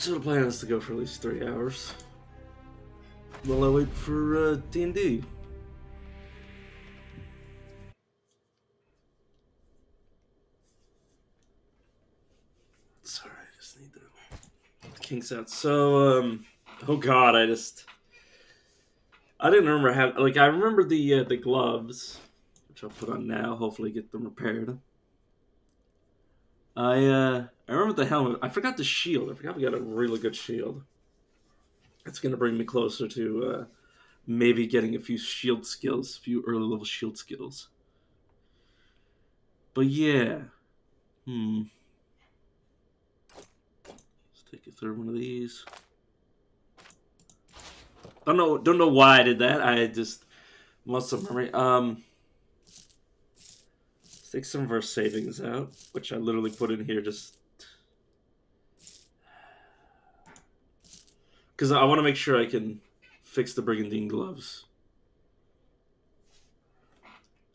So the plan is to go for at least 3 hours while I wait for D&D. Sorry, I just need the kinks out. So, oh god, I didn't remember how. Like, I remember the gloves, which I'll put on now. Hopefully, get them repaired. I remember the helmet. I forgot the shield. I forgot we got a really good shield. It's gonna bring me closer to maybe getting a few shield skills, a few early level shield skills. But yeah, let's take you through one of these. Don't know why I did that. I just muscle memory. Let's take some of our savings out, which I literally put in here just because I want to make sure I can fix the brigandine gloves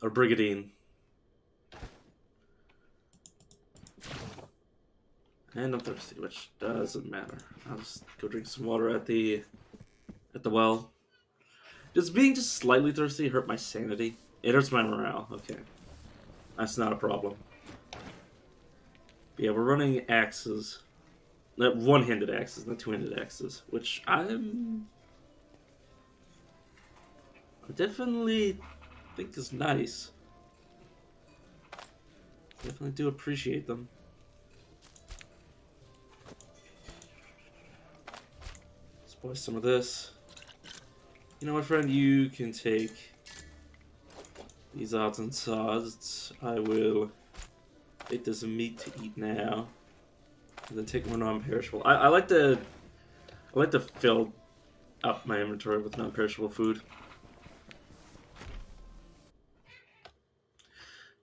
or brigadine. And I'm thirsty, which doesn't matter. I'll just go drink some water at the well. Does being just slightly thirsty hurt my sanity? It hurts my morale. Okay, that's not a problem. But yeah, we're running axes, not one-handed axes, not two-handed axes, which I definitely think is nice. Definitely do appreciate them. Let's buy some of this. You know, my friend, you can take these odds and sods. I will make this meat to eat now, and then take more non-perishable. I like to fill up my inventory with non-perishable food.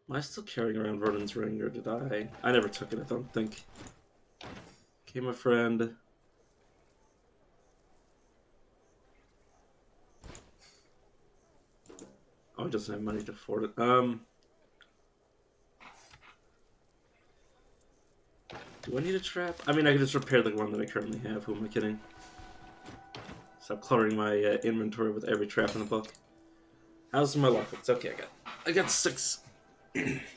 Am I still carrying around Vernon's ring, or did I? I never took it, I don't think. Okay, my friend. Oh, he doesn't have money to afford it. Do I need a trap? I mean, I could just repair the one that I currently have. Who am I kidding? Stop cluttering my inventory with every trap in the book. How's my luck? It's okay. I got 6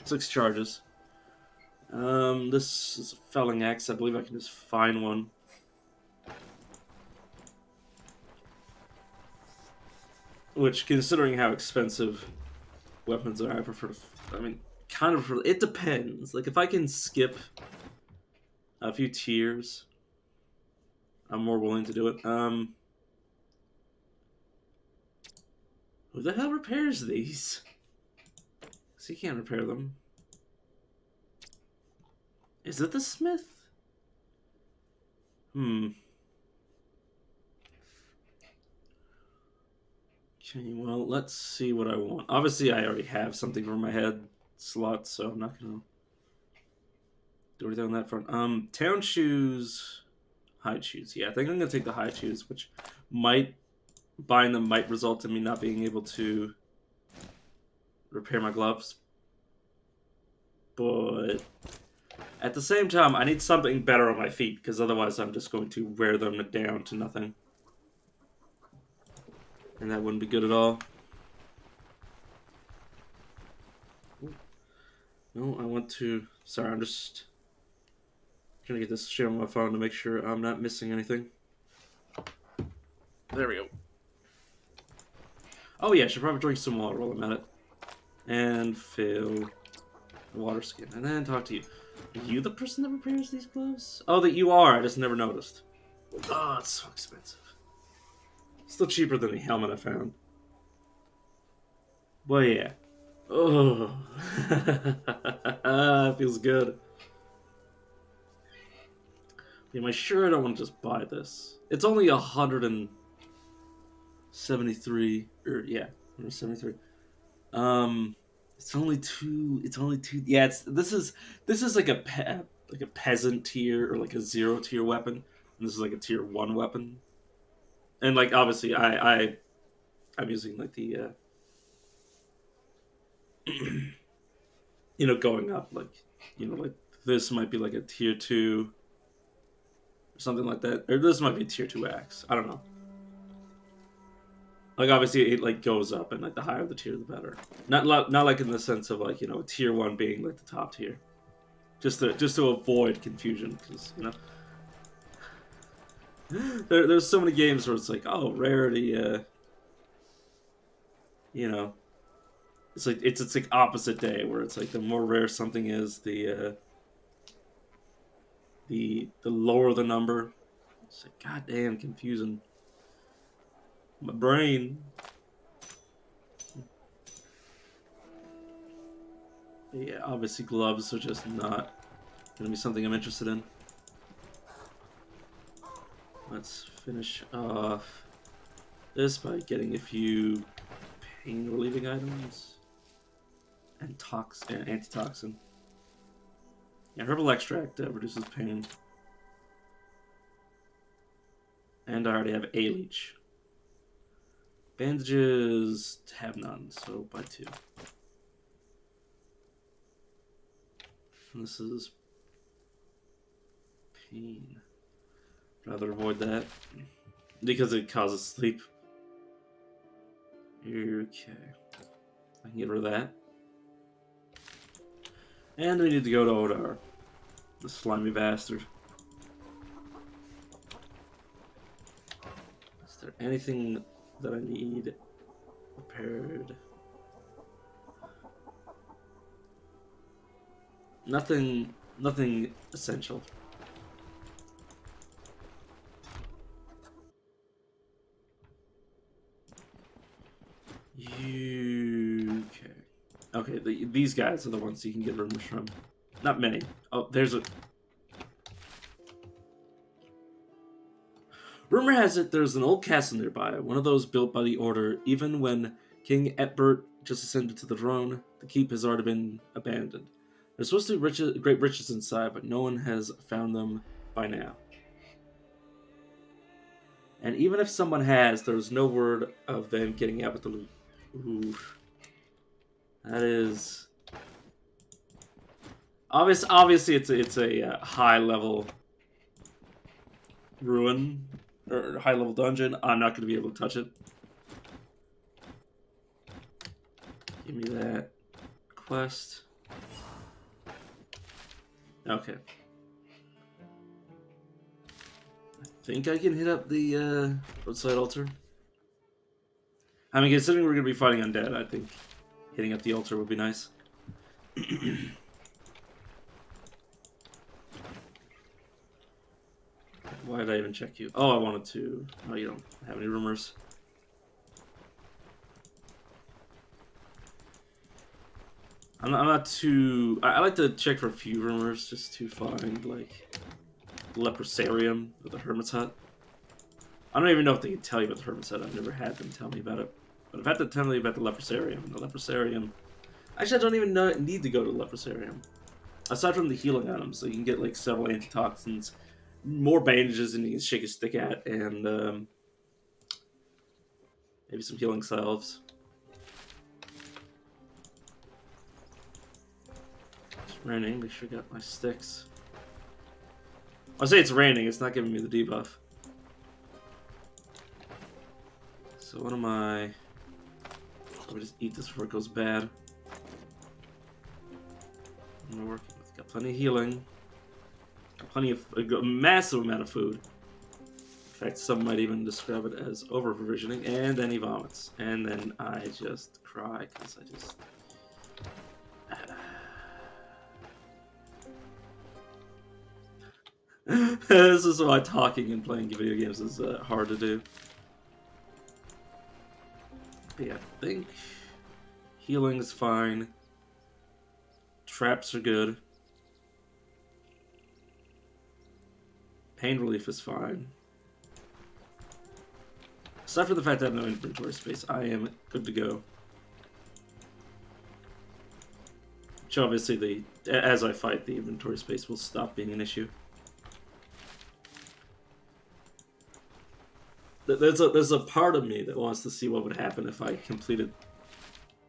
6 charges. This is a felling axe. I believe I can just find one. Which, considering how expensive weapons are, I prefer to. I mean, kind of. It depends. Like, if I can skip a few tiers, I'm more willing to do it. Who the hell repairs these? Because he can't repair them. Is it the smith? Okay, well, let's see what I want. Obviously, I already have something for my head slot, so I'm not gonna do anything on that front. Town shoes, hide shoes. Yeah, I think I'm gonna take the hide shoes, which buying them might result in me not being able to repair my gloves. But at the same time, I need something better on my feet, because otherwise I'm just going to wear them down to nothing. And that wouldn't be good at all. No, I want to... Sorry, I'm just trying to get this shit on my phone to make sure I'm not missing anything. There we go. Oh yeah, I should probably drink some water while I'm at it. And fill the water skin. And then talk to you. Are you the person that repairs these gloves? Oh, that you are. I just never noticed. Oh, it's so expensive. Still cheaper than the helmet I found. But yeah. Oh. Feels good. Am I sure I don't want to just buy this? It's only 173. Or yeah, 173. It's only two. Yeah, this is like a peasant tier or like a 0 tier weapon, and this is like a tier 1 weapon. And like obviously, I'm using like the going up, like like this might be like a tier 2 or something like that. Or this might be a tier 2 axe. I don't know. Like, obviously, it, like, goes up, and, like, the higher the tier, the better. Not like in the sense of, like, you know, tier 1 being, like, the top tier. Just to avoid confusion, because, you know... there's so many games where it's like, oh, rarity, you know... It's like, it's like opposite day, where it's like, the more rare something is, the lower the number. It's like, goddamn confusing. My brain... Yeah, obviously gloves are just not gonna be something I'm interested in. Let's finish off this by getting a few pain relieving items and antitoxin. Yeah, herbal extract reduces pain, and I already have a leech. Bandages have none, so buy 2. And this is pain. Rather avoid that because it causes sleep. Okay, I can get rid of that. And we need to go to Odar, the slimy bastard. Is there anything that I need repaired? Nothing essential. Okay, these guys are the ones you can get rumors from. Not many. Oh, there's a... Rumor has it there's an old castle nearby, one of those built by the Order. Even when King Etbert just ascended to the throne, the keep has already been abandoned. There's supposed to be great riches inside, but no one has found them by now. And even if someone has, there's no word of them getting out with the loot. Ooh. That is... Obviously, it's a high-level ruin, or high-level dungeon. I'm not going to be able to touch it. Give me that quest. Okay. I think I can hit up the roadside altar. I mean, considering we're going to be fighting undead, I think hitting up the altar would be nice. Why did I even check you? Oh, I wanted to... Oh, you don't have any rumors. I'm not too... I like to check for a few rumors just to find, like, Leprosarium or the Hermit's Hut. I don't even know if they can tell you about the Hermit's Hut. I've never had them tell me about it. But I've had to tell me about the Leprosarium. The Leprosarium... Actually, I don't even need to go to the Leprosarium. Aside from the healing items, so you can get, like, several antitoxins, more bandages than you can shake a stick at, and maybe some healing salves. It's raining. Make sure I got my sticks. I say it's raining. It's not giving me the debuff. So what am I? Let me just eat this before it goes bad. What am I working with? Got plenty of healing. Got plenty of a massive amount of food. In fact, some might even describe it as over-provisioning. And then he vomits. And then I just cry because I just... This is why talking and playing video games is hard to do. But yeah, I think healing's fine. Traps are good. Pain relief is fine. Aside from the fact that I have no inventory space, I am good to go. Which obviously, as I fight, the inventory space will stop being an issue. There's a part of me that wants to see what would happen if I completed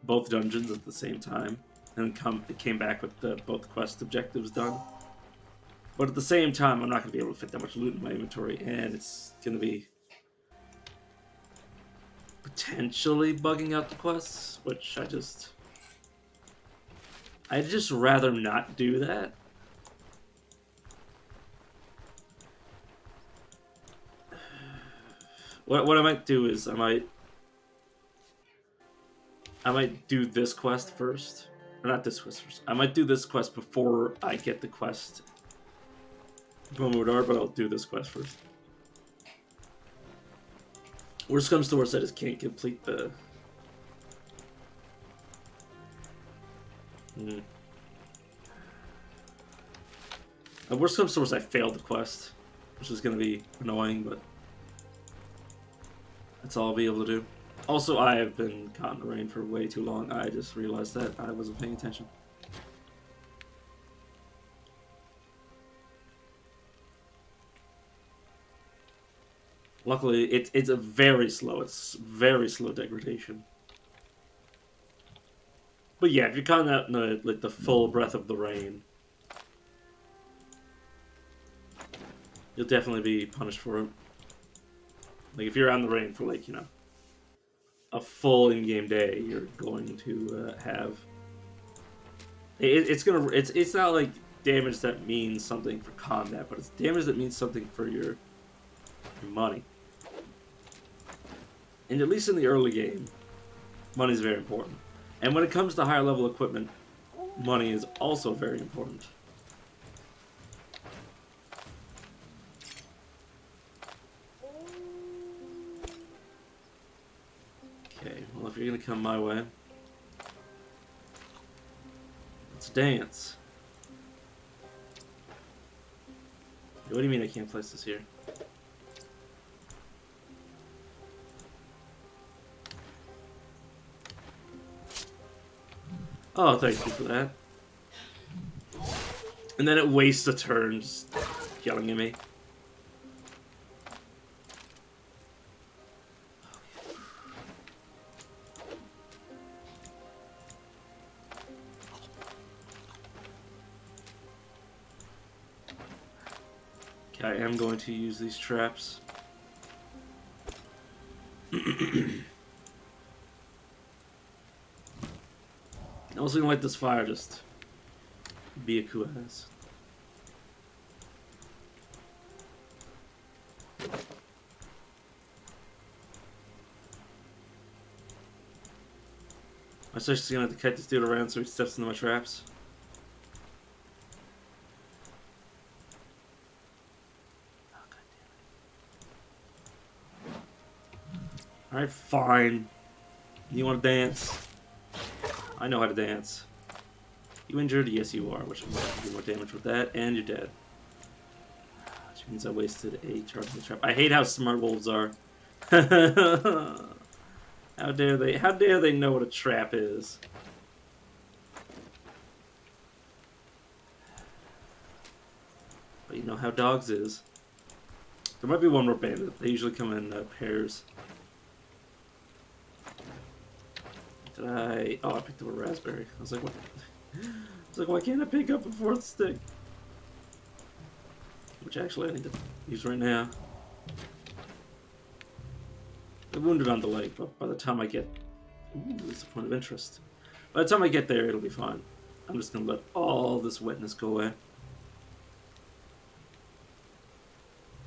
both dungeons at the same time and came back with both quest objectives done. But at the same time, I'm not going to be able to fit that much loot in my inventory, and it's going to be potentially bugging out the quests, which I'd just rather not do that. What I might do is I might do this quest first. Or not this quest first. I might do this quest before I get the quest from Udar, but I'll do this quest first. Worst comes to worst, I just can't complete the... Worst comes to worst, I failed the quest, which is going to be annoying, but that's all I'll be able to do. Also, I have been caught in the rain for way too long. I just realized that I wasn't paying attention. Luckily, it's very slow degradation. But yeah, if you're caught out in the full breath of the rain, you'll definitely be punished for it. Like if you're out in the rain for like, you know, a full in-game day, you're going to have it's not like damage that means something for combat, but it's damage that means something for your money. And at least in the early game, money is very important. And when it comes to higher level equipment, money is also very important. Okay, well if you're gonna come my way, let's dance. What do you mean I can't place this here? Oh, thank you for that. And then it wastes a turn just yelling at me. Okay, I am going to use these traps. I'm also gonna let this fire just be a cool ass. I'm just gonna have to cut this dude around so he steps into my traps. Alright, fine. You wanna dance? I know how to dance. You injured? Yes, you are, which means I can do more damage with that, and you're dead. Which means I wasted a charging trap. I hate how smart wolves are. How dare they know what a trap is? But you know how dogs is. There might be one more bandit. They usually come in pairs. Did I... Oh, I picked up a raspberry. I was like, what? I was like, why can't I pick up a fourth stick? Which actually I need to use right now. I'm wounded on the leg, but by the time I get... Ooh, that's a point of interest. By the time I get there, it'll be fine. I'm just going to let all this wetness go away.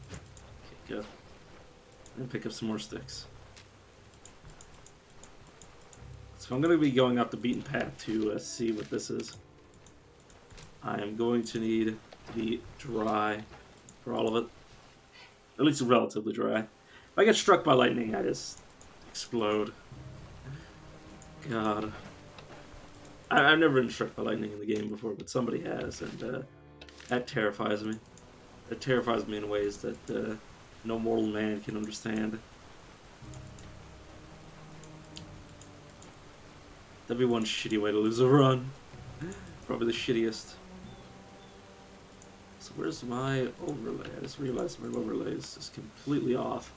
Okay, good. And pick up some more sticks. So I'm going to be going up the beaten path to see what this is. I am going to need to be dry for all of it. At least relatively dry. If I get struck by lightning, I just explode. God. I've never been struck by lightning in the game before, but somebody has, and that terrifies me. It terrifies me in ways that no mortal man can understand. That'd be one shitty way to lose a run. Probably the shittiest. So where's my overlay? I just realized my overlay is just completely off.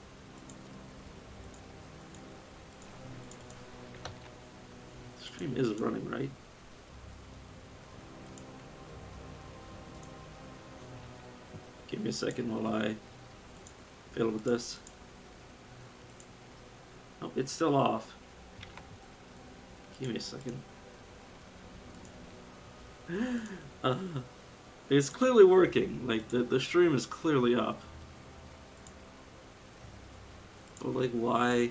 The stream is running, right? Give me a second while I fiddle with this. Oh, it's still off. Give me a second. It's clearly working. Like, the stream is clearly up. But, like, why?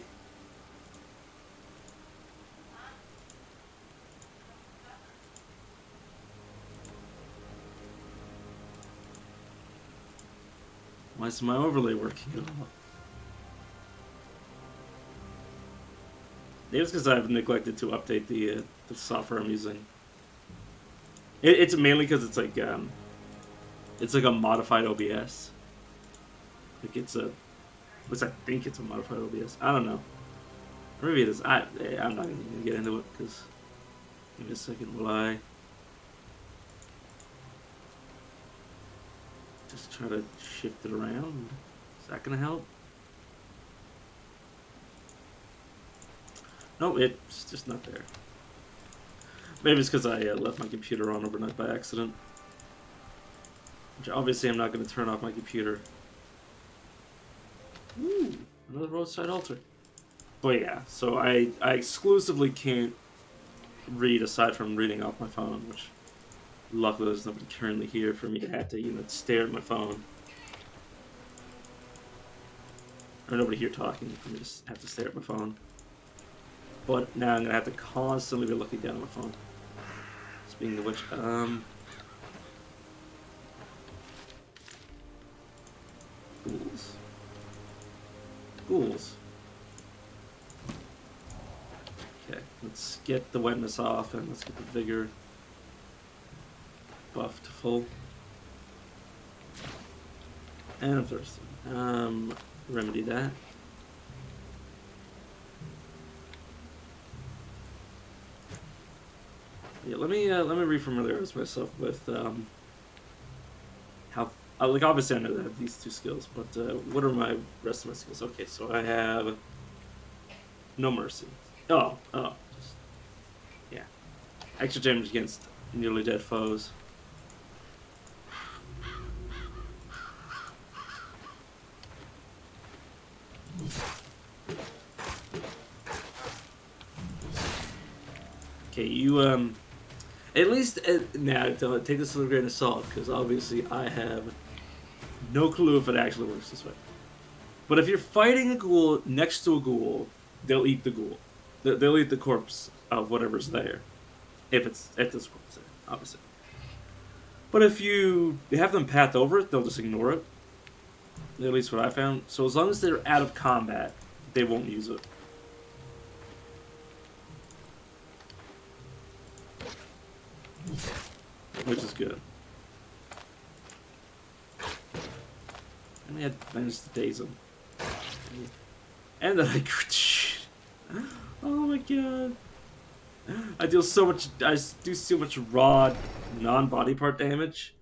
Why is my overlay working at all? Maybe it's because I've neglected to update the software I'm using. It's mainly because it's like a modified OBS. Like it's a, at least I think it's a modified OBS. I don't know. Or maybe it is. I'm not even gonna get into it because. Give me a second while I just try to shift it around. Is that gonna help? No, it's just not there. Maybe it's because I left my computer on overnight by accident. Which obviously I'm not going to turn off my computer. Ooh, another roadside altar. But yeah, so I exclusively can't read aside from reading off my phone, which luckily there's nobody currently here for me to have to, stare at my phone. Or nobody here talking for me to have to stare at my phone. But now I'm going to have to constantly be looking down at my phone. Speaking of which, Ghouls. Okay, let's get the wetness off and let's get the vigor buff to full. And I'm thirsty. Remedy that. Yeah, let me refamiliarize myself with how. Like obviously I know that I have these two skills, but what are my rest of my skills? Okay, so I have no mercy. Oh, just, yeah, extra damage against nearly dead foes. Okay, you at least now don't take this with a grain of salt because obviously I have no clue if it actually works this way. But if you're fighting a ghoul next to a ghoul, they'll eat the ghoul. They'll eat the corpse of whatever's there, if this corpse there, obviously. But if you have them path over it, they'll just ignore it. At least what I found. So as long as they're out of combat, they won't use it. Which is good. And I had managed to daze him. And then I... Oh my god. I do so much raw non-body part damage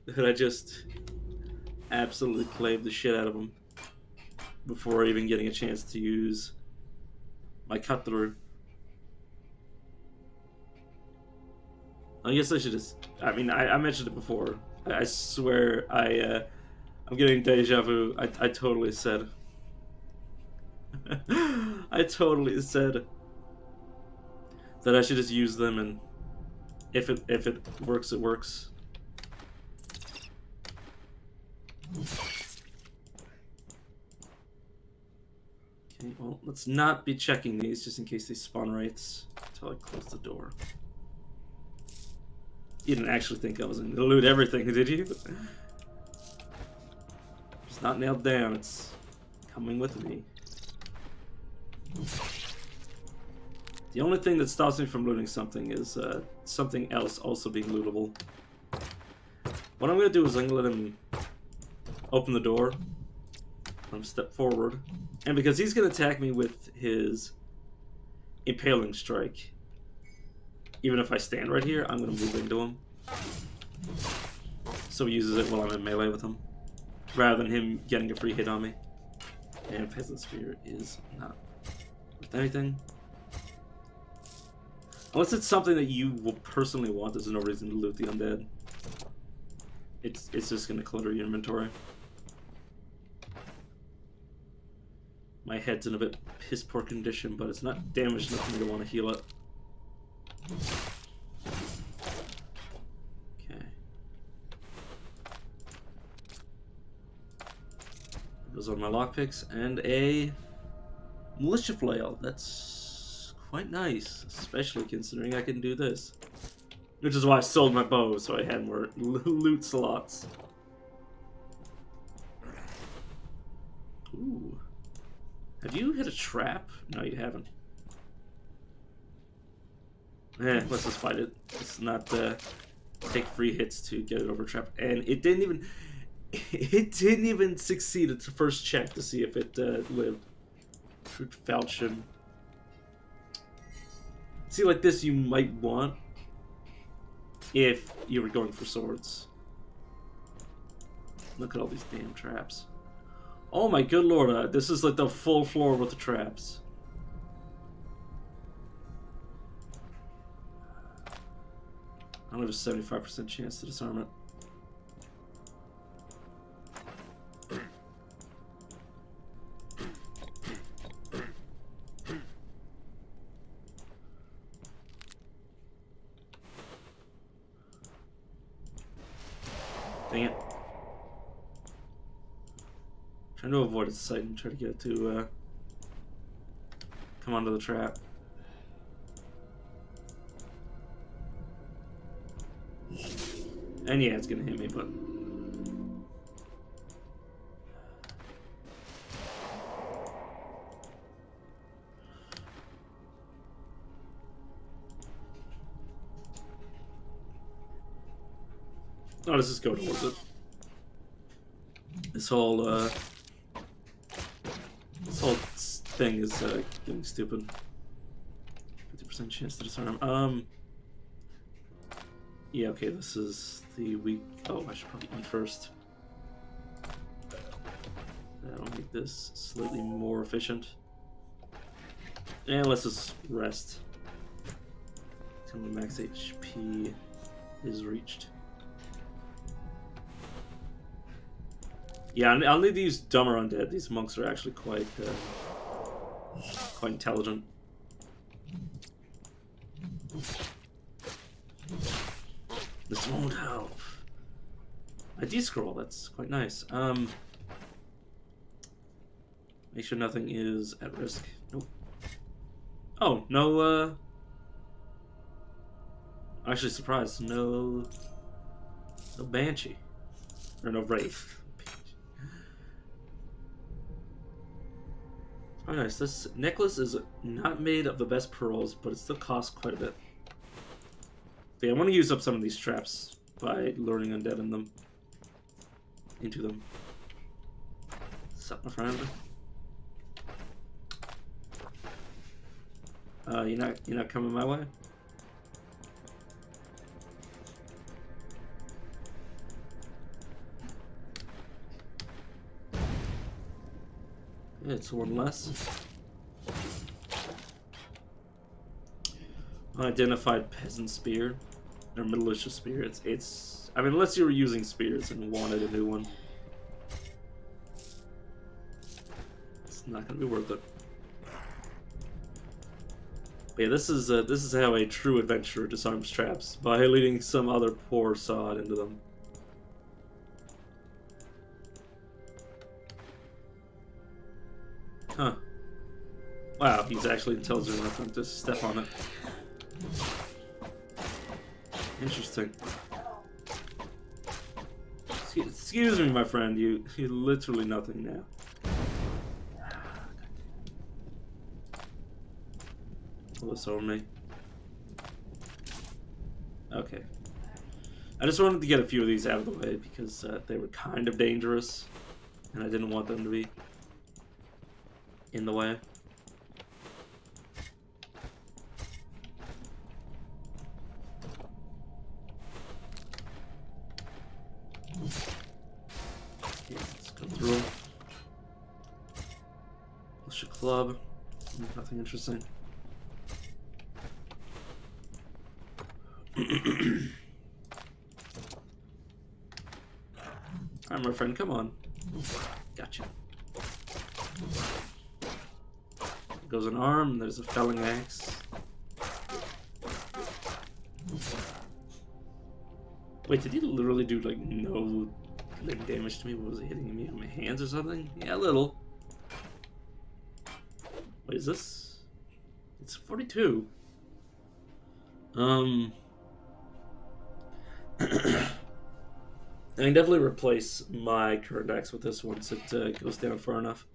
that I just absolutely clave the shit out of him before even getting a chance to use my cut through. I guess I should just... I mean, I mentioned it before. I swear I'm getting deja vu. I totally said... I totally said that I should just use them, and if it works, it works. Okay, well, let's not be checking these just in case they spawn rates until I close the door. You didn't actually think I was going to loot everything, did you? It's not nailed down. It's coming with me. The only thing that stops me from looting something is something else also being lootable. What I'm going to do is I'm going to let him open the door. Let him step forward. And because he's going to attack me with his impaling strike, even if I stand right here, I'm going to move into him. So he uses it while I'm in melee with him, rather than him getting a free hit on me. And Peasant Spear is not worth anything. Unless it's something that you will personally want, there's no reason to loot the undead. It's just going to clutter your inventory. My head's in a bit piss poor condition, but it's not damaged enough for me to want to heal it. Okay. Those are my lockpicks and a militia flail. That's quite nice, especially considering I can do this. Which is why I sold my bow, so I had more loot slots. Ooh. Have you hit a trap? No, you haven't. Let's just fight it. Let's not take free hits to get it over trap. And it didn't even... It didn't even succeed at the first check to see if it lived. Fruit falchion. See, like this you might want if you were going for swords. Look at all these damn traps. Oh my good lord, this is like the full floor with the traps. I only have a 75% chance to disarm it. Dang it. Trying to avoid its sight and try to get it to come onto the trap. And yeah, it's gonna hit me, but oh, let's just go towards it. This whole thing is getting stupid. 50% chance to disarm. Yeah, okay, this is the weak. Oh, I should probably eat first. That'll make this slightly more efficient. And let's just rest. Tell me max HP is reached. Yeah, I'll need to use dumber undead. These monks are actually quite intelligent. This won't help. A D-scroll, that's quite nice. Make sure nothing is at risk. Nope. Oh, no, actually surprised. No Banshee. Or no Wraith. Oh, nice. This necklace is not made of the best pearls, but it still costs quite a bit. Okay, I want to use up some of these traps by luring undead into them. Sup, my friend? You're not coming my way? Yeah, it's one less. Unidentified peasant spear. Or militia spear. It's I mean, unless you were using spears and wanted a new one, it's not gonna be worth it. But yeah, this is how a true adventurer disarms traps, by leading some other poor sod into them. Huh. Wow, he's actually intelligent enough to step on it. Interesting. Excuse me, my friend. You're literally nothing now. Pull this over me. Okay. I just wanted to get a few of these out of the way because they were kind of dangerous, and I didn't want them to be in the way. Okay, let's go through. Militia club. Nothing interesting. Alright, my friend, come on. Gotcha. Goes an arm, there's a felling axe. Wait, did he literally do like no limb damage to me? What was he hitting me on my hands or something? Yeah, a little. What is this? It's 42. I can definitely replace my current axe with this once it goes down far enough.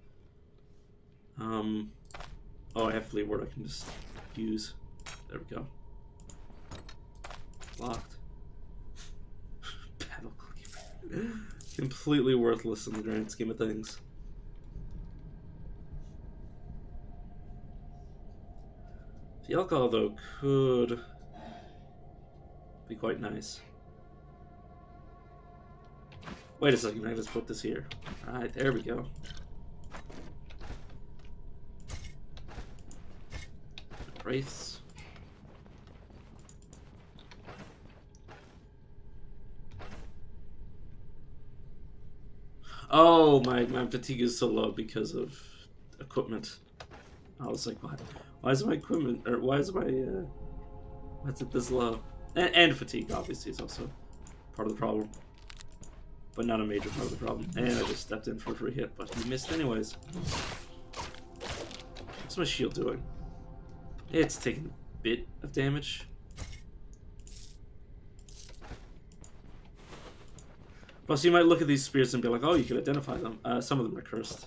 Oh, I have fleet word I can just use. There we go. Locked. Battle cleaver. Completely worthless in the grand scheme of things. The alcohol, though, could be quite nice. Wait a second, I just put this here. Alright, there we go. Wraiths. Oh, my fatigue is so low because of equipment. I was like, why is my equipment, or why is it this low? And fatigue, obviously, is also part of the problem. But not a major part of the problem. And I just stepped in for a free hit, but he missed anyways. What's my shield doing? It's taking a bit of damage. Plus, you might look at these spears and be like, oh, you can identify them. Some of them are cursed.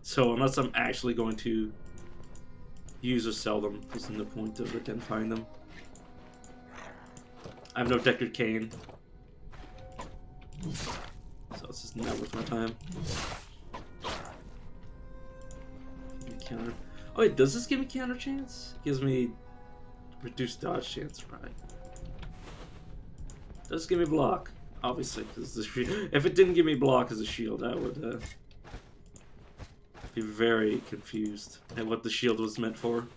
So unless I'm actually going to use or sell them, there's no point of identifying them. I have no Deckard Cane. So it's just not worth my time. Counter. Oh wait, does this give me counter chance? It gives me reduced dodge chance, right? Does give me block, obviously, because if it didn't give me block as a shield, I would be very confused at what the shield was meant for.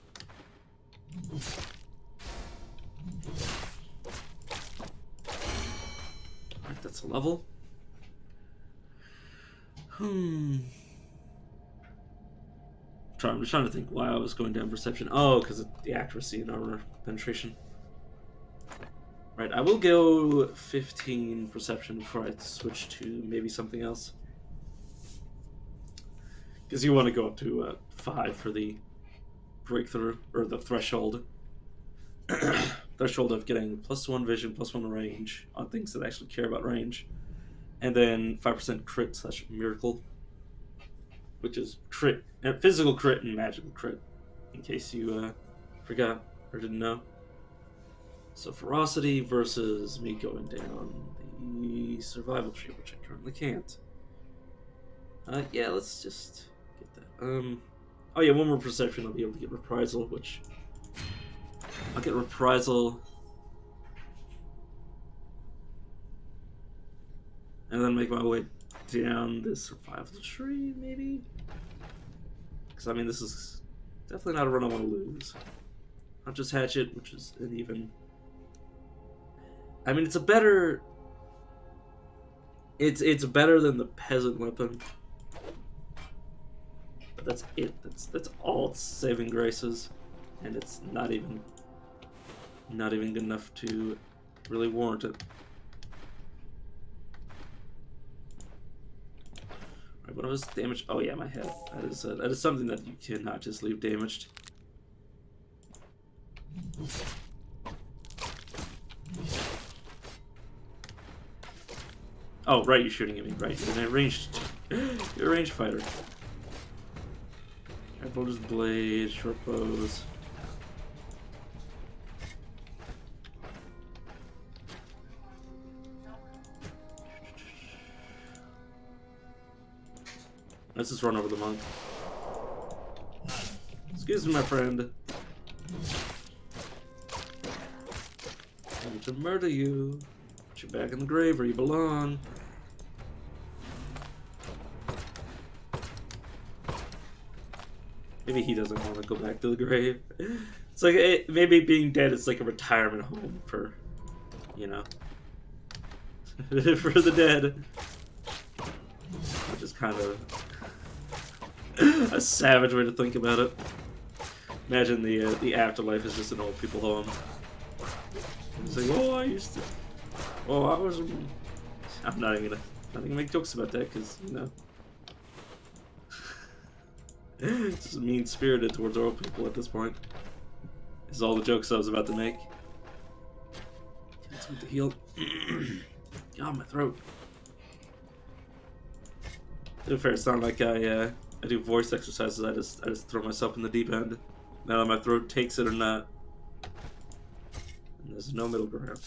Alright, that's a level. I'm just trying to think why I was going down perception. Oh, because of the accuracy and armor penetration. Right, I will go 15 perception before I switch to maybe something else. Because you want to go up to 5 for the breakthrough, or the threshold. Threshold of getting +1 vision, +1 range on things that actually care about range. And then 5% crit / miracle. Which is crit, physical crit and magical crit, in case you forgot or didn't know. So ferocity versus me going down the survival tree, which I currently can't. Yeah, let's just get that. Oh yeah, one more perception, I'll be able to get reprisal, which I'll get reprisal, and then make my way down this survival tree, maybe? Because, I mean, this is definitely not a run I want to lose. Not just Hatchet, which is an even... I mean, it's a better... It's better than the Peasant Weapon. But that's it. That's all its saving graces. And it's not even good enough to really warrant it. What was damage? Oh yeah, my head. That is something that you cannot just leave damaged. Oh right, you're shooting at me. Right, you're a ranged. You're a ranged fighter. Bolter's blade, short bows. Let's just run over the monk. Excuse me, my friend. I'm going to murder you. Put you back in the grave where you belong. Maybe he doesn't want to go back to the grave. It's like, maybe being dead is like a retirement home for, you know, for the dead. Which is kind of a savage way to think about it. Imagine the afterlife is just an old people home. It's like, oh, I used to. Oh, I was. I'm not even gonna make jokes about that because you know, it's just mean spirited towards old people at this point. Is all the jokes I was about to make. Let's get the heal. God, my throat. To be fair, it's not like I do voice exercises. I just throw myself in the deep end. Now my throat takes it or not. And there's no middle ground.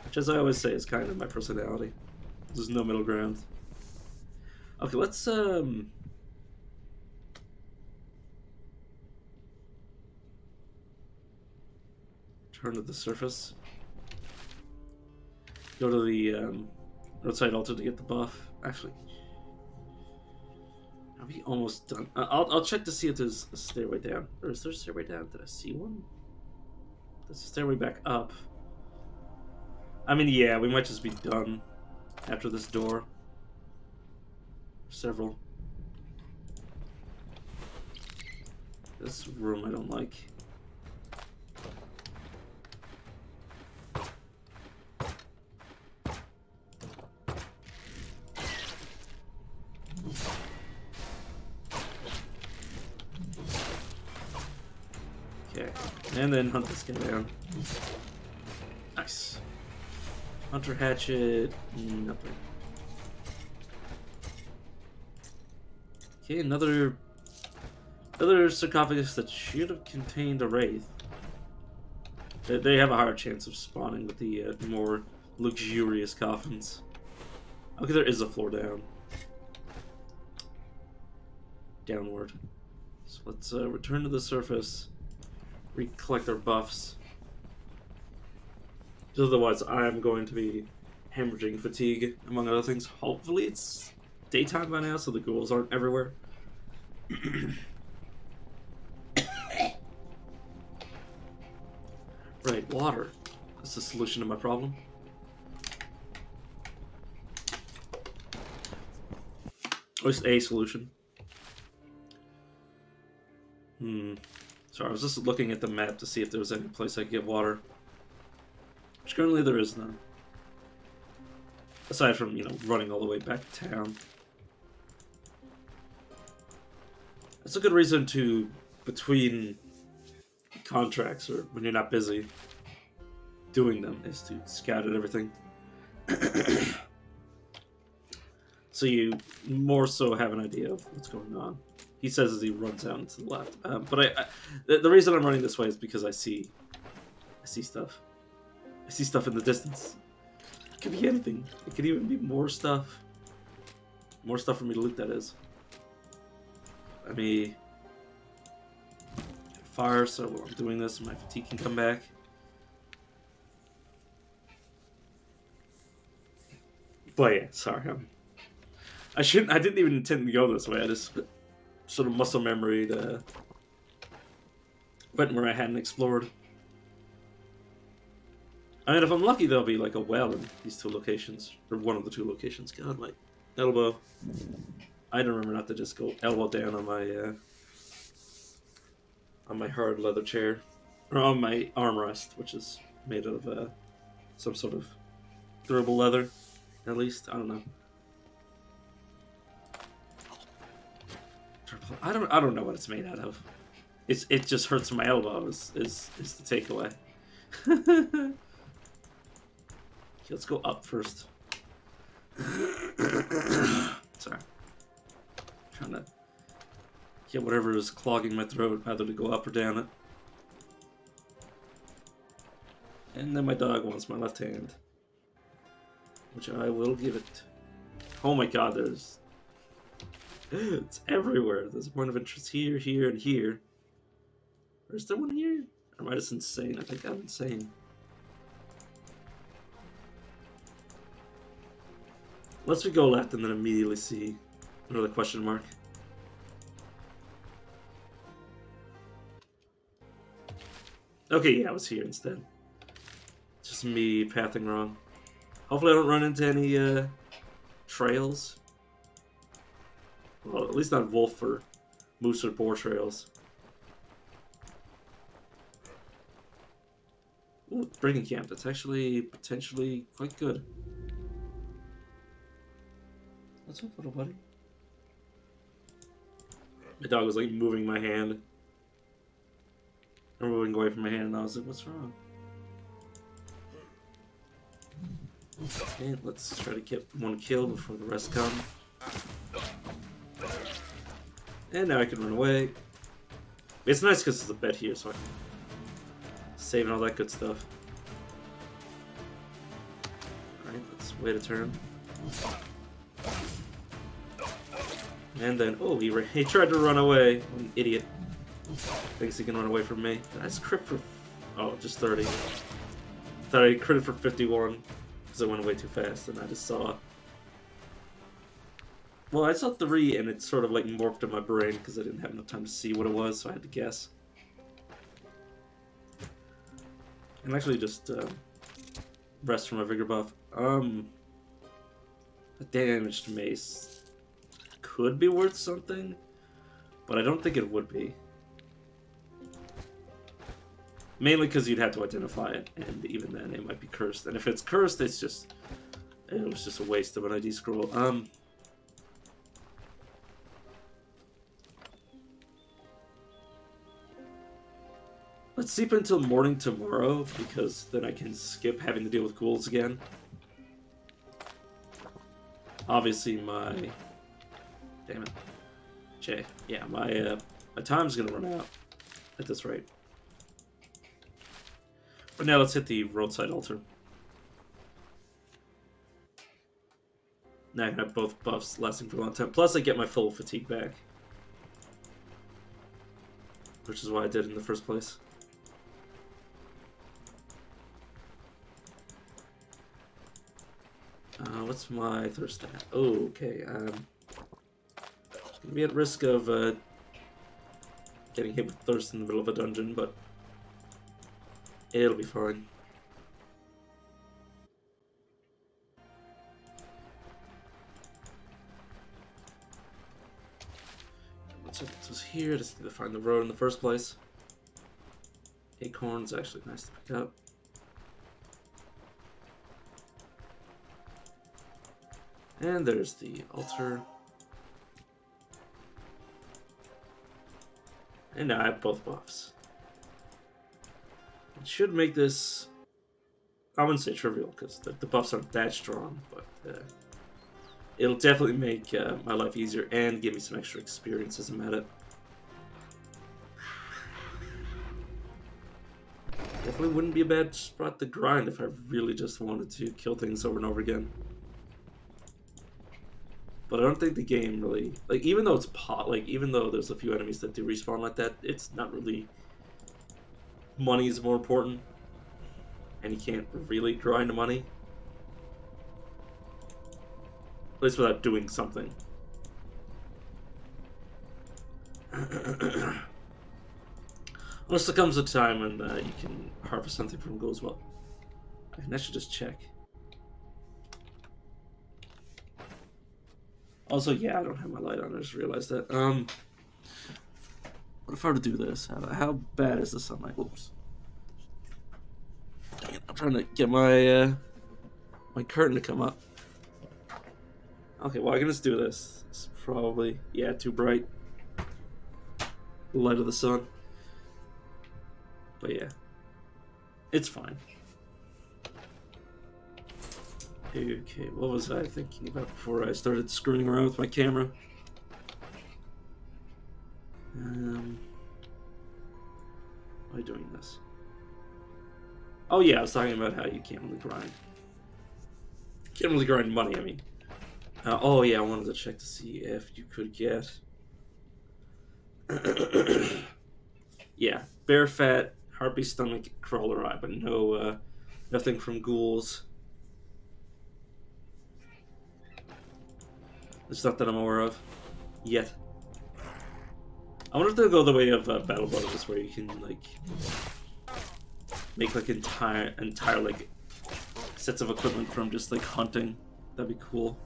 Which, as I always say, is kind of my personality. There's no middle ground. Okay, let's turn to the surface. Go to the roadside altar to get the buff. Actually, are we almost done? I'll check to see if there's a stairway down. Or is there a stairway down? Did I see one? There's a stairway back up. I mean, yeah, we might just be done after this door. Several. This room I don't like. Okay, and then hunt this guy down. Nice. Hunter hatchet, nothing. Okay, another sarcophagus that should have contained a wraith. They have a higher chance of spawning with the more luxurious coffins. Okay, there is a floor down. Downward. So let's return to the surface. Recollect our buffs. Because otherwise I am going to be hemorrhaging fatigue, among other things. Hopefully it's daytime by now so the ghouls aren't everywhere. Right, water. That's the solution to my problem. Or at least a solution. Sorry, I was just looking at the map to see if there was any place I could get water. Which currently there is none. Aside from, you know, running all the way back to town. That's a good reason to, between contracts or when you're not busy doing them, is to scout at everything. So you more so have an idea of what's going on. He says as he runs out to the left. But the reason I'm running this way is because I see stuff. I see stuff in the distance. It could be anything. It could even be more stuff. More stuff for me to loot, that is. Let me fire so while I'm doing this, my fatigue can come back. But yeah, sorry. I didn't even intend to go this way. I just sort of muscle memory went where I hadn't explored. I mean, if I'm lucky, there'll be like a well in these two locations, or one of the two locations. God, my elbow. I remember not to just go elbow down on my hard leather chair, or on my armrest, which is made out of some sort of durable leather. At least, I don't know. I don't know what it's made out of. It just hurts my elbow. Is the takeaway. Okay, let's go up first. Sorry. Trying to get whatever is clogging my throat, either to go up or down it. And then my dog wants my left hand, which I will give it. Oh my god, it's everywhere. There's a point of interest here, here, and here. Or is there one here? Or am I just insane? I think I'm insane. Let's we go left and then immediately see another question mark. Okay, yeah, I was here instead. It's just me pathing wrong. Hopefully I don't run into any trails. Well, at least not wolf or moose or boar trails. Ooh, Brigand Camp. That's actually potentially quite good. What's up, little buddy? My dog was like moving my hand. Or moving away from my hand, and I was like, what's wrong? Okay, let's try to get one kill before the rest come. And now I can run away. It's nice because there's a bed here, so I can save and all that good stuff. Alright, let's wait a turn. And then, oh, he tried to run away. What an idiot. Thinks he can run away from me. Did I just crit for... Oh, just 30. Thought I critted for 51. Because I went away too fast, and I just saw... Well, I saw 3, and it sort of like morphed in my brain, because I didn't have enough time to see what it was, so I had to guess. And actually just rest from my vigor buff. A damaged mace could be worth something, but I don't think it would be. Mainly because you'd have to identify it, and even then it might be cursed. And if it's cursed, it was just a waste of an ID scroll. Let's sleep until morning tomorrow, because then I can skip having to deal with ghouls again. Obviously my... Damn it. Jay. Yeah, my time's gonna run out at this rate. But now let's hit the roadside altar. Now I can have both buffs lasting for a long time. Plus I get my full fatigue back. Which is why I did in the first place. What's my thirst at? Oh, okay. Gonna be at risk of getting hit with thirst in the middle of a dungeon, but it'll be fine. What's here? Just need to find the road in the first place. Acorn's actually nice to pick up. And there's the altar. And now I have both buffs. It should make this... I wouldn't say trivial, because the buffs aren't that strong, but it'll definitely make my life easier and give me some extra experience as I'm at it. Definitely wouldn't be a bad spot to grind if I really just wanted to kill things over and over again. But I don't think the game really, like, even though it's even though there's a few enemies that do respawn like that, it's not really, money is more important, and you can't really grind money, at least without doing something. Unless there comes a time when you can harvest something from ghouls. Well, I should just check. Also, yeah, I don't have my light on. I just realized that. What if I were to do this? How bad is the sunlight? Oops. Dang it, I'm trying to get my my curtain to come up. Okay, well, I can just do this. It's probably, yeah, too bright. The light of the sun. But yeah, it's fine. Okay, what was I thinking about before I started screwing around with my camera? Why are you doing this? Oh yeah, I was talking about how you can't really grind. Can't really grind money, I mean. Oh yeah, I wanted to check to see if you could get... yeah, bear fat, harpy stomach, crawler eye, but no, nothing from ghouls. There's not that I'm aware of yet. I wonder if they'll go the way of battle bonuses, where you can like make like entire like sets of equipment from just like hunting. That'd be cool.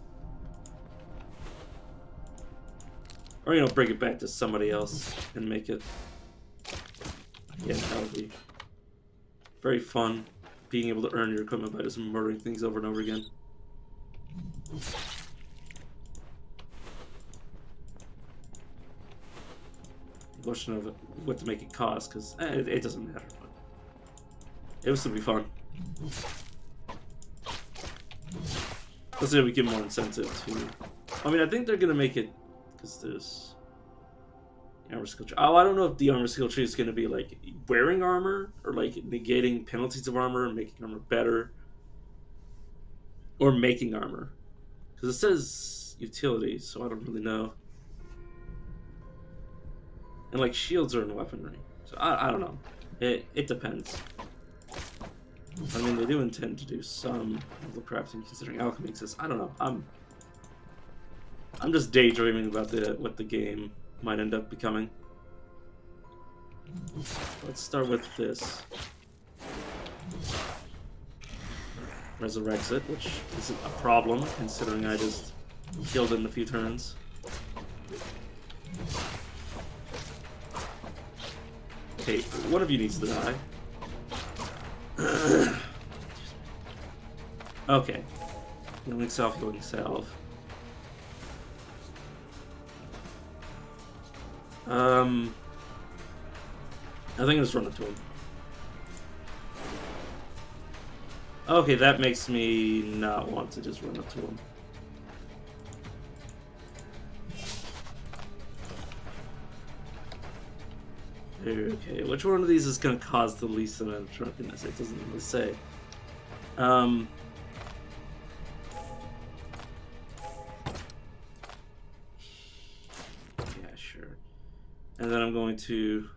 Or, you know, bring it back to somebody else and make it. Yeah, that would be very fun. being able to earn your equipment by just murdering things over and over again. Question of what to make it cost, because it doesn't matter, but it would still be fun. Let's say we give more incentive to. I mean, I think they're gonna make it because there's armor skill tree. Oh, I don't know if the armor skill tree is gonna be like wearing armor or like negating penalties of armor and making armor better, or making armor, because it says utility, so I don't really know. And like shields are in weaponry, so I don't know. It depends. I mean, they do intend to do some of the crafting, considering alchemy exists. I don't know. I'm just daydreaming about what the game might end up becoming. Let's start with this. Resurrects it, which isn't a problem, considering I just killed it in a few turns. Okay, one of you needs to die. Okay. Healing self, healing self. I think I'll just run up to him. Okay, that makes me not want to just run up to him. Okay, which one of these is going to cause the least amount of drunkenness? It doesn't really say. Yeah, sure. And then I'm going to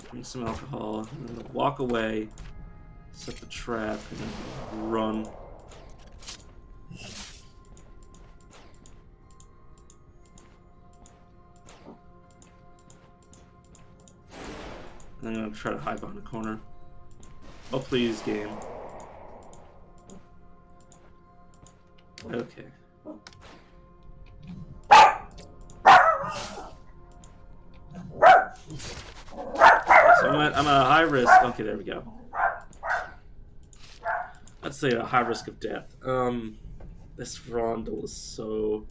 drink some alcohol, and then walk away, set the trap, and then run. And I'm going to try to hide behind a corner. Oh, please, game. Okay. So I'm at a high risk. Okay, there we go. Let's say a high risk of death. This Rondel is so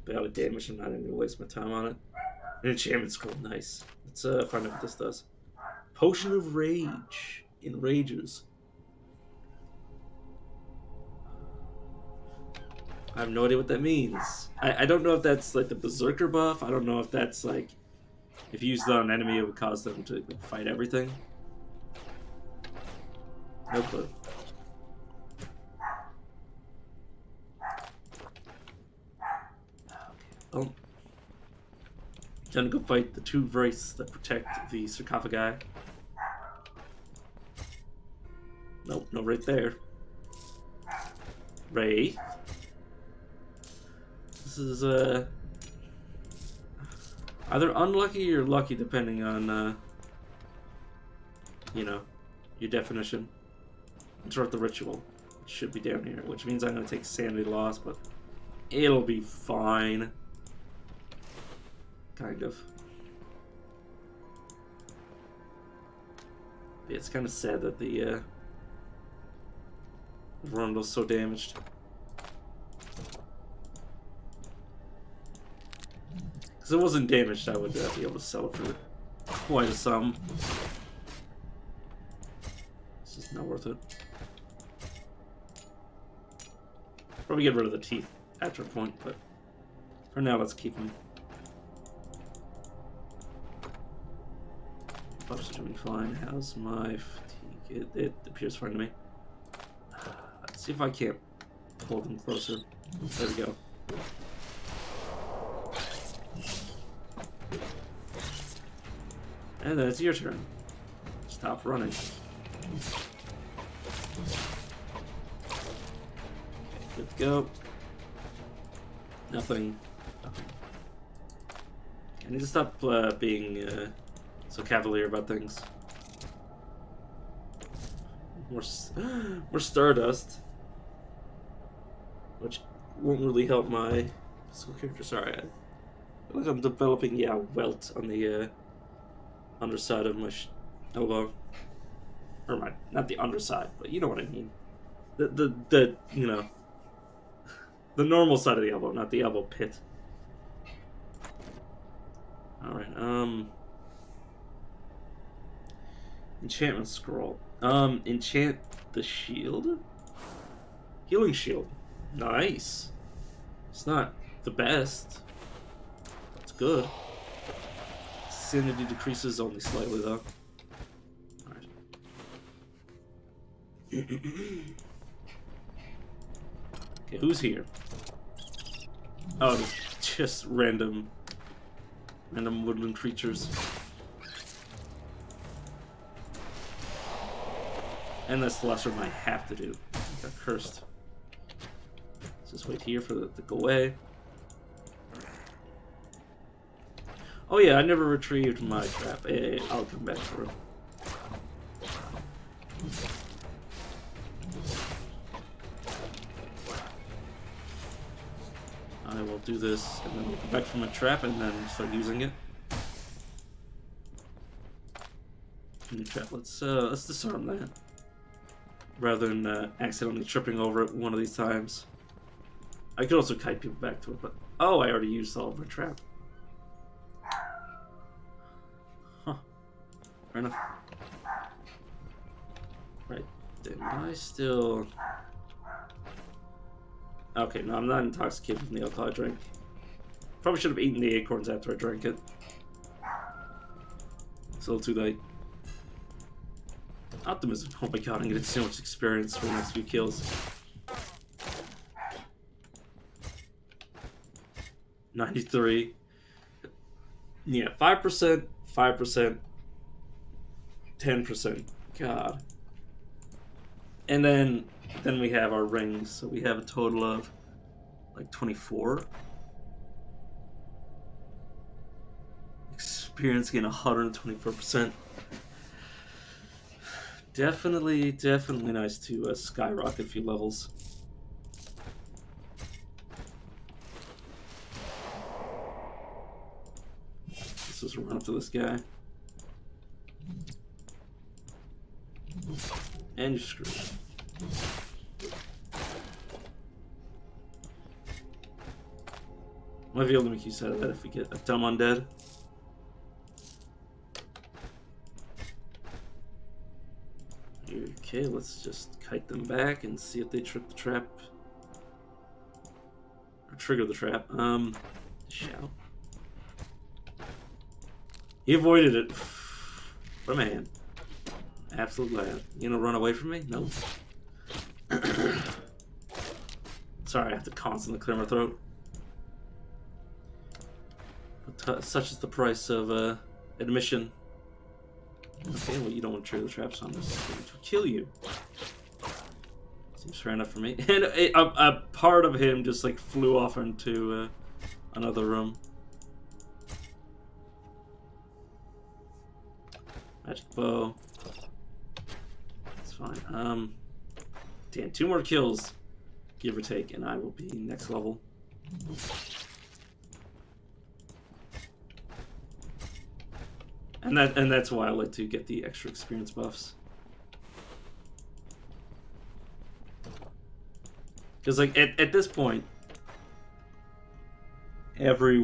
badly damaged. I'm not even gonna waste my time on it. An enchantment scroll, nice. Let's find out what this does. Potion of Rage. Enrages. I have no idea what that means. I don't know if that's like the Berserker buff. I don't know if that's like if you use that on an enemy, it would cause them to like, fight everything. No clue. Well, time to go fight the two wraiths that protect the sarcophagi. Nope, no wraith there. Wraith. This is either unlucky or lucky, depending on you know, your definition. Interrupt the ritual. It should be down here, which means I'm gonna take sanity loss, but it'll be fine. Kind of. It's kind of sad that the Rondel's so damaged. Because if it wasn't damaged, I would be able to sell it for quite a sum. It's just not worth it. Probably get rid of the teeth after a point, but for now, let's keep them. Buffs are doing fine. How's my fatigue? It appears fine to me. Let's see if I can't pull them closer. There we go. And then it's your turn. Stop running. Okay, good to go. Nothing. I need to stop being so cavalier about things. More Stardust, which won't really help my physical character. Sorry, I feel like I'm developing, welt on the underside of my elbow. Or not the underside, but you know what I mean. The you know, the normal side of the elbow, not the elbow pit. Alright, enchantment scroll. Enchant the shield? Healing shield. Nice. It's not the best. It's good. Sanity decreases only slightly though. Alright. Okay, who's here? Oh, it's just random woodland creatures. And that's the last room I have to do. I got cursed. Let's just wait here for it to go away. Oh yeah, I never retrieved my trap. Hey, I'll come back for it. I will do this, and then we'll come back from my trap, and then start using it. New trap. Let's disarm that, rather than accidentally tripping over it one of these times. I could also kite people back to it, but oh, I already used all of my trap. Huh. Fair enough. Right. Then I still. Okay, no, I'm not intoxicated from the alcohol I drank. Probably should have eaten the acorns after I drank it. It's a little too late. Optimism. Oh my god, I'm getting so much experience for the next few kills. 93. Yeah, 5%, 5%, 10%. God. And then we have our rings, so we have a total of like 24. Experience gain 124%. Definitely nice to skyrocket a few levels. Let's just run up to this guy. And you're screwed. Might be able to make use out of that if we get a dumb undead. Okay, let's just kite them back and see if they trip the trap. Or trigger the trap. Shout. He avoided it. What a man. Absolute lad. You gonna run away from me? No. Sorry, I have to constantly clear my throat. But such is the price of admission. Okay, well, you don't want to trigger the trap, so I'm just going to kill you. Seems fair enough for me. And a part of him just like flew off into another room. Magic bow. That's fine. Damn, 2 more kills, give or take, and I will be next level. And that's why I like to get the extra experience buffs. Because like at this point, every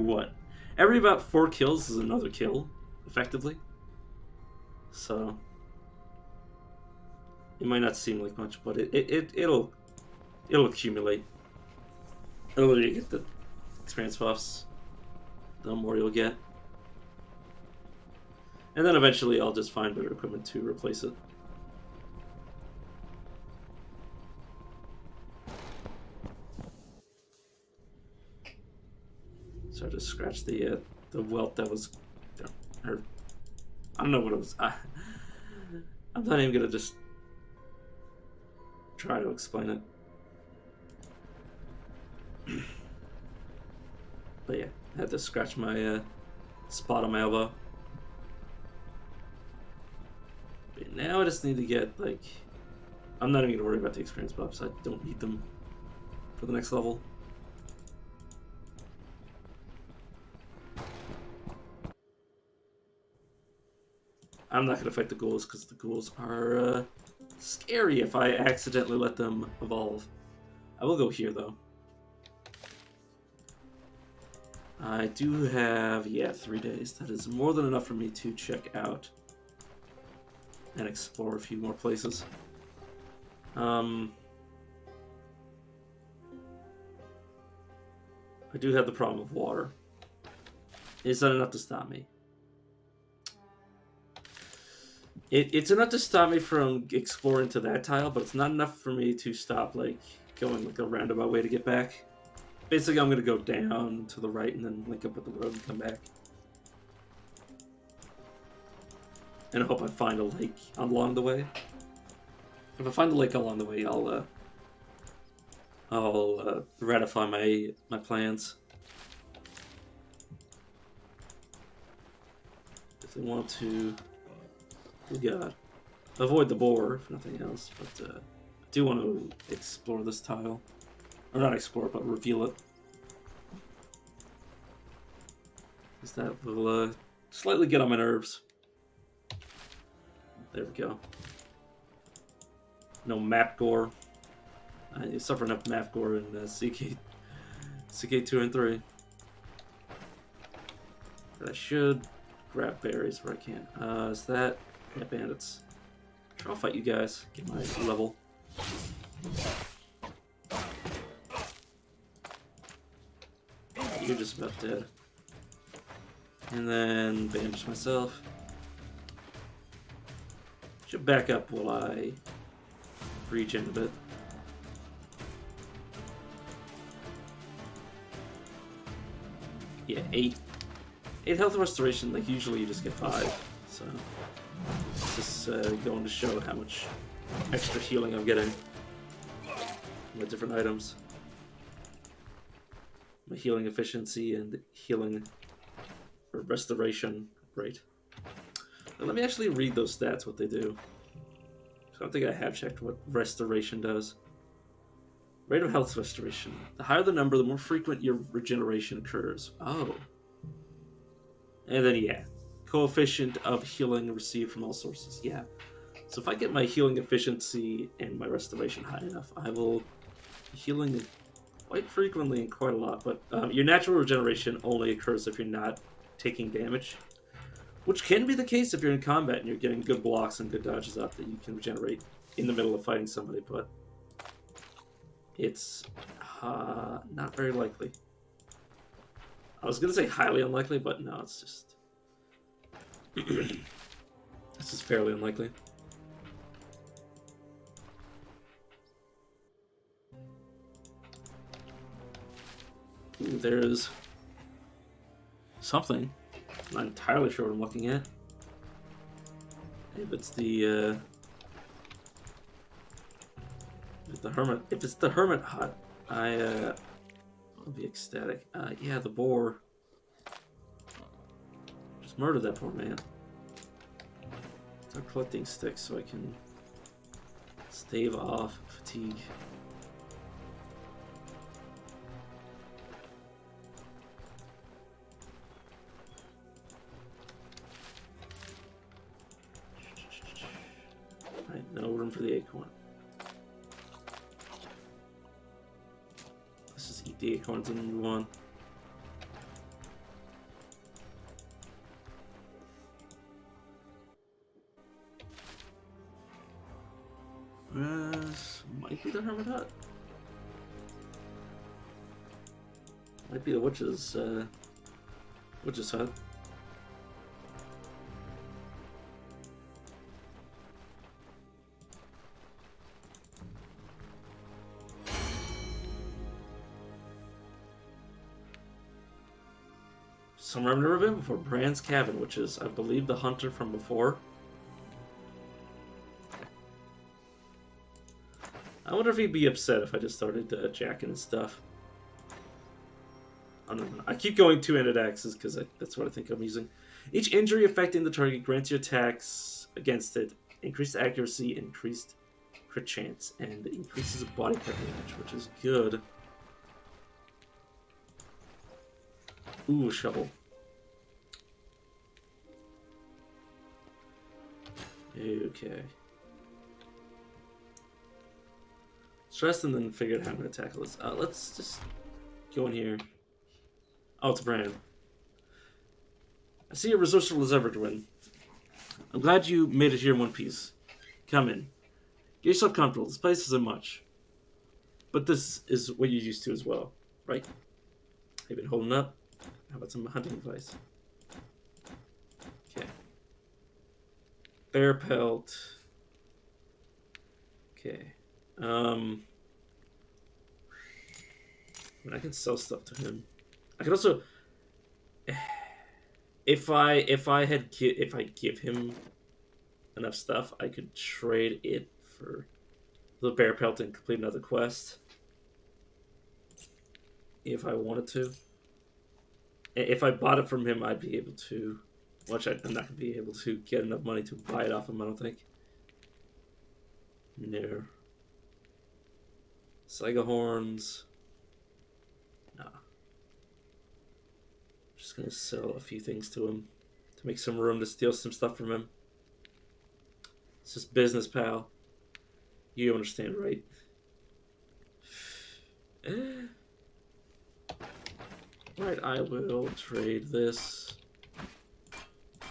about 4 kills is another kill, effectively. So it might not seem like much, but it'll accumulate. The older you get the experience buffs, the more you'll get. And then eventually I'll just find better equipment to replace it. So I just scratched the welt that was, or I don't know what it was. I'm not even gonna just try to explain it. But yeah, I had to scratch my spot on my elbow. But now I just need to get, like, I'm not even gonna worry about the experience buffs. I don't need them for the next level. I'm not gonna fight the ghouls because the ghouls are scary if I accidentally let them evolve. I will go here though. I do have, yeah, 3 days. That is more than enough for me to check out and explore a few more places. I do have the problem of water. Is that enough to stop me? It's enough to stop me from exploring to that tile, but it's not enough for me to stop, like, going like a roundabout way to get back. Basically, I'm going to go down to the right and then link up with the road and come back. And I hope I find a lake along the way. If I find a lake along the way, I'll ratify my plans. If they want to, oh god, avoid the boar if nothing else. But I do want to explore this tile, or not explore, but reveal it, because that will slightly get on my nerves. There we go. No map gore. I suffer enough map gore in CK2 and 3. But I should grab berries where I can. Is that... Yeah, bandits. Sure, I'll fight you guys. Get my level. You're just about dead. And then bandage myself. Should back up while I regen a bit. Yeah, 8 health restoration. Like usually you just get 5. So it's just going to show how much extra healing I'm getting with different items. My healing efficiency and healing or restoration rate. Now, let me actually read those stats, what they do. I don't think I have checked what restoration does. Rate of health restoration. The higher the number, the more frequent your regeneration occurs. Oh. And then, yeah. Coefficient of healing received from all sources. Yeah. So if I get my healing efficiency and my restoration high enough, I will be healing quite frequently and quite a lot. But your natural regeneration only occurs if you're not taking damage. Which can be the case if you're in combat and you're getting good blocks and good dodges up that you can regenerate in the middle of fighting somebody, but it's not very likely. I was going to say highly unlikely, but no, it's just... this is fairly unlikely. Ooh, there's something. I'm not entirely sure what I'm looking at. If it's the hermit, if it's the hermit hut, I'll be ecstatic. Yeah, the boar just murdered that poor man. Start collecting sticks so I can stave off fatigue. Right, no room for the acorn. Let's just eat the acorns and move on. This might be the hermit hut. Might be the witch's hut. Somewhere I've never been before. Brand's cabin, which is, I believe, the hunter from before. I wonder if he'd be upset if I just started jacking his stuff. I don't know. I keep going two-handed axes because that's what I think I'm using. Each injury affecting the target grants your attacks against it increased accuracy, increased crit chance, and increases body part damage, which is good. Ooh, shovel. Okay. Stressed and then figured out how I'm going to tackle this. Let's just go in here. Oh, it's Bran. I see you're resourceful as ever, Dwyn. I'm glad you made it here in one piece. Come in. Get yourself comfortable. This place isn't much. But this is what you're used to as well, right? Have you been holding up? How about some hunting advice? Okay. Bear pelt. Okay. I mean, I can sell stuff to him. I can also, if I give him enough stuff, I could trade it for the bear pelt and complete another quest. If I wanted to. If I bought it from him, I'd be able to. Which I'm not gonna be able to get enough money to buy it off him. I don't think. No. Saiga horns. Nah. Just gonna sell a few things to him to make some room to steal some stuff from him. It's just business, pal. You understand, right? Right, I will trade this.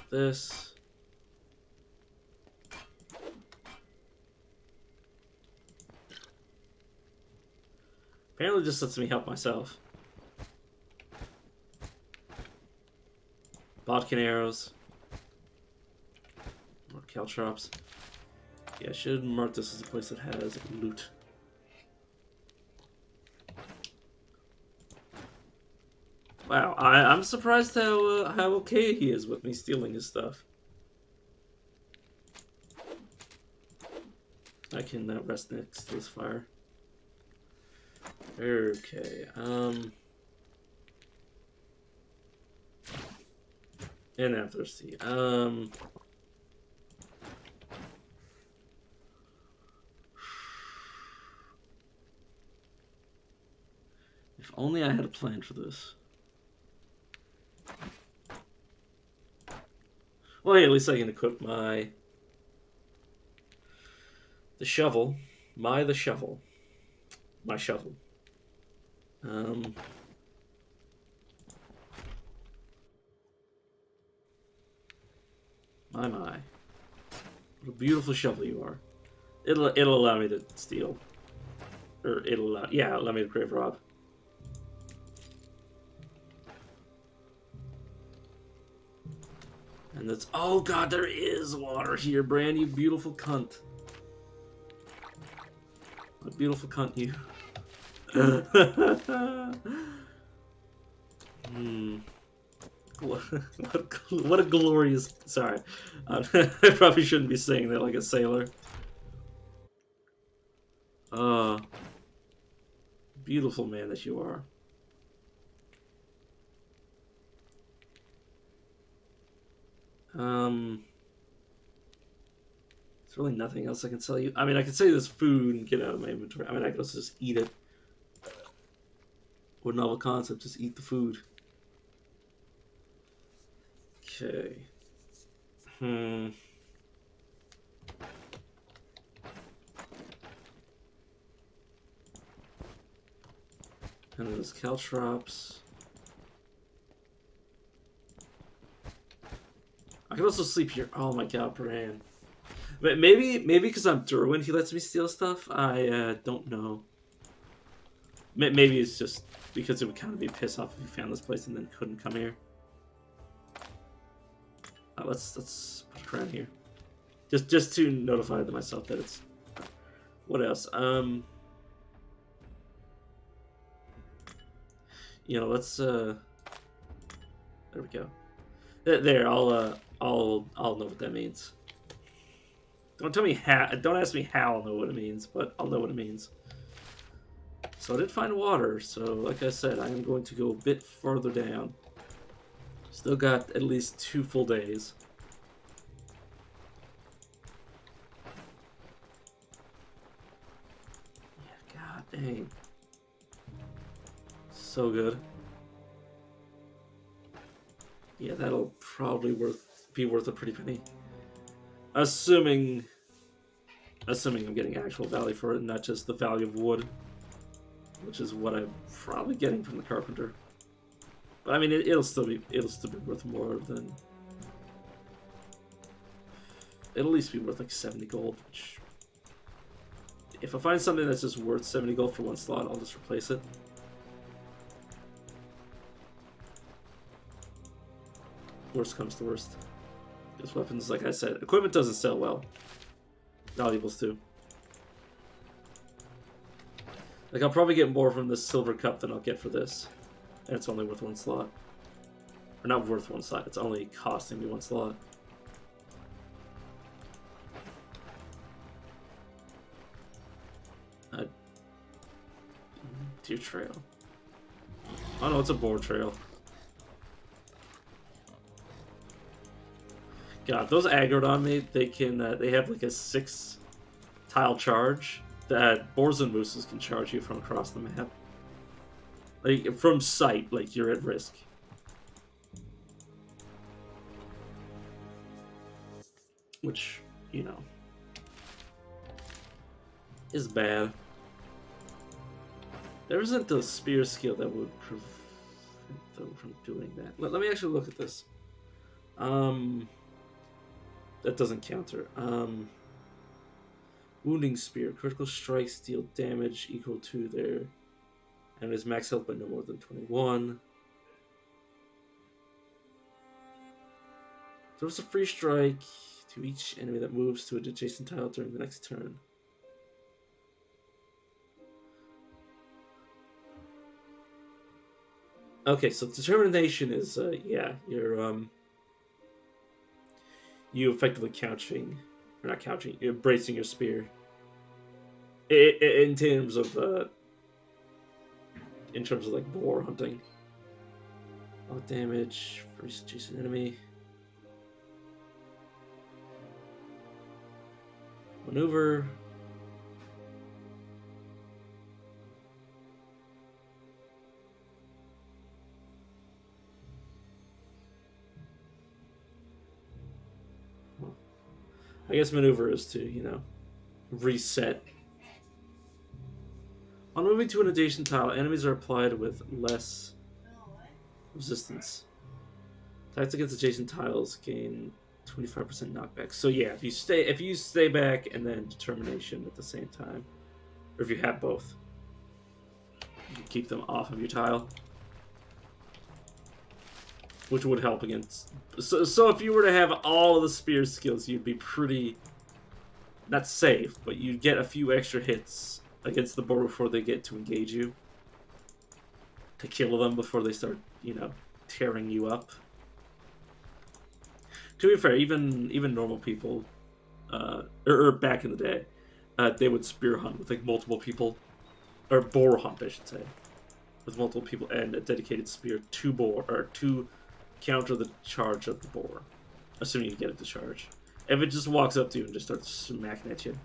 This. Apparently just lets me help myself. Bodkin arrows. More caltrops. Yeah, I should mark this as a place that has loot. Wow, I'm surprised how okay he is with me stealing his stuff. I can rest next to this fire. Okay, and I'm thirsty. If only I had a plan for this. Well, hey, at least I can equip the shovel. The shovel. My shovel. My. What a beautiful shovel you are. It'll allow me to steal. Or it'll allow me to grave rob. And that's, oh god, there is water here, Bran, you beautiful cunt. What a beautiful cunt you. What a glorious, sorry. I probably shouldn't be saying that like a sailor. Beautiful man that you are. There's really nothing else I can sell you. I mean, I can sell you this food and get out of my inventory. I mean, I could also just eat it. What a novel concept, just eat the food. Okay. And those caltrops. I can also sleep here. Oh my god, Bran. But maybe because I'm Derwin, he lets me steal stuff. I don't know. Maybe it's just because it would kind of be piss off if you found this place and then couldn't come here. Let's put a crown here, just to notify myself that it's. What else? You know, let's. There we go. There, I'll know what that means. Don't tell me how. Don't ask me how I'll know what it means, but I'll know what it means. So I did find water. So, like I said, I am going to go a bit further down. Still got at least 2 full days. Yeah, god dang. So good. Yeah, that'll probably be worth a pretty penny. Assuming I'm getting actual value for it, and not just the value of wood, which is what I'm probably getting from the carpenter. But I mean, it'll still be worth more than. It'll at least be worth like 70 gold. Which, if I find something that's just worth 70 gold for one slot, I'll just replace it. Worst comes to worst. Because weapons, like I said, equipment doesn't sell well. Valuables too. Like, I'll probably get more from this silver cup than I'll get for this. And it's only worth one slot. Or not worth one slot, it's only costing me one slot. Deer trail. Oh no, it's a boar trail. God, those aggroed on me, they can, they have like a 6 tile charge that boars and mooses can charge you from across the map. Like, from sight, like, you're at risk. Which, you know, is bad. There isn't a spear skill that would prevent them from doing that. Let me actually look at this. That doesn't counter. Wounding spear. Critical strikes deal damage equal to their enemy's max health by no more than 21. Throws a free strike to each enemy that moves to an adjacent tile during the next turn. Okay, so determination is, yeah, you effectively couching, or not couching, you're bracing your spear. In terms of like boar hunting. Oh, damage for each adjacent enemy. Maneuver. I guess maneuver is to, you know, reset. On moving to an adjacent tile, enemies are applied with less resistance. Attacks against adjacent tiles gain 25% knockback. So yeah, if you stay back and then determination at the same time, or if you have both, you can keep them off of your tile, which would help against. So if you were to have all of the spear skills, you'd be pretty, not safe, but you'd get a few extra hits against the boar before they get to engage you, to kill them before they start, you know, tearing you up. To be fair, even normal people, or back in the day, they would spear hunt with like multiple people, or boar hunt, I should say, with multiple people and a dedicated spear to boar, or to counter the charge of the boar, assuming you get it to charge. If it just walks up to you and just starts smacking at you,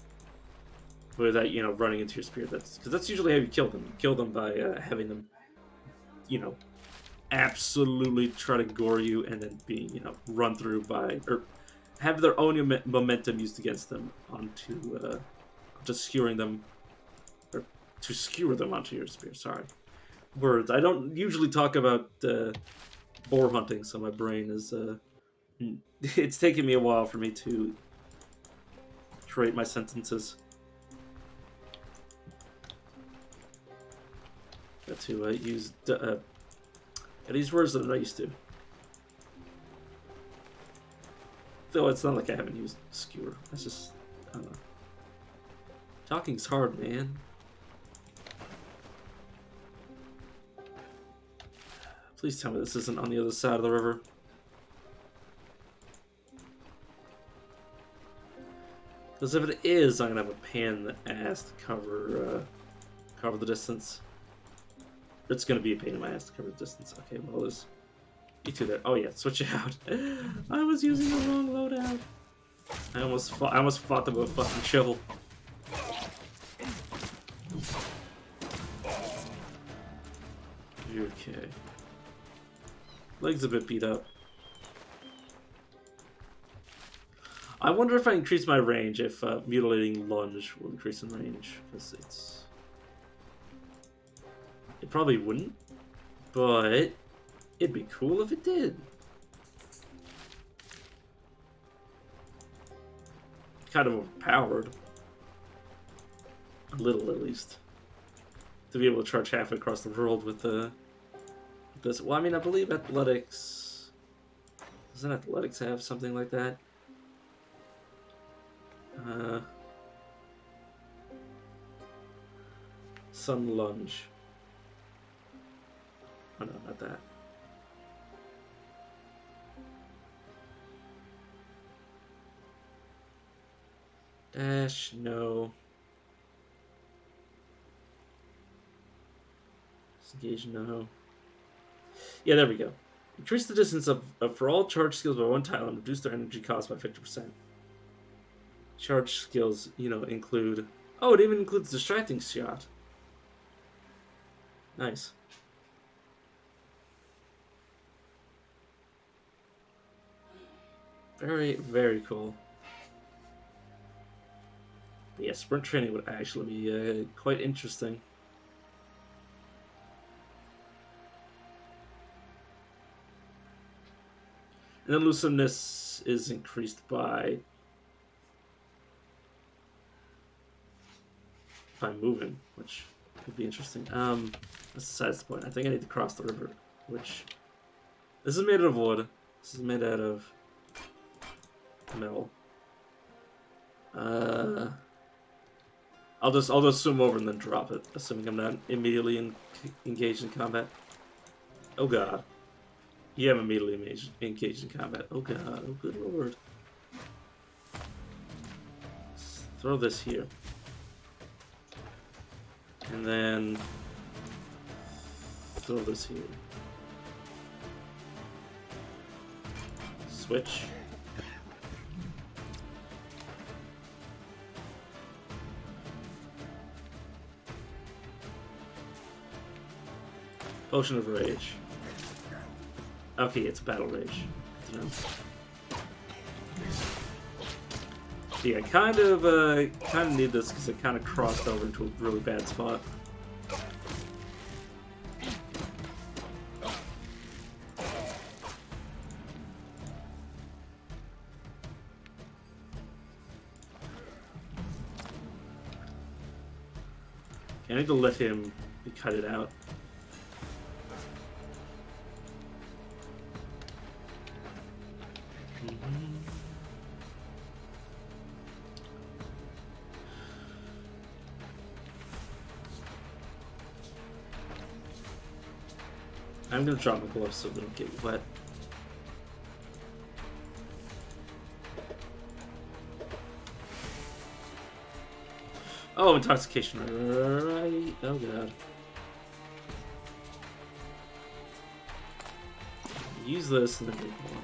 without, you know, running into your spear, because that's usually how you kill them. You kill them by having them, you know, absolutely try to gore you and then being, you know, run through by, or have their own momentum used against them onto, just skewering them, or to skewer them onto your spear. Sorry. Words. I don't usually talk about boar hunting, so my brain is, it's taken me a while for me to create my sentences. Got to use these words that I'm not used to. Though it's not like I haven't used skewer. That's just, I don't know. Talking's hard, man. Please tell me this isn't on the other side of the river. Because if it is, I'm gonna have a pain in the ass to cover the distance. It's gonna be a pain in my ass to cover the distance. Okay, well, there's you two there. Oh yeah, switch it out. I was using the wrong loadout. I almost fought them with a fucking shovel. Okay. Leg's a bit beat up. I wonder if I increase my range, if Mutilating Lunge will increase in range. Because it probably wouldn't, but it'd be cool if it did. Kind of overpowered. A little, at least. To be able to charge halfway across the world with this. Well, I mean, I believe Athletics... Doesn't Athletics have something like that? Sun Lunge. Oh no, not that. Dash, no. Disengage, no. Yeah, there we go. Increase the distance for all charge skills by 1 tile and reduce their energy cost by 50%. Charge skills, include... Oh, it even includes Distracting Shot. Nice. Very, very cool. But yeah, sprint training would actually be quite interesting. And then elusiveness is increased by moving, which could be interesting. That's besides the point. I think I need to cross the river, which this is made out of wood. This is made out of metal. I'll just swim over and then drop it, assuming I'm not immediately engaged in combat. Oh god. Yeah, I'm immediately engaged in combat. Oh god, oh good lord. Let's throw this here. And then throw this here. Switch. Potion of Rage. Okay, it's Battle Rage. Good to know. Yeah, I kind of need this because it kind of crossed over into a really bad spot. I need to let him cut it out. I'm gonna drop my gloves so they don't get wet. Oh, intoxication. Right. Oh god. Use this and then drink water.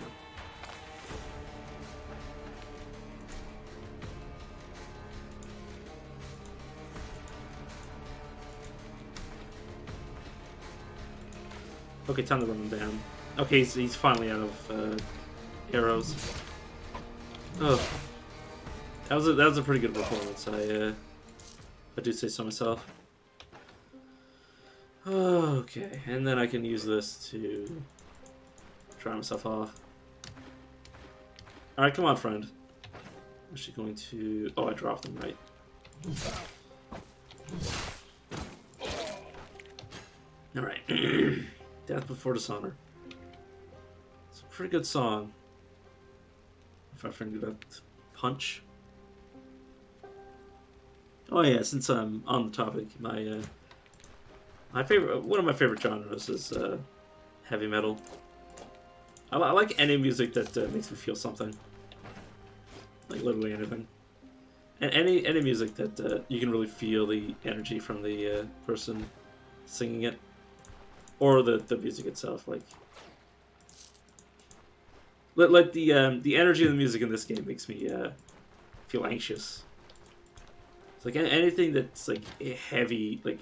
Okay, time to run him down. Okay, so he's finally out of arrows. Oh, that was a pretty good performance. I do say so myself. Okay, and then I can use this to dry myself off. All right, come on, friend. I'm actually going to. Oh, I dropped them right. All right. Death Before Dishonor. It's a pretty good song. If I find that punch. Oh yeah, since I'm on the topic, my one of my favorite genres is heavy metal. I like any music that makes me feel something. Like literally anything. And any music that you can really feel the energy from the person singing it. Or the music itself, like the energy of the music in this game makes me feel anxious. It's like anything that's like heavy, like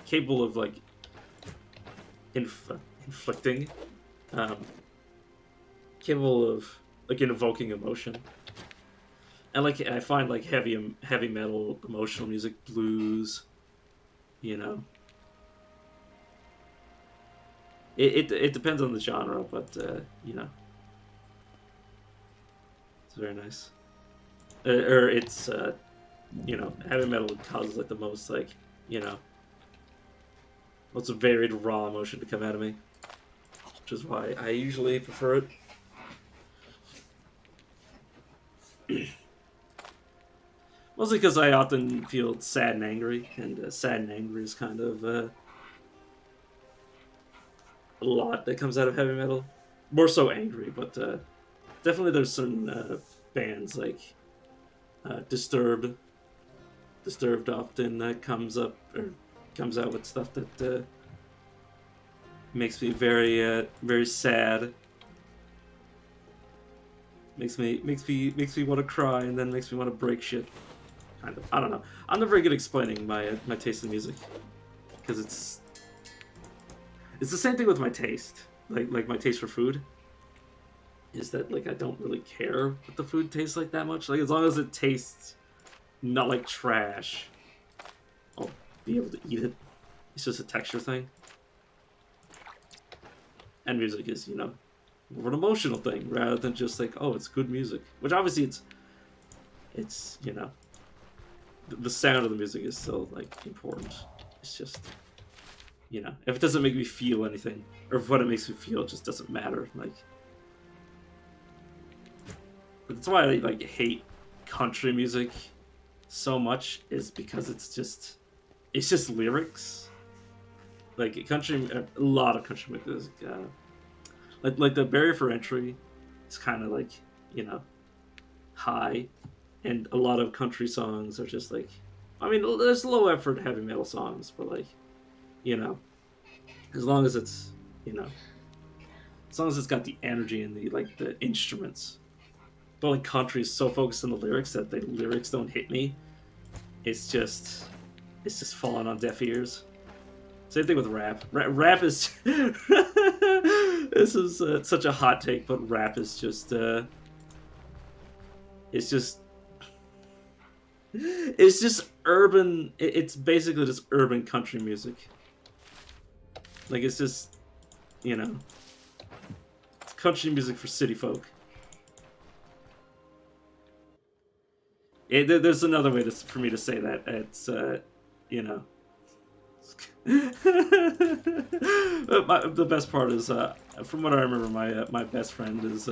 capable of like inflicting, capable of like invoking emotion. I find like heavy metal, emotional music, blues, you know. It depends on the genre, but you know, it's very nice. Or it's you know, heavy metal causes like the most like, you know, lots of varied raw emotion to come out of me, which is why I usually prefer it. Mostly because I often feel sad and angry, and sad and angry is kind of a lot that comes out of heavy metal. More so angry, but definitely there's certain bands like Disturbed. Disturbed often comes up or comes out with stuff that makes me very sad. Makes me want to cry, and then makes me want to break shit. Kind of. I don't know. I'm not very good explaining my taste in music because it's the same thing with my taste. Like my taste for food is that like I don't really care what the food tastes like that much. Like as long as it tastes not like trash, I'll be able to eat it. It's just a texture thing. And music is, you know, more of an emotional thing rather than just like, oh, it's good music. Which obviously it's you know, the sound of the music is still like important. It's just, you know, if it doesn't make me feel anything, or if what it makes me feel just doesn't matter. Like, that's why I like hate country music so much, is because it's just lyrics. Like country, a lot of country music, like the barrier for entry is kind of like, you know, high, and a lot of country songs are just like, I mean, there's low effort heavy metal songs, but like, you know, as long as it's, you know, as long as it's got the energy and the like the instruments. But like country is so focused on the lyrics that the lyrics don't hit me. It's just falling on deaf ears. Same thing with rap. Rap is this is such a hot take, but rap is just it's just urban. It's basically just urban country music. Like it's just, you know, it's country music for city folk. There's another way for me to say that. It's you know. The best part is, from what I remember, my best friend is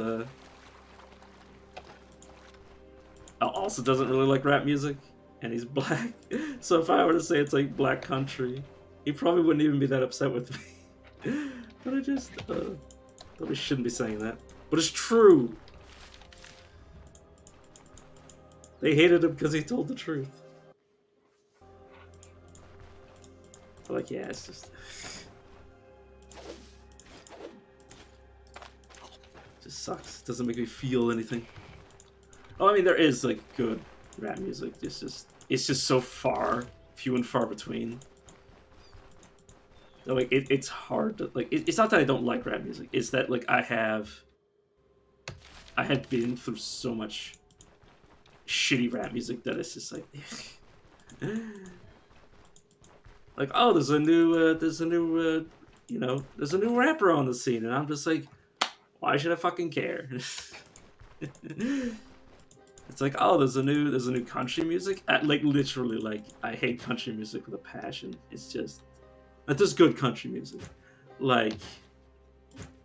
also doesn't really like rap music, and he's black. So if I were to say it's like black country, he probably wouldn't even be that upset with me. But I just probably shouldn't be saying that. But it's true. They hated him because he told the truth. But like, yeah, it's just sucks. Doesn't make me feel anything. Oh, I mean, there is like good rap music. It's just so few and far between. Like it's hard to like. It's not that I don't like rap music. It's that like I have been through so much shitty rap music that it's just like, like, oh, there's a new you know, there's a new rapper on the scene, and I'm just like, why should I fucking care? It's like, oh, there's a new country music. Like literally, like I hate country music with a passion. It's just that there's good country music, like,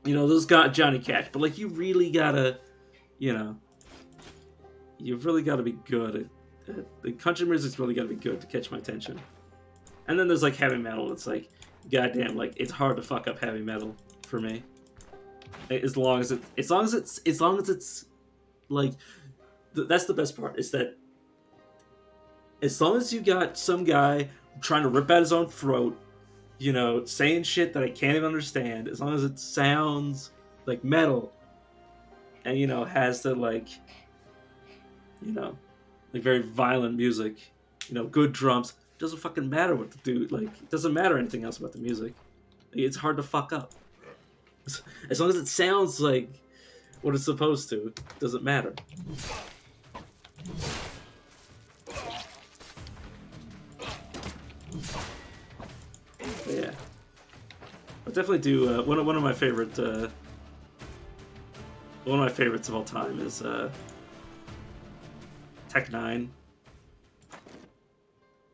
you know, those got Johnny Cash, but like you really gotta, you know, you've really got to be good at the country music's really got to be good to catch my attention. And then there's like heavy metal. It's like, goddamn, like it's hard to fuck up heavy metal for me. As long as it's like, that's the best part, is that as long as you got some guy trying to rip out his own throat, you know, saying shit that I can't even understand, as long as it sounds like metal, and you know has the like, you know, like very violent music, you know, good drums. Doesn't fucking matter what the dude, like, it doesn't matter anything else about the music. Like, it's hard to fuck up. As long as it sounds like what it's supposed to, it doesn't matter. But definitely do one of my favorite one of my favorites of all time is Tech Nine,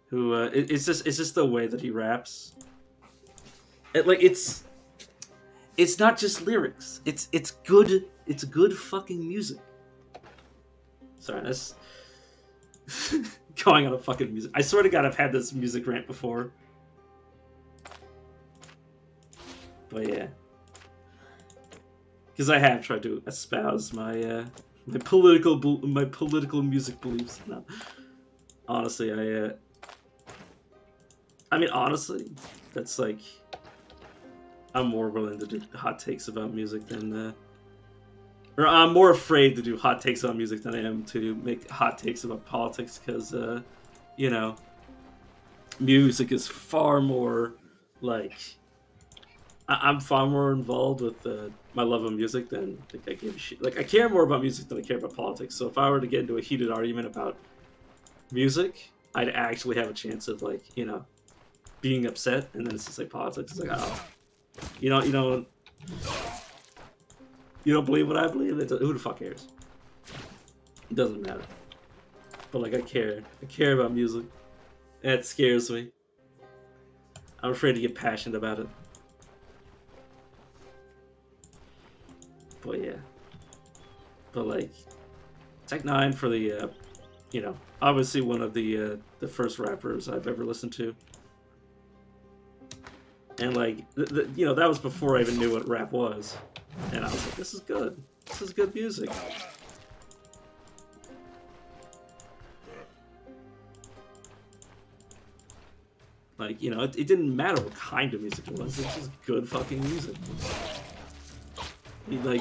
who it's just the way that he raps. Like it's not just lyrics. It's good fucking music. Sorry, that's going on a fucking music. I swear to God, I've had this music rant before. But yeah, because I have tried to espouse my my political music beliefs. No, honestly, I mean honestly, that's like I'm more willing to do hot takes about music than or I'm more afraid to do hot takes on music than I am to make hot takes about politics because you know, music is far more like I'm far more involved with my love of music than I think I give a shit. Like I care more about music than I care about politics. So if I were to get into a heated argument about music, I'd actually have a chance of like being upset. And then it's just like politics. It's like you don't believe what I believe. Who the fuck cares? It doesn't matter. But like I care. I care about music. And it scares me. I'm afraid to get passionate about it. But yeah. But like Tech Nine for the obviously one of the first rappers I've ever listened to. And like that was before I even knew what rap was. And I was like, this is good. This is good music. Like, it didn't matter what kind of music it was. It was just good fucking music. Like,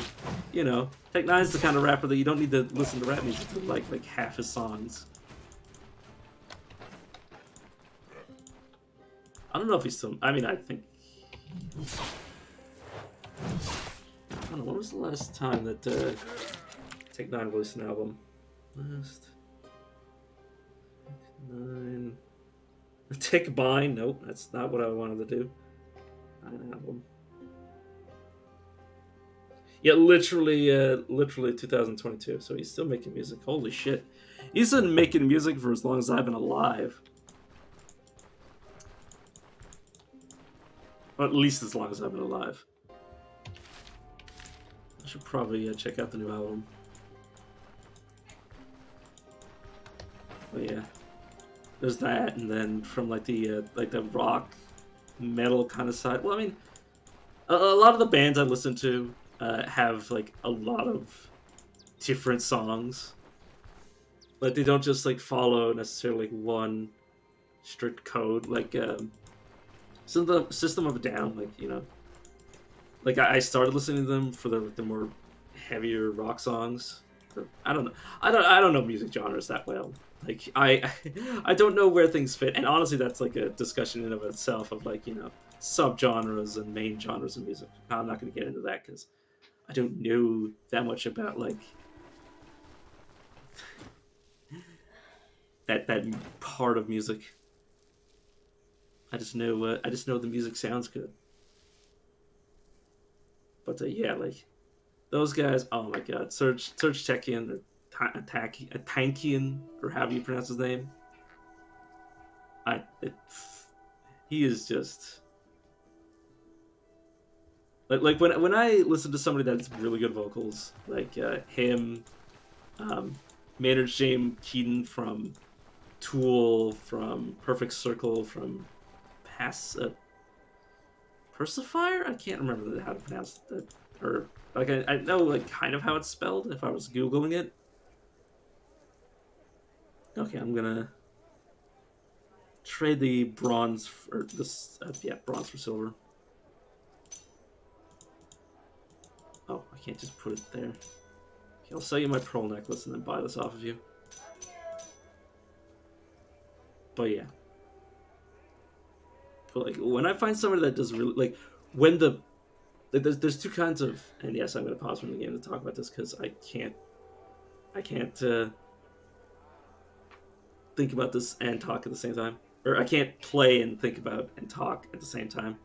Tech Nine's the kind of rapper that you don't need to listen to rap music to like half his songs. I don't know if he's still. I mean, I think. I don't know. When was the last time that Tech Nine released an album? Last. Nine. Tech Bind? Nope, that's not what I wanted to do. Nine album. Yeah, literally 2022. So he's still making music. Holy shit. He's been making music for as long as I've been alive. Or at least as long as I've been alive. I should probably check out the new album. But yeah. There's that, and then from like the rock metal kind of side. Well, I mean, a lot of the bands I listen to have like a lot of different songs. Like they don't just like follow necessarily one strict code. Like System of a Down, like like I started listening to them for the more heavier rock songs. I don't know. I don't know music genres that well. Like I don't know where things fit, and honestly, that's like a discussion in of itself of like subgenres and main genres of music. I'm not going to get into that because I don't know that much about like that part of music. I just know the music sounds good. But yeah, like those guys. Oh my god, Serge Tankian or Tankian or however you pronounce his name. He is just like when I listen to somebody that's really good vocals, like him, Maynard James Keenan from Tool, from Perfect Circle, from Persifier? I can't remember how to pronounce that. Or like I know like kind of how it's spelled if I was googling it. Okay, I'm gonna trade the bronze for this. Bronze for silver. Oh, I can't just put it there. Okay, I'll sell you my pearl necklace and then buy this off of you. But yeah. But like when I find somebody that does really like when there's two kinds of, and yes, I'm gonna pause from the game to talk about this because I can't think about this and talk at the same time, or I can't play and think about and talk at the same time.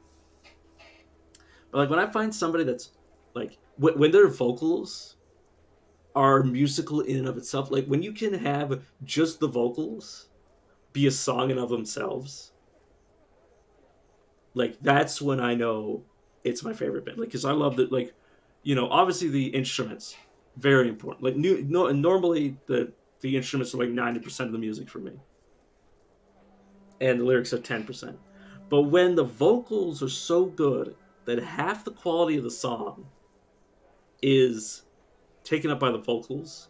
But like when I find somebody that's like when their vocals are musical in and of itself, like when you can have just the vocals be a song in of themselves, like that's when I know it's my favorite band. Like because I love that, like obviously the instruments very important. Like no, and normally the instruments are like 90% of the music for me, and the lyrics are 10%. But when the vocals are so good that half the quality of the song is taken up by the vocals,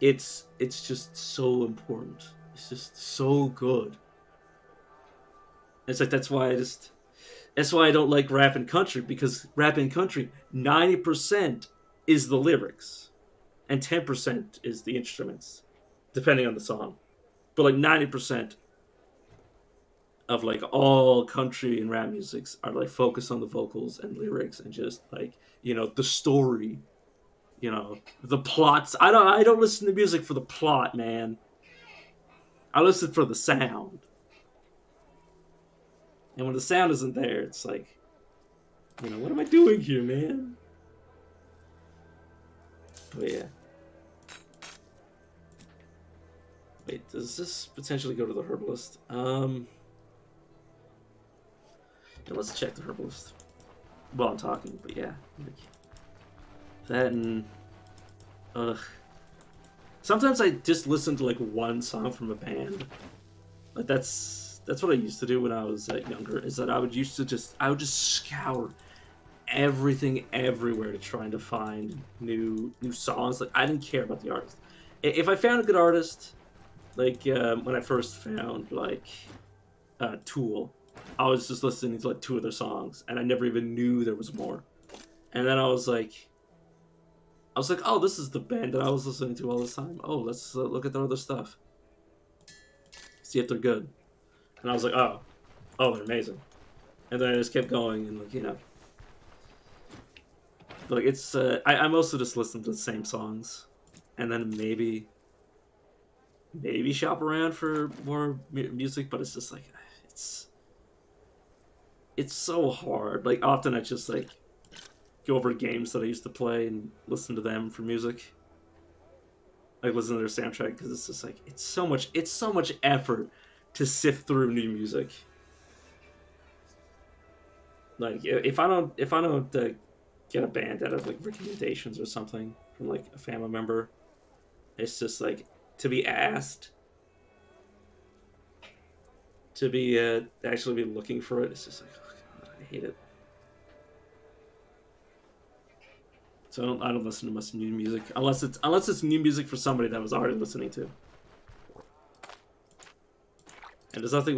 it's just so important. It's just so good. It's like that's why I don't like rap and country, because rap and country 90% is the lyrics and 10% is the instruments, depending on the song. But like 90% of like all country and rap musics are like focused on the vocals and lyrics and just like the story, the plots. I don't listen to music for the plot, man. I listen for the sound. And when the sound isn't there, it's like, what am I doing here, man? But yeah. Wait, does this potentially go to the herbalist? Yeah, let's check the herbalist while I'm talking. But yeah, like, that and ugh. Sometimes I just listen to like one song from a band. Like that's what I used to do when I was younger. Is that I would just scour everything everywhere to trying to find new songs. Like I didn't care about the artist. If I found a good artist, like when I first found like Tool, I was just listening to like two of their songs, and I never even knew there was more. And then I was like, oh, this is the band that I was listening to all this time. Oh, let's look at their other stuff, see if they're good. And I was like, oh, they're amazing. And then I just kept going, and like it's I mostly just listen to the same songs, and then maybe shop around for more music. But it's just like it's it's so hard. Like often I just like go over games that I used to play and listen to them for music. Like listen to their soundtrack, because it's just like it's so much effort to sift through new music. Like if I don't get a band out of like recommendations or something from like a family member, it's just like to be asked to be actually be looking for it. It's just like, oh god, I hate it. So I don't listen to much new music unless it's new music for somebody that I was already listening to. And there's nothing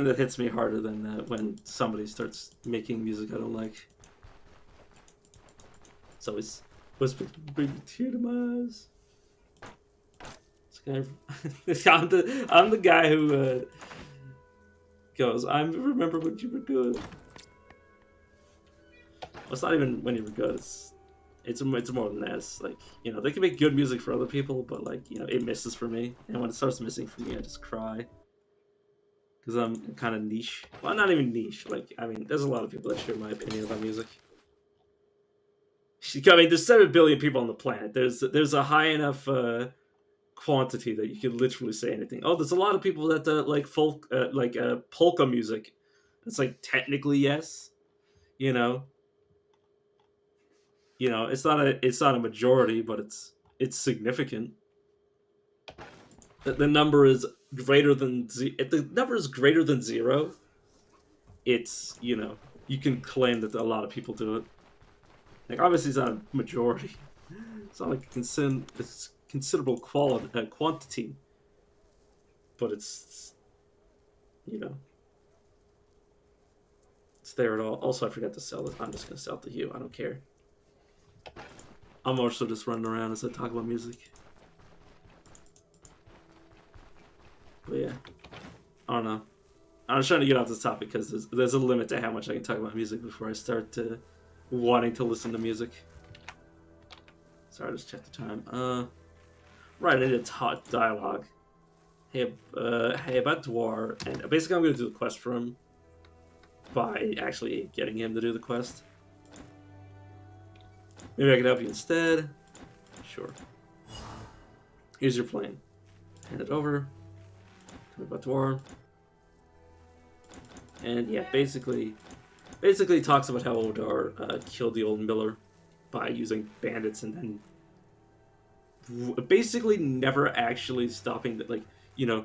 that hits me harder than when somebody starts making music I don't like. It's always bring a tear to my eyes. I'm the guy who goes, I remember when you were good. Well, it's not even when you were good. It's more than that. It's like they can make good music for other people, but like it misses for me. And when it starts missing for me, I just cry, because I'm kind of niche. Well, not even niche. Like I mean, there's a lot of people that share my opinion about music. I mean, there's 7 billion people on the planet. There's a high enough quantity that you can literally say anything. Oh, there's a lot of people that like folk, like polka music. It's like technically yes, you know, it's not a majority, but it's significant. The number is greater than if the number is greater than zero, it's you can claim that a lot of people do it. Like obviously it's not a majority. It's not like it's considerable quantity, but you know it's there at all. Also, I forgot to sell it. I'm just gonna sell it to you. I don't care. I'm also just running around as I talk about music. But yeah, I don't know. I was trying to get off this topic because there's a limit to how much I can talk about music before I start wanting to listen to music. Sorry, I just checked the time. Right, I need a talk dialogue. Hey, about Dwar, and basically I'm gonna do the quest for him. by actually getting him to do the quest. Maybe I can help you instead. Sure. Here's your plane. Hand it over. Tell me about war. And yeah, basically it talks about how Odar killed the old miller by using bandits, and then basically never actually stopping the, like, you know,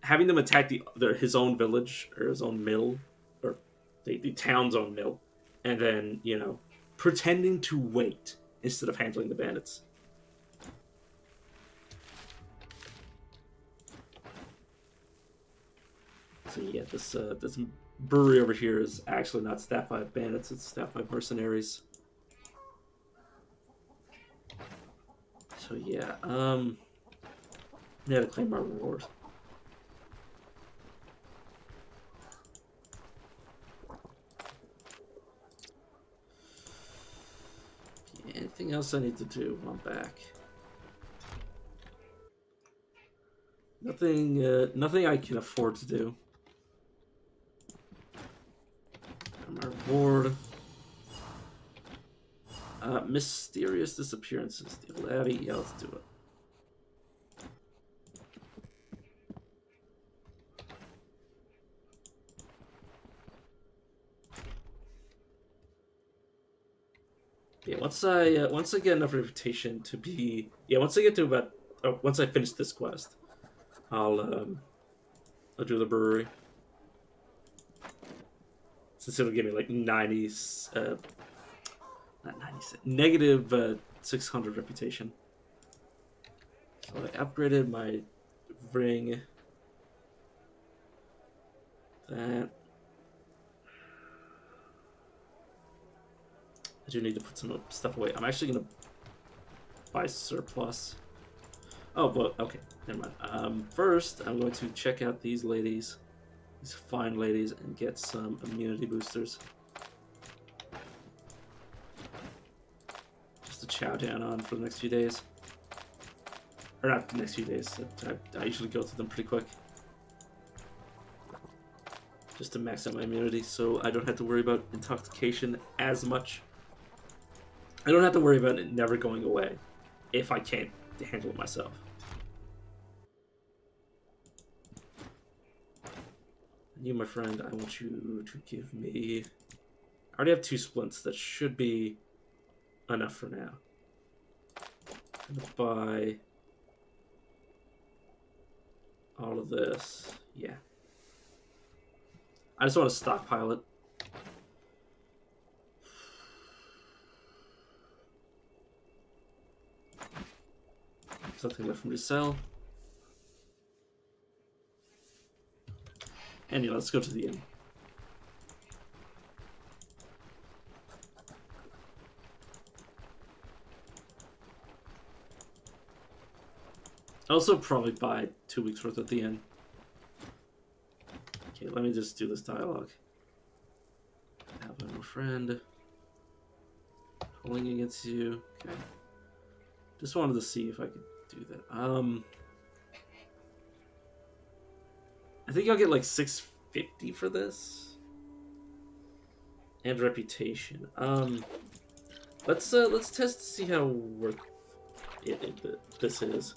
having them attack his own village or his own mill, or the town's own mill, and then, you know, pretending to wait instead of handling the bandits. So yeah, this brewery over here is actually not staffed by bandits; it's staffed by mercenaries. So yeah, yeah, to claim our reward. Anything else I need to do while I'm back? Nothing I can afford to do. My reward. Mysterious disappearances. The old Abbey. Yeah, let's do it. Yeah, once I get enough reputation to be, once I get to about, once I finish this quest, I'll do the brewery. Since it'll give me like 90, not 96, negative 600 reputation. So I upgraded my ring. That. I do need to put some stuff away. I'm actually gonna buy surplus. Oh, but okay, never mind. First, I'm going to check out these ladies, these fine ladies, and get some immunity boosters. Just to chow down on for the next few days. Or not the next few days. I usually go through them pretty quick. Just to max out my immunity, so I don't have to worry about intoxication as much. I don't have to worry about it never going away if I can't handle it myself. And you, my friend, I want you to give me... I already have 2 splints. That should be enough for now. I'm gonna buy all of this. Yeah. I just want to stockpile it. Something left for me to sell. Anyway, let's go to the inn. I'll also probably buy 2 weeks worth at the inn. Okay, let me just do this dialogue. Have a friend. Pulling against you. Okay. Just wanted to see if I could do that. I think I'll get like 650 for this. And reputation. Let's test to see how worth it this is.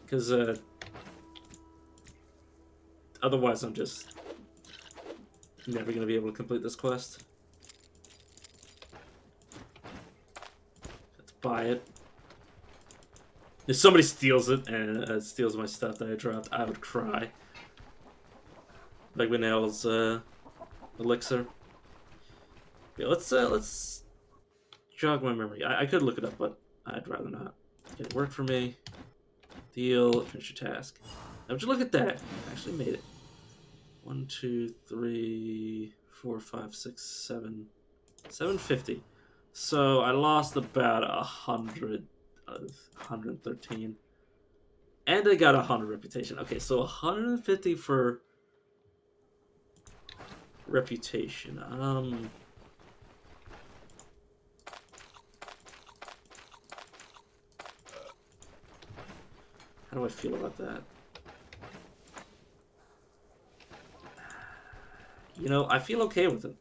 Because otherwise I'm just never gonna be able to complete this quest. Let's buy it. If somebody steals it and steals my stuff that I dropped, I would cry. Like Winnell's elixir. Yeah, let's jog my memory. I could look it up, but I'd rather not. Okay, it worked for me. Deal. Finish your task. Now, would you look at that? I actually made it. 1, 2, 3, 4, 5, 6, 7. 750. So I lost about 100 of 113. And I got 100 reputation. Okay, so 150 for reputation. How do I feel about that? You know, I feel okay with it.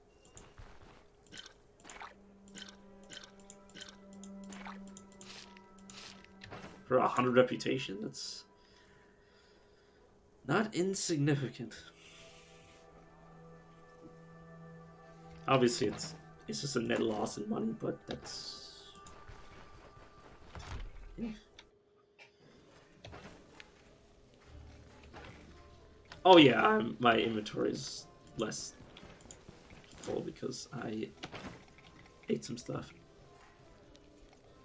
For 100 reputation, that's not insignificant. Obviously, it's just a net loss in money, but that's... Yeah. Oh yeah, my inventory is less full because I ate some stuff.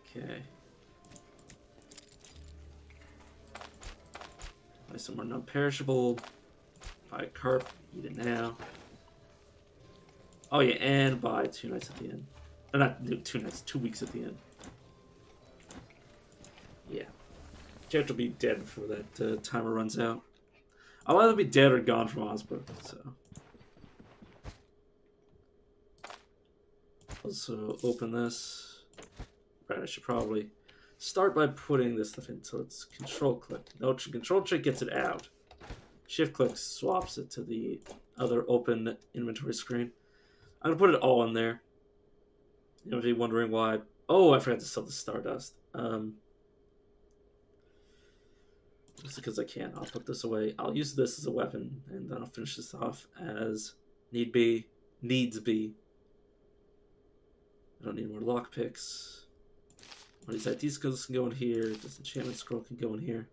Okay. Buy some more non-perishable. Buy a carp. Eat it now. Oh yeah, and buy 2 nights at the end. Or not 2 nights, 2 weeks at the end. Yeah. You have to be dead before that timer runs out. I'll either be dead or gone from Osbrook, so... Also, open this. Right, I should probably start by putting this stuff in. So it's control click. No, control click gets it out. Shift click swaps it to the other open inventory screen. I'm gonna put it all in there. You know, if you're wondering why. Oh, I forgot to sell the Stardust. Just because I can. I'll put this away. I'll use this as a weapon, and then I'll finish this off as needs be. I don't need more lockpicks. One of these ID skills can go in here. This enchantment scroll can go in here.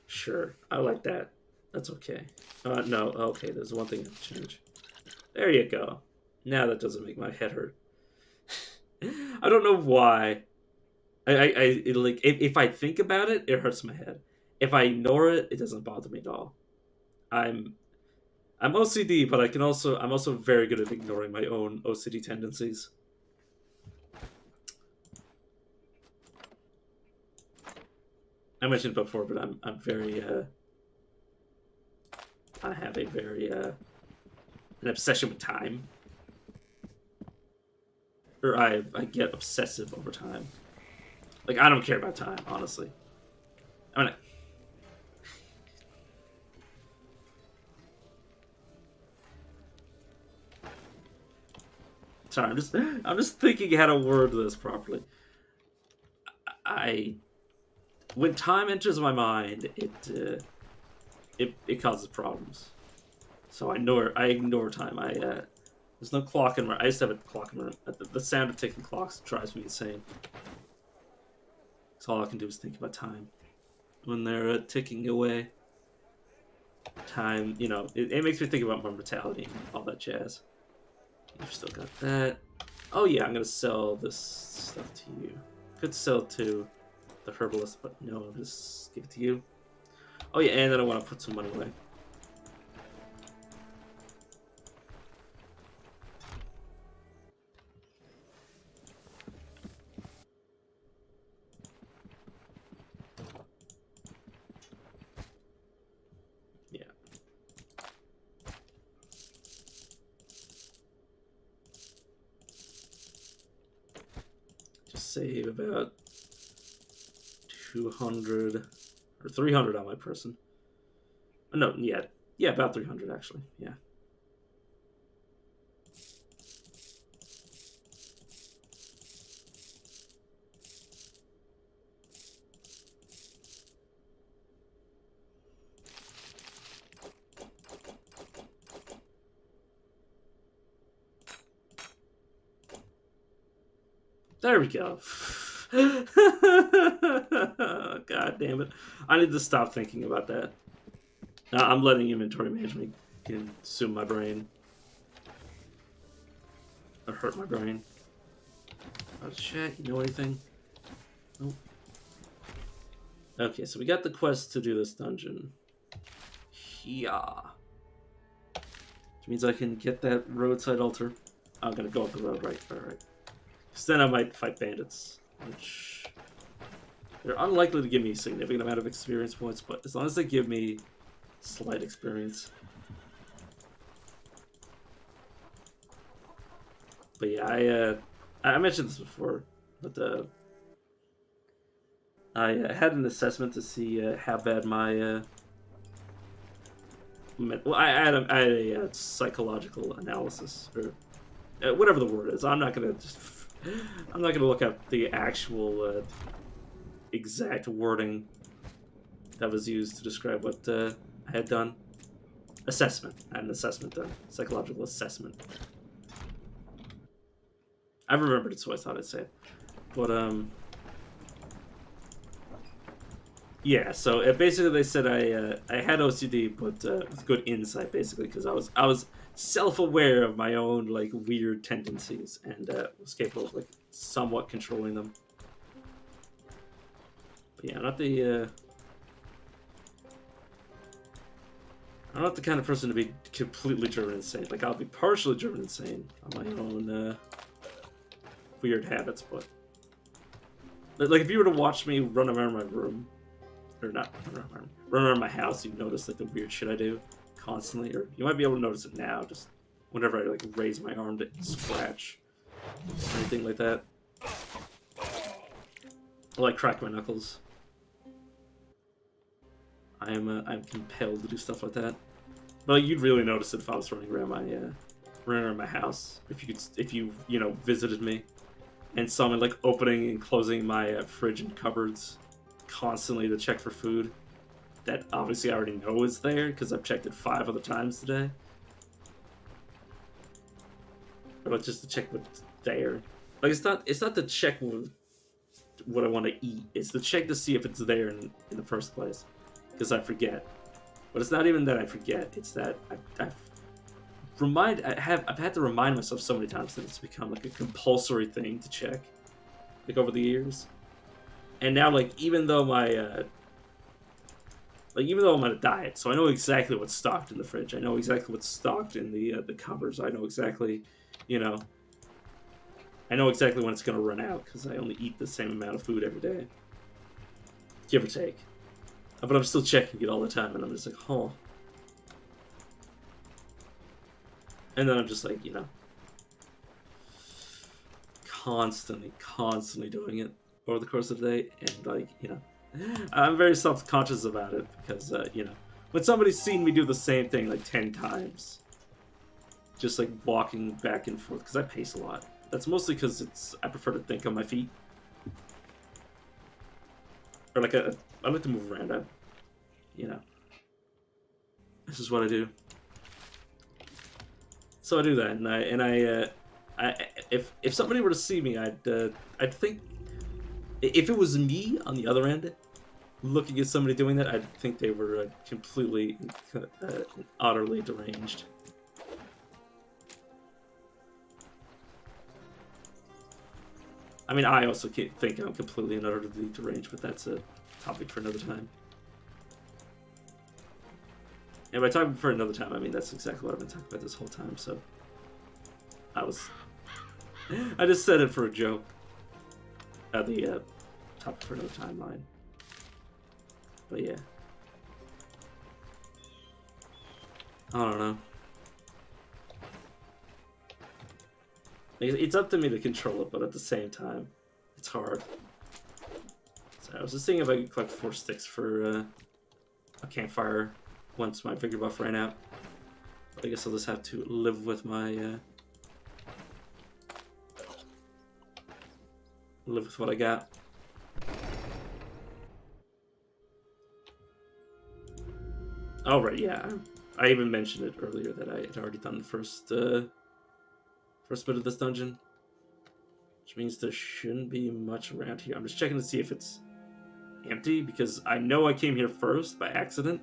Sure, I like that. That's okay. No, okay, there's one thing I have to change. There you go. Now that doesn't make my head hurt. I don't know why. Like if I think about it, it hurts my head. If I ignore it, it doesn't bother me at all. I'm OCD, but I'm also very good at ignoring my own OCD tendencies. I mentioned before, but I'm very I have a very an obsession with time. Or I get obsessive over time. Like, I don't care about time, honestly. I mean, sorry, I'm just thinking how to word this properly. When time enters my mind, it causes problems. So I ignore time. There's no clock in my. I used to have a clock in my. The sound of ticking clocks drives me insane. So all I can do is think about time when they're ticking away. Time, you know, it makes me think about my mortality and all that jazz. You've still got that. Oh yeah, I'm gonna sell this stuff to you. Could sell to the herbalist, but no, I'll just give it to you. Oh yeah, and then I want to put some money away. Yeah. Just save about 200 or 300 on my person. No, yeah, about 300 actually. Yeah. There we go. God damn it. I need to stop thinking about that. I'm letting inventory management consume my brain. Or hurt my brain. Oh, chat, you know anything? Nope. Okay, so we got the quest to do this dungeon. Yeah. Which means I can get that roadside altar. I'm gonna go up the road, right? Alright. Because then I might fight bandits, which they're unlikely to give me a significant amount of experience points, but as long as they give me slight experience, But yeah, I mentioned this before, but I had an assessment to see how bad my well, I had a psychological analysis or whatever the word is. I'm not gonna look up the actual exact wording that was used to describe what I had done. Assessment. I had an assessment done. Psychological assessment. I remembered it, so I thought I'd say it. But yeah. So basically, they said I had OCD, but with good insight, basically, because I was self-aware of my own like weird tendencies and was capable of like somewhat controlling them. But yeah, I'm not the kind of person to be completely driven insane. Like, I'll be partially driven insane on my own weird habits, but like if you were to watch me run around my room, or not run around my house, you'd notice like the weird shit I do constantly, or you might be able to notice it now, just whenever I like raise my arm to scratch or anything like that. I like crack my knuckles. I'm compelled to do stuff like that. But you'd really notice it if I was running around my house. If you know visited me and saw me like opening and closing my fridge and cupboards constantly to check for food that obviously I already know is there because I've checked it 5 other times today. But just to check what's there. Like it's not to check what I want to eat. It's to check to see if it's there in the first place because I forget. But it's not even that I forget. It's that I've had to remind myself so many times that it's become like a compulsory thing to check, like over the years. And now, like even though I'm on a diet, so I know exactly what's stocked in the fridge. I know exactly what's stocked in the cupboards. I know exactly, you know, I know exactly when it's gonna run out because I only eat the same amount of food every day, give or take. But I'm still checking it all the time, and I'm just like, oh. And then I'm just like, constantly doing it over the course of the day, and like, I'm very self-conscious about it because, when somebody's seen me do the same thing like 10 times, just like walking back and forth, because I pace a lot. That's mostly because I prefer to think on my feet, or like I like to move around. This is what I do. So I do that, if somebody were to see me, I'd think if it was me on the other end, looking at somebody doing that, I'd think they were completely, utterly deranged. I mean, I also think I'm completely and utterly deranged, but that's a topic for another time. And by talking for another time, I mean that's exactly what I've been talking about this whole time, so I just said it for a joke. The topic for another timeline. But yeah. I don't know. It's up to me to control it, but at the same time, it's hard. So I was just thinking if I could collect 4 sticks for a campfire once my vigor buff ran out. But I guess I'll just have to live with my live with what I got. Oh right, yeah. I even mentioned it earlier that I had already done the first bit of this dungeon, which means there shouldn't be much around here. I'm just checking to see if it's empty because I know I came here first by accident.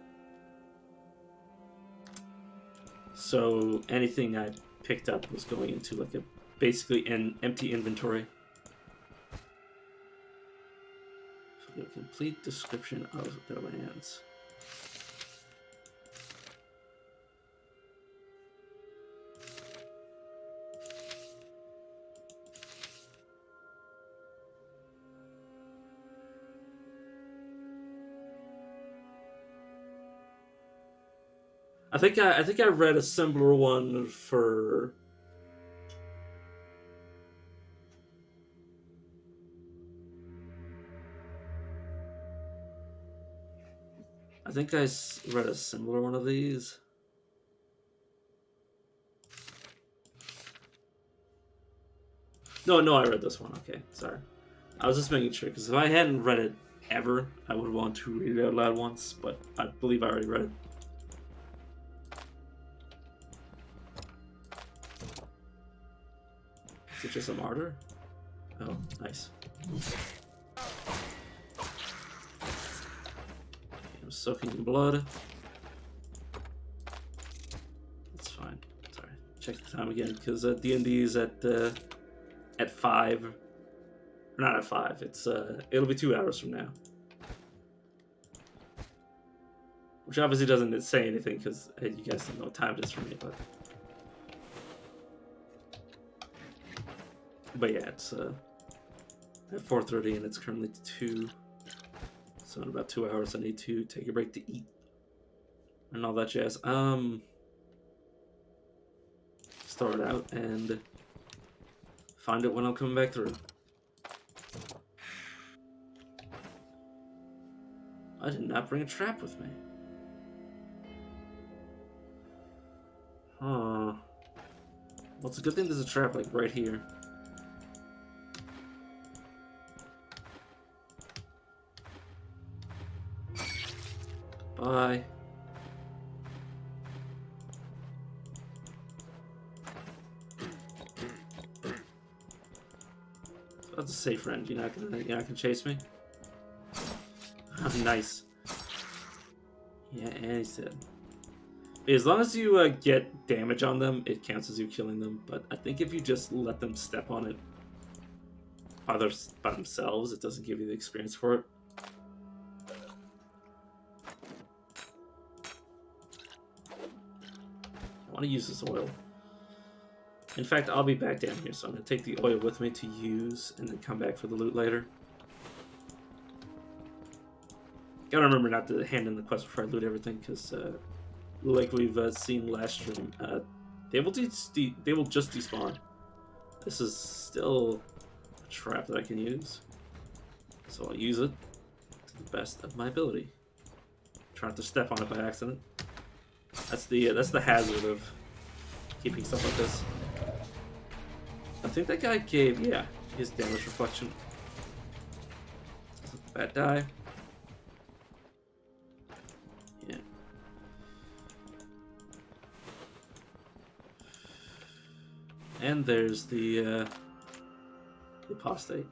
So anything I picked up was going into like basically an empty inventory. So a complete description of their lands. I think I read a similar one for think I read a similar one of these. No, I read this one. Okay, sorry. I was just making sure, because if I hadn't read it ever, I would want to read it out loud once, but I believe I already read it. Is it just a martyr? Oh, nice. I'm soaking in blood. That's fine. Sorry. Check the time again, because D&D is at 5. Or not at 5. It's it'll be 2 hours from now. Which obviously doesn't say anything, because you guys don't know what time it is for me, but yeah, it's at 4:30 and it's currently 2. So in about 2 hours I need to take a break to eat and all that jazz. Start out and find it when I'm coming back through. I did not bring a trap with me. Huh. Well, it's a good thing there's a trap like right here. Bye. That's a safe friend. You're not gonna chase me. Nice. Yeah, and he's dead. As long as you get damage on them, it counts as you killing them. But I think if you just let them step on it by themselves, it doesn't give you the experience for it. I want to use this oil. In fact, I'll be back down here, so I'm going to take the oil with me to use and then come back for the loot later. Gotta remember not to hand in the quest before I loot everything, because like we've seen last stream, they will just despawn. This is still a trap that I can use, so I'll use it to the best of my ability. Try not to step on it by accident. That's the hazard of keeping stuff like this. I think that guy gave, yeah, his damage reflection. Bad die. Yeah. And there's the apostate.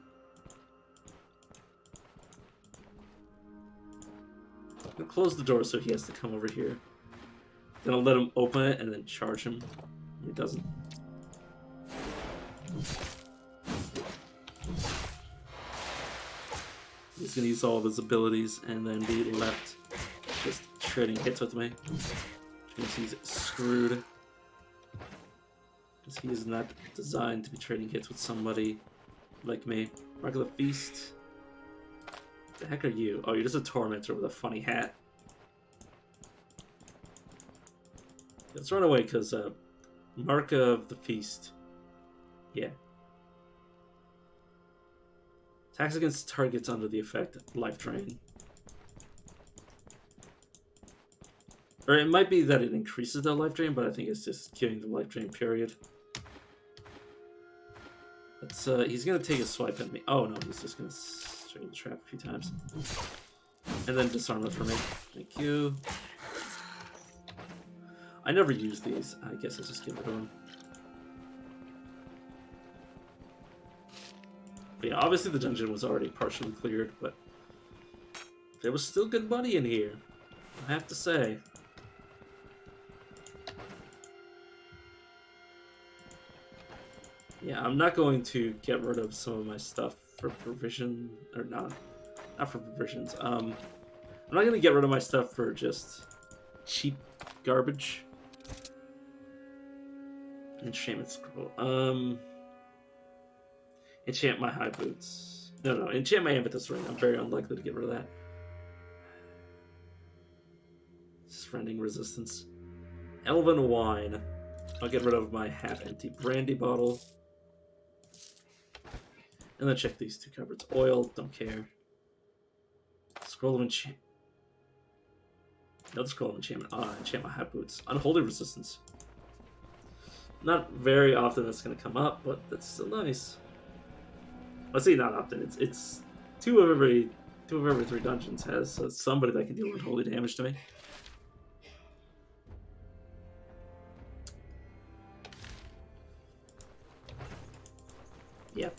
I'm gonna close the door so he has to come over here. Then I'll let him open it and then charge him. He doesn't. He's gonna use all of his abilities and then be left just trading hits with me. Which means he's screwed. Because he is not designed to be trading hits with somebody like me. Regular feast. What the heck are you? Oh, you're just a tormentor with a funny hat. Let's run away, because mark of the feast. Yeah. Attacks against targets under the effect life drain. Or it might be that it increases the life drain, but I think it's just killing the life drain, period. Let's, he's gonna take a swipe at me. Oh no, he's just gonna straight the trap a few times. And then disarm it for me. Thank you. I never use these. I guess I'll just give it to him. But yeah, obviously the dungeon was already partially cleared, but there was still good money in here, I have to say. Yeah, I'm not going to get rid of some of my stuff for provision, or not for provisions. I'm not going to get rid of my stuff for just cheap garbage. Enchantment scroll. Enchant my high boots. No, enchant my amethyst ring. I'm very unlikely to get rid of that. Surrendering resistance. Elven wine. I'll get rid of my half-empty brandy bottle. And then check these two cupboards. Oil, don't care. Scroll of enchant. Another scroll enchantment. Enchant my high boots. Unholy resistance. Not very often that's going to come up, but that's still nice. Let's see, not often. It's two of every 3 dungeons has somebody that can deal unholy damage to me. Yep.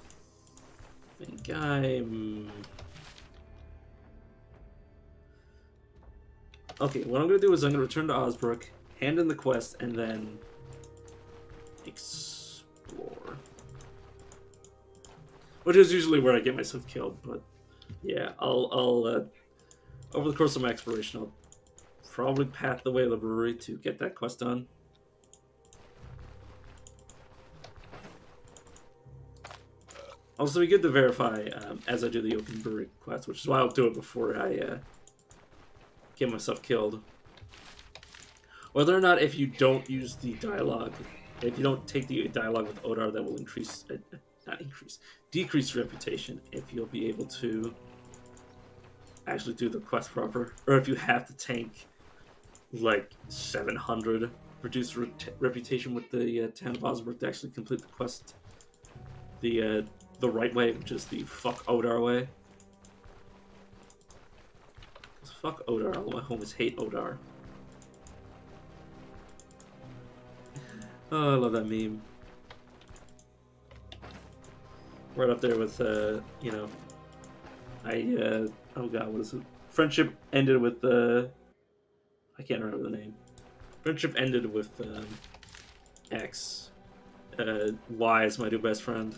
I think I'm... Okay, what I'm going to do is I'm going to return to Osbrook, hand in the quest, and then explore. Which is usually where I get myself killed, but yeah, I'll over the course of my exploration, I'll probably path the way of the brewery to get that quest done. Also, be good to verify as I do the open brewery quest, which is why I'll do it before I get myself killed. Whether or not if you don't use the dialogue, if you don't take the dialogue with Odar, that will decrease reputation if you'll be able to actually do the quest proper. Or if you have to tank like 700 reduced reputation with the Town of Osbrook to actually complete the quest the right way, which is the fuck Odar way. Because fuck Odar, all my homies hate Odar. Oh, I love that meme. Right up there with, you know, oh god, what is it? Friendship ended with, I can't remember the name. Friendship ended with, X. Y is my new best friend.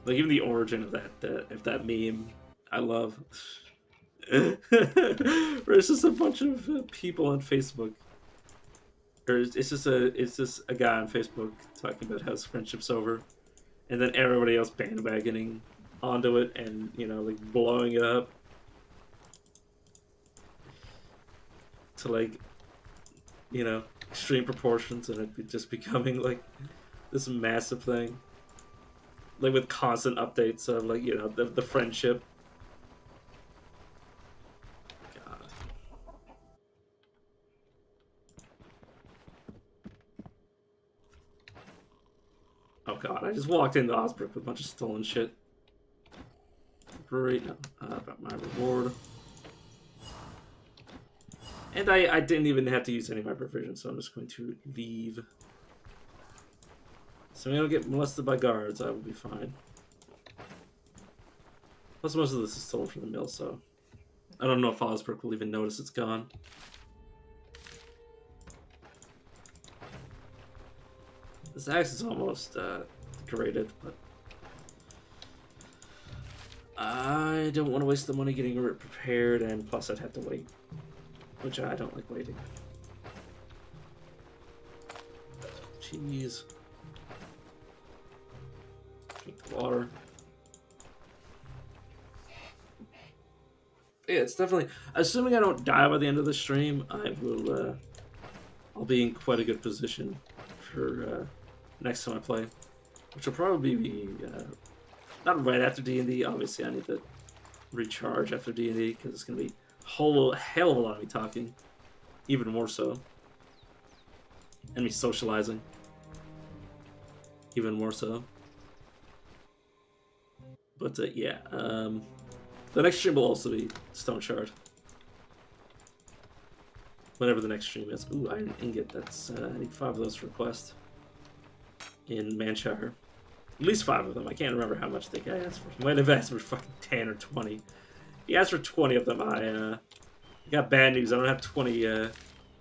Like, even the origin of that meme, I love. Where it's just a bunch of people on Facebook. Or it's just a guy on Facebook talking about how his friendship's over, and then everybody else bandwagoning onto it and, you know, like blowing it up to, like, you know, extreme proportions, and it just becoming like this massive thing, like with constant updates of, like, you know, the friendship. Oh god, I just walked into Osbrook with a bunch of stolen shit. Great, about my reward. And I didn't even have to use any of my provisions, so I'm just going to leave. So we don't get molested by guards, I will be fine. Plus most of this is stolen from the mill, so I don't know if Osbrook will even notice it's gone. This axe is almost decorated, but I don't want to waste the money getting it prepared, and plus I'd have to wait, which I don't like waiting. Jeez. Drink the water. Yeah, it's definitely, assuming I don't die by the end of the stream, I will, I'll be in quite a good position for next time I play, which will probably be not right after D&D. Obviously, I need to recharge after D&D because it's going to be a hell of a lot of me talking, even more so, and me socializing, even more so. But yeah, the next stream will also be Stoneshard. Whenever the next stream is. Ooh, iron ingot. That's I need 5 of those for quest in Manshire. At least 5 of them. I can't remember how much the guy asked for. He might have asked for fucking 10 or 20. He asked for 20 of them. I got bad news. I don't have 20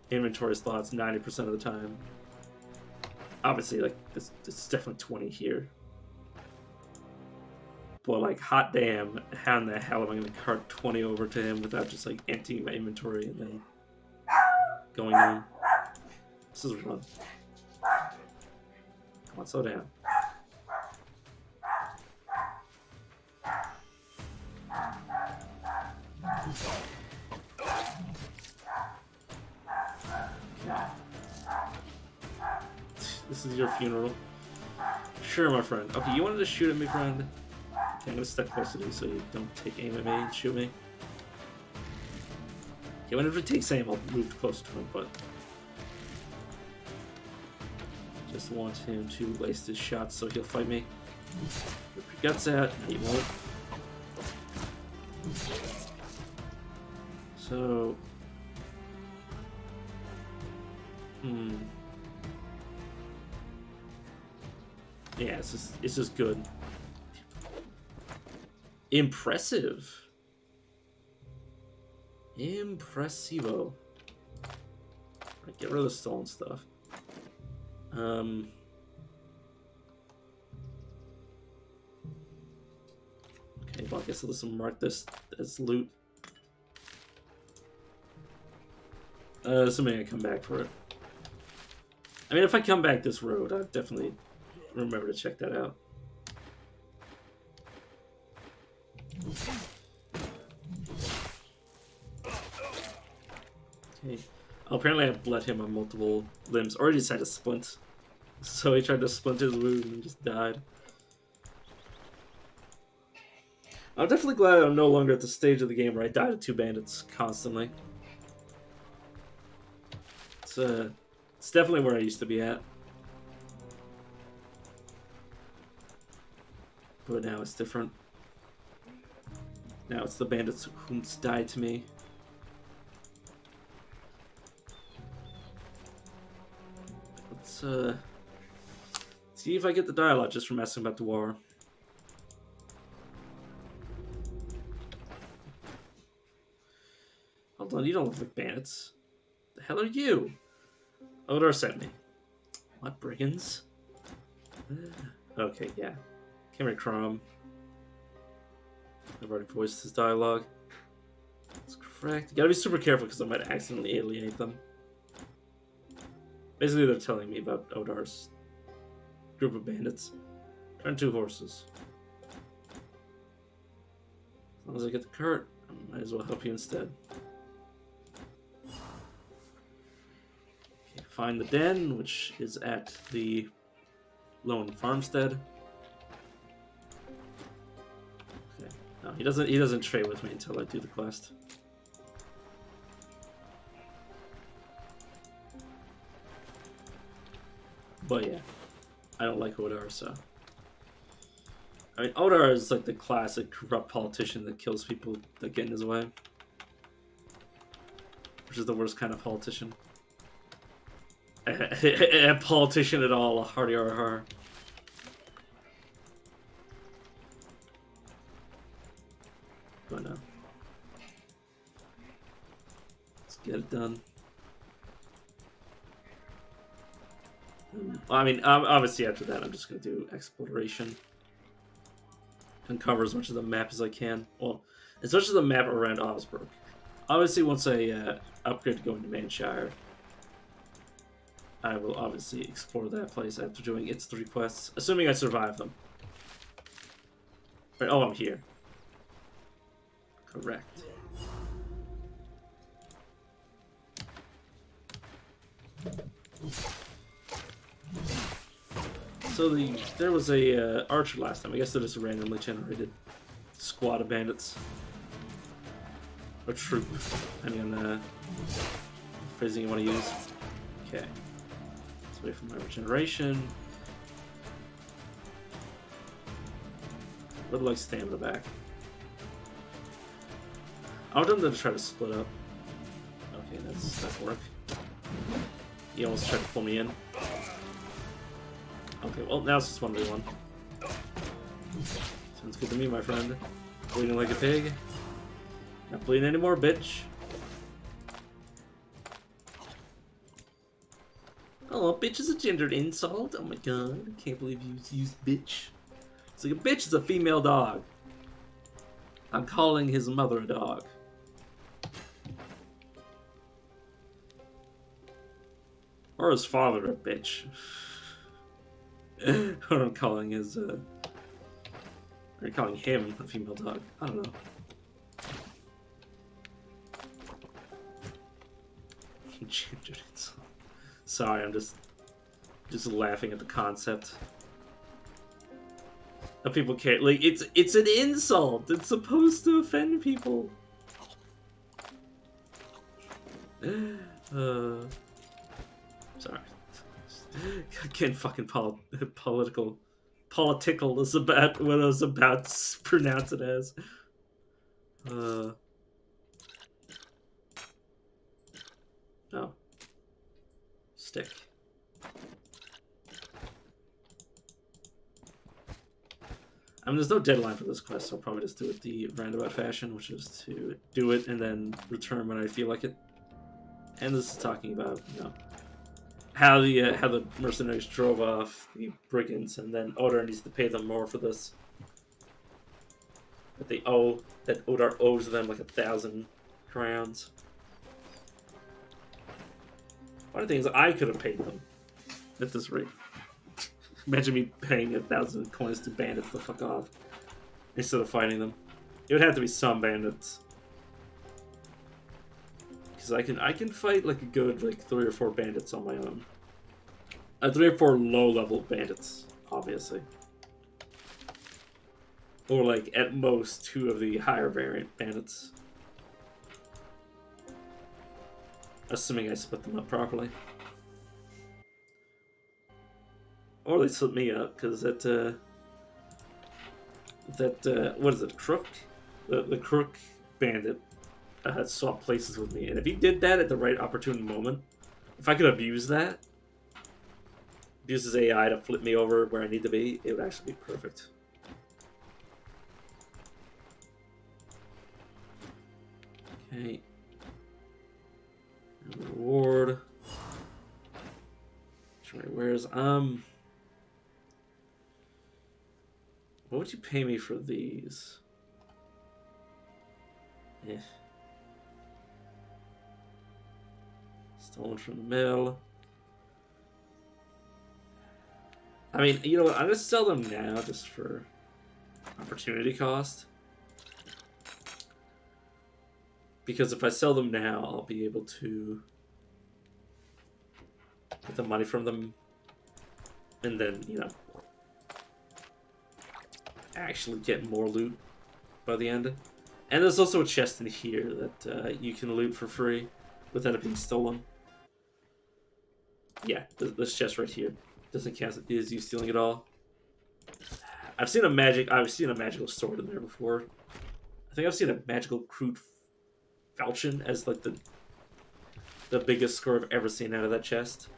inventory slots 90% of the time. Obviously, like, it's definitely 20 here. But, like, hot damn, how in the hell am I going to cart 20 over to him without just, like, emptying my inventory and then going in? This is run. Come on, slow down. This is your funeral. Sure, my friend. Okay, you wanted to shoot at me, friend? Okay, I'm gonna step closer to you so you don't take aim at me and shoot me. Okay, whenever he takes aim, I'll move closer to him, but just want him to waste his shots so he'll fight me. Rip your guts out. He won't. So, yeah, it's just good. Impressive. Impressivo. Right, get rid of the stolen stuff. Okay, well, I guess I'll just mark this as loot. Assuming I come back for it. I mean, if I come back this road, I'll definitely remember to check that out. Okay. Oh, apparently I bled him on multiple limbs. Or he just had a splint. So he tried to splint his wound and just died. I'm definitely glad I'm no longer at the stage of the game where I die to 2 bandits constantly. It's definitely where I used to be at. But now it's different. Now it's the bandits who died to me. Let's see if I get the dialogue just from asking about the war. Hold on, you don't look like bandits. The hell are you? Odor sent me. What, brigands? Okay, yeah. Come here, Crom. I've already voiced his dialogue. That's correct. You gotta be super careful because I might accidentally alienate them. Basically, they're telling me about Odar's group of bandits. Turn 2 horses. As long as I get the cart, I might as well help you instead. Okay, find the den, which is at the lone farmstead. Okay. No, he doesn't trade with me until I do the quest. But yeah, I don't like Odar, so. I mean, Odar is like the classic corrupt politician that kills people that get in his way. Which is the worst kind of politician. A politician at all, a hardy RR. But no. Let's get it done. I mean, obviously after that I'm just going to do exploration. And cover as much of the map as I can. Well, as much of the map around Osberg. Obviously once I upgrade to going to Manshire, I will obviously explore that place after doing its 3 quests. Assuming I survive them. Right, oh, I'm here. Correct. So there was a archer last time. I guess they're just a randomly generated squad of bandits. Or troop, depending on phrasing you want to use. Okay. Let's wait for my regeneration. Would like stamina back. I want them to try to split up. Okay, that work. He almost tried to pull me in. Okay, well, now it's just 1v1. Sounds good to me, my friend. Bleeding like a pig. Not bleeding anymore, bitch. Oh, bitch is a gendered insult. Oh my god, I can't believe you used bitch. It's like a bitch is a female dog. I'm calling his mother a dog. Or his father a bitch. Or I'm calling his, or calling him a female dog. I don't know. Gendered insult. Sorry, I'm just laughing at the concept. Of people care. Like, it's an insult. It's supposed to offend people. Sorry. Getting fucking political is about what I was about to pronounce it as. Oh. Stick. I mean, there's no deadline for this quest, so I'll probably just do it the roundabout fashion, which is to do it and then return when I feel like it. And this is talking about, you know, how the mercenaries drove off the brigands, and then Odar needs to pay them more for this. That Odar owes them like 1,000 crowns. Funny thing is, I could have paid them at this rate. Imagine me paying 1,000 coins to bandits to fuck off instead of fighting them. It would have to be some bandits, because I can fight like a good like 3 or 4 bandits on my own. 3 or 4 low level bandits, obviously, or like at most 2 of the higher variant bandits, assuming I split them up properly. Or they split me up, because what is it, Crook? The Crook bandit swapped places with me, and if he did that at the right opportune moment, if I could abuse his AI to flip me over where I need to be, it would actually be perfect. Okay. Reward. Where's what would you pay me for these? Yeah. Stolen from the mill. I mean, you know what? I'm gonna sell them now just for opportunity cost. Because if I sell them now, I'll be able to get the money from them and then, you know, actually get more loot by the end. And there's also a chest in here that you can loot for free without it being stolen. Yeah, this chest right here doesn't count as you stealing it all. I've seen a magical sword in there before. I think I've seen a magical crude falchion as like the biggest score I've ever seen out of that chest.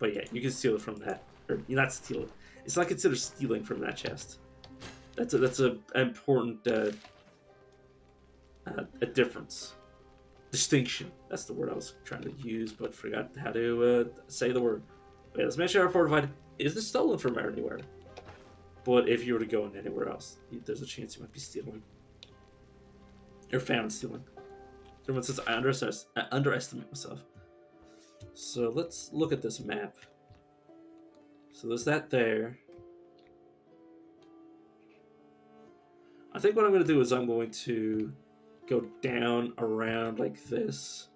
But yeah, you can steal it from that, or you not steal it. It's not considered stealing from that chest. That's a important a difference, distinction. That's the word I was trying to use, but forgot how to say the word. Okay, let's make sure our fortified isn't stolen from anywhere. But if you were to go in anywhere else, there's a chance you might be stealing or found stealing. Everyone says I underestimate myself. So let's look at this map. So there's that there. I think what I'm going to do is I'm going to go down around like this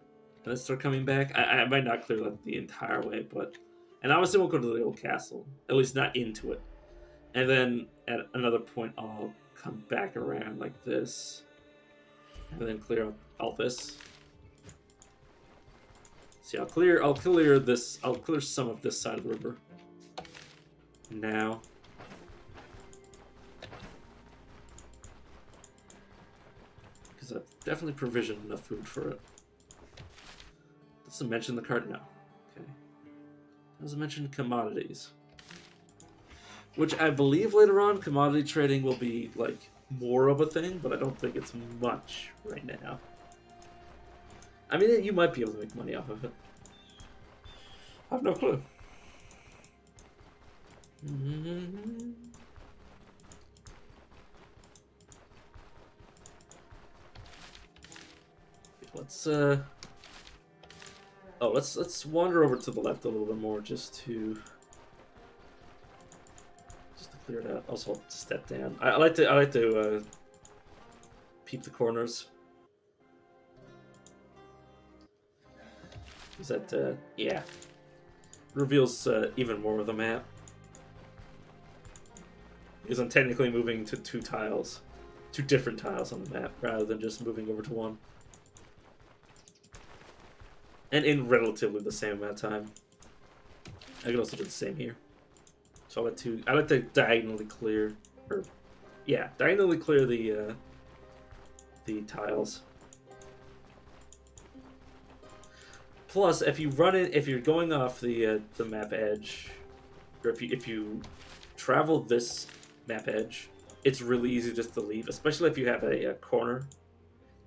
and then start coming back. I might not clear that the entire way, but... And obviously won't go to the old castle. At least not into it. And then at another point I'll come back around like this. And then clear up all this. See, I'll clear some of this side of the river. Now. Because I've definitely provisioned enough food for it. Does it mention the cart? No. Okay. Does it mention commodities? Which I believe later on commodity trading will be like more of a thing, but I don't think it's much right now. I mean, you might be able to make money off of it. I have no clue. Let's wander over to the left a little bit more just to clear it out. Also, I'll step down. I like to peep the corners. Is that yeah, reveals even more of the map. Because I'm technically moving to two different tiles on the map rather than just moving over to one. And in relatively the same amount of time. I can also do the same here. So I like to diagonally clear, or yeah, diagonally clear the tiles. Plus, if you run it, if you're going off the map edge, or if you travel this map edge, it's really easy just to leave, especially if you have a corner.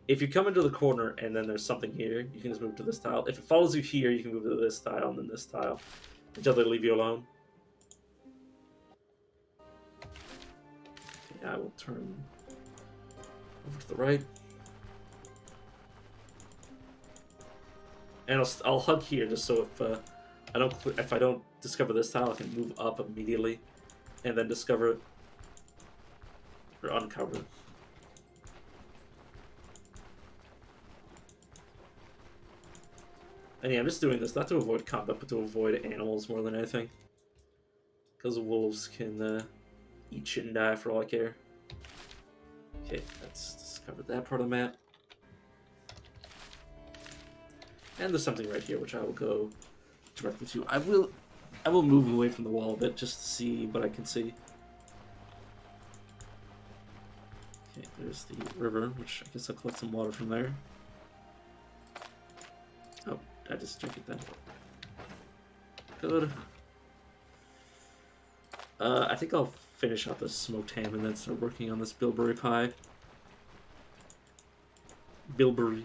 If you come into the corner and then there's something here, you can just move to this tile. If it follows you here, you can move to this tile and then this tile until they leave you alone. Okay, I will turn over to the right. And I'll hug here just so if I don't discover this tile, I can move up immediately, and then discover it or uncover it. And yeah, I'm just doing this not to avoid combat, but to avoid animals more than anything, because wolves can eat shit and die for all I care. Okay, let's discover that part of the map. And there's something right here, which I will go directly to. I will move away from the wall a bit just to see what I can see. Okay, there's the river, which I guess I'll collect some water from there. Oh, I just drank it then. Good. I think I'll finish off this smoked ham and then start working on this bilberry pie. Bilberry.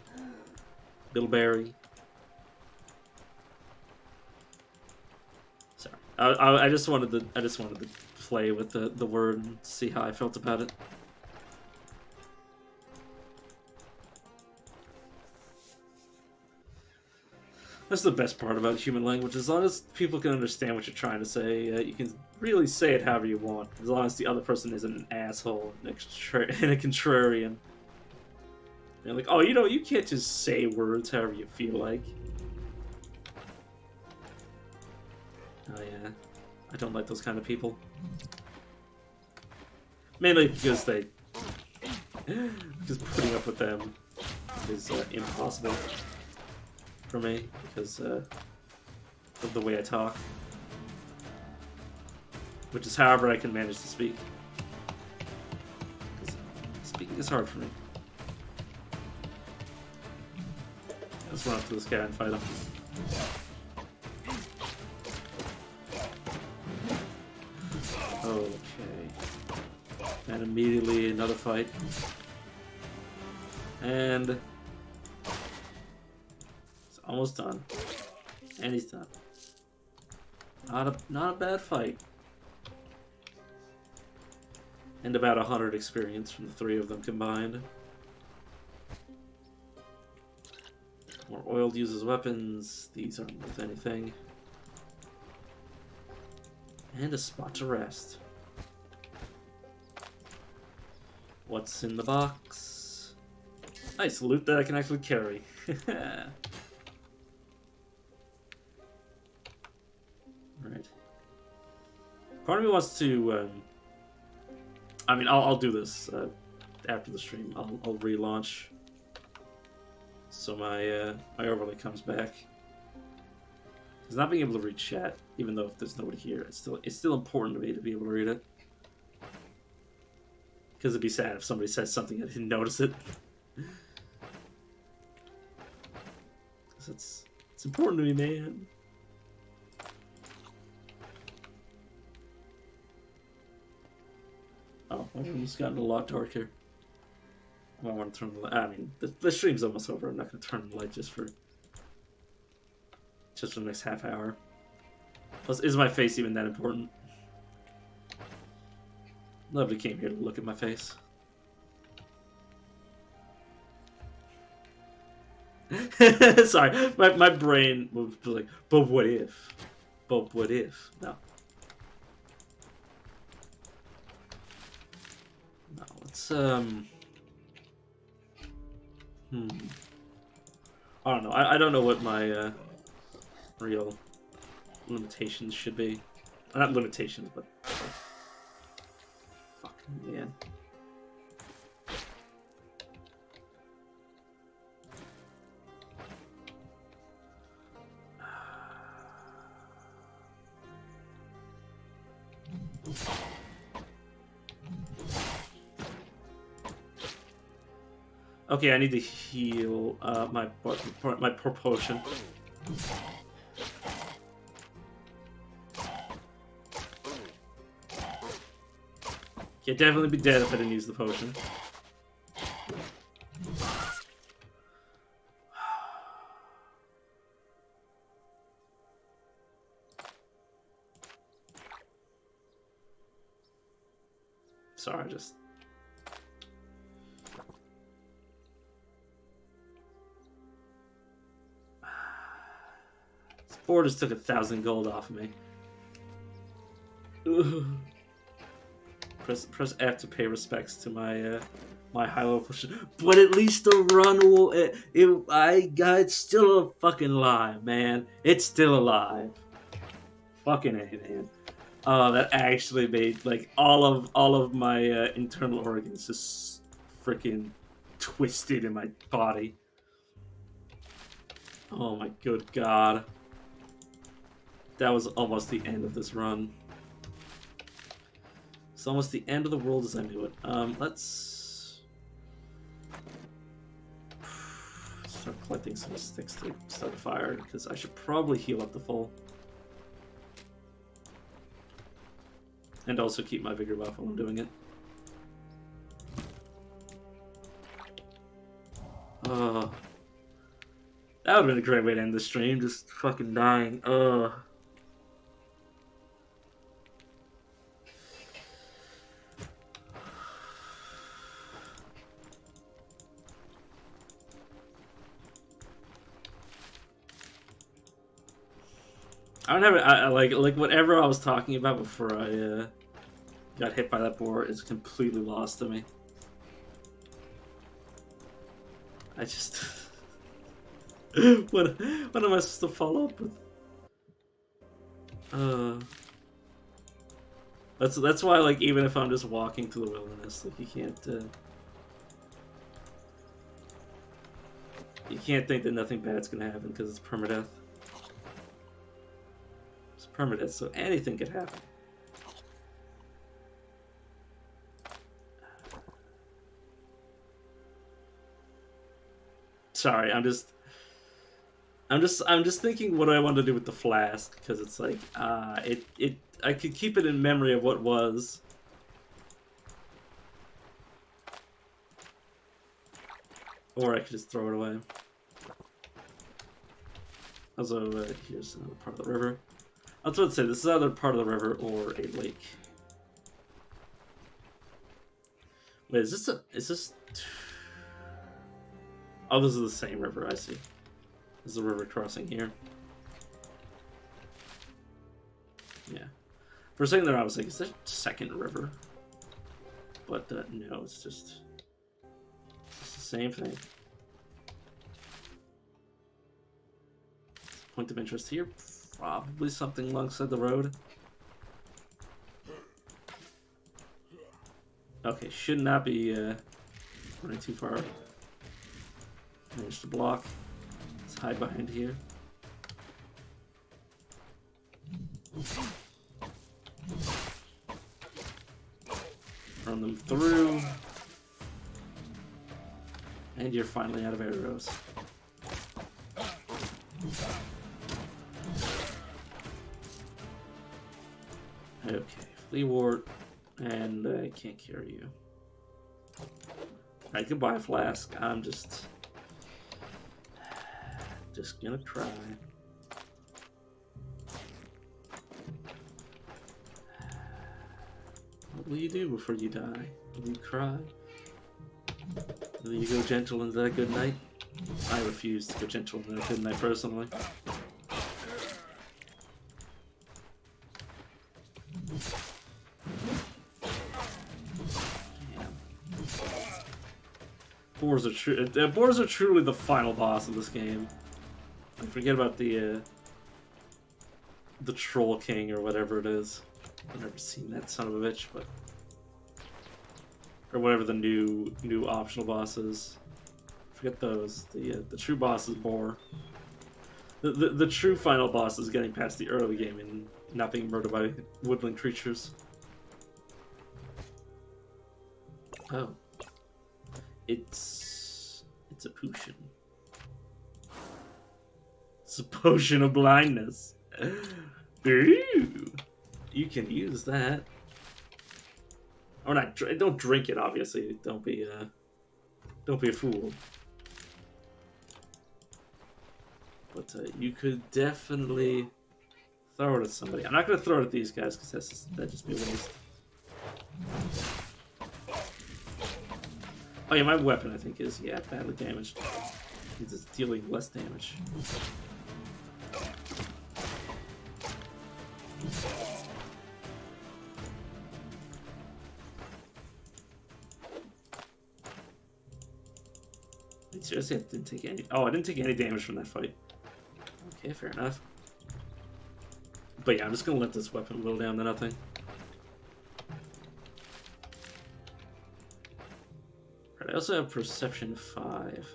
I just wanted to play with the word and see how I felt about it. That's the best part about human language. As long as people can understand what you're trying to say, you can really say it however you want. As long as the other person isn't an asshole and a contrarian. They're like, oh, you can't just say words however you feel like. Oh yeah, I don't like those kind of people. Mainly because because putting up with them is impossible for me because of the way I talk. Which is however I can manage to speak. Because speaking is hard for me. Let's run up to this guy and fight him. Okay. And immediately another fight. And it's almost done. And he's done. Not a bad fight. And about 100 experience from the three of them combined. More oil to use as weapons. These aren't worth anything. And a spot to rest. What's in the box? Nice loot that I can actually carry. Right. Part of me wants to. I mean, I'll do this after the stream. I'll relaunch. So my overlay comes back. Because not being able to read chat, even though if there's nobody here, it's still important to me to be able to read it. Because it'd be sad if somebody says something and I didn't notice it. Because it's important to me, man. Oh, my room's gotten a lot darker. I want to turn the light. I mean, the stream's almost over. I'm not going to turn the light just for the next half hour. Plus, is my face even that important? Nobody came here to look at my face. Sorry, my brain was like, but what if? But what if? No. No, let's I don't know. I don't know what my real limitations should be. Not limitations, but fucking man. Okay, I need to heal my potion. Yeah, definitely be dead if I didn't use the potion. Sorry, just... This board just took 1,000 gold off of me. Ugh. Press F to pay respects to my my high-level potion. But at least the run will... It's still a fucking alive, man. It's still alive. Fucking A, man. That actually made like all of my internal organs just freaking twisted in my body. Oh my good god. That was almost the end of this run. It's almost the end of the world as I knew it. Let's start collecting some sticks to start a fire, because I should probably heal up the full. And also keep my vigor buff while I'm doing it. That would have been a great way to end the stream, just fucking dying. I don't have it. I like whatever I was talking about before I got hit by that boar is completely lost to me. I just what am I supposed to follow up with? That's why, like, even if I'm just walking through the wilderness, like, you can't think that nothing bad's gonna happen because it's permadeath. It's permadeath, so anything could happen. Sorry, I'm just thinking what I want to do with the flask, because it's like I could keep it in memory of what was. Or I could just throw it away. Also, here's another part of the river. I was about to say, this is either part of the river or a lake. Wait, is this... Oh, this is the same river, I see. This is a river crossing here. Yeah. For a second there, I was like, is that a second river? But no, it's just the same thing. Point of interest here, probably something alongside the road. Okay, should not be running too far. Managed to block. Let's hide behind here. Run them through. And you're finally out of arrows. Okay, flea wart, and I can't carry you. Alright, goodbye, flask. I'm just gonna cry. What will you do before you die? Will you cry? Will you go gentle into that good night? I refuse to go gentle into that good night personally. Boars are truly the final boss of this game. I forget about the Troll King or whatever it is. I've never seen that son of a bitch, but or whatever the new optional boss is. Forget those. The true boss is Boar. The true final boss is getting past the early game and not being murdered by woodland creatures. Oh. It's a potion. It's a potion of blindness. Ooh. You can use that. Or not. Don't drink it. Obviously, don't be a fool. But you could definitely throw it at somebody. I'm not gonna throw it at these guys because that'd just be a waste. Oh yeah, my weapon I think is badly damaged. It's dealing less damage. Seriously, I didn't take any. Oh, I didn't take any damage from that fight. Okay, fair enough. But yeah, I'm just gonna let this weapon whittle down to nothing. Right, I also have Perception 5.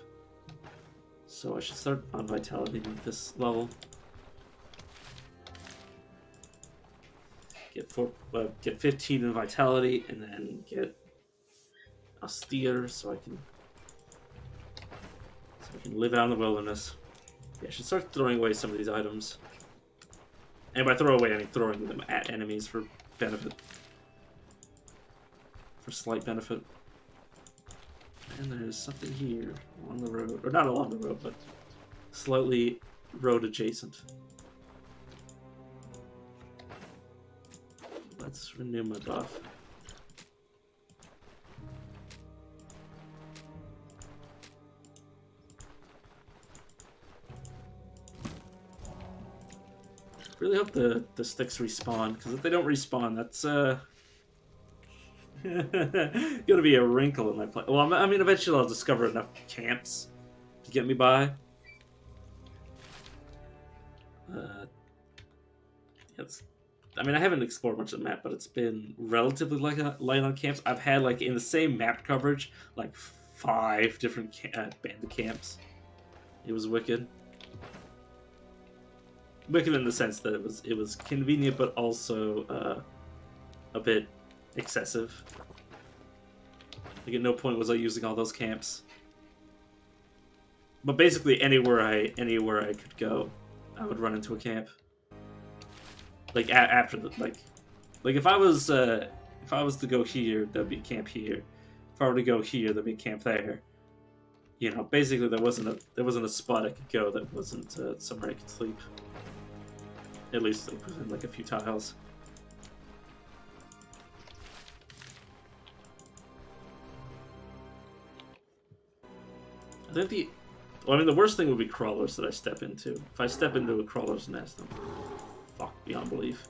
So I should start on Vitality at this level. Get 15 in Vitality, and then get Austere so I can live out in the wilderness. Yeah, I should start throwing away some of these items. And by throw away, I mean throwing them at enemies for benefit. For slight benefit. And there's something here along the road. Or not along the road, but slightly road adjacent. Let's renew my buff. Really hope the sticks respawn, because if they don't respawn, that's gonna be a wrinkle in my play. Well, I mean, eventually I'll discover enough camps to get me by. I mean, I haven't explored much of the map, but it's been relatively light on camps. I've had, like, in the same map coverage, like 5 different bandit camps. It was wicked. Wicked in the sense that it was convenient, but also a bit excessive. Like at no point was I using all those camps. But basically anywhere I could go, I would run into a camp. Like after the like if I was to go here, there'd be a camp here. If I were to go here, there'd be a camp there. You know, basically there wasn't a spot I could go that wasn't somewhere I could sleep. At least like, within like a few tiles. I think the worst thing would be crawlers that I step into. If I step into a crawler's nest, I'm fucked beyond belief.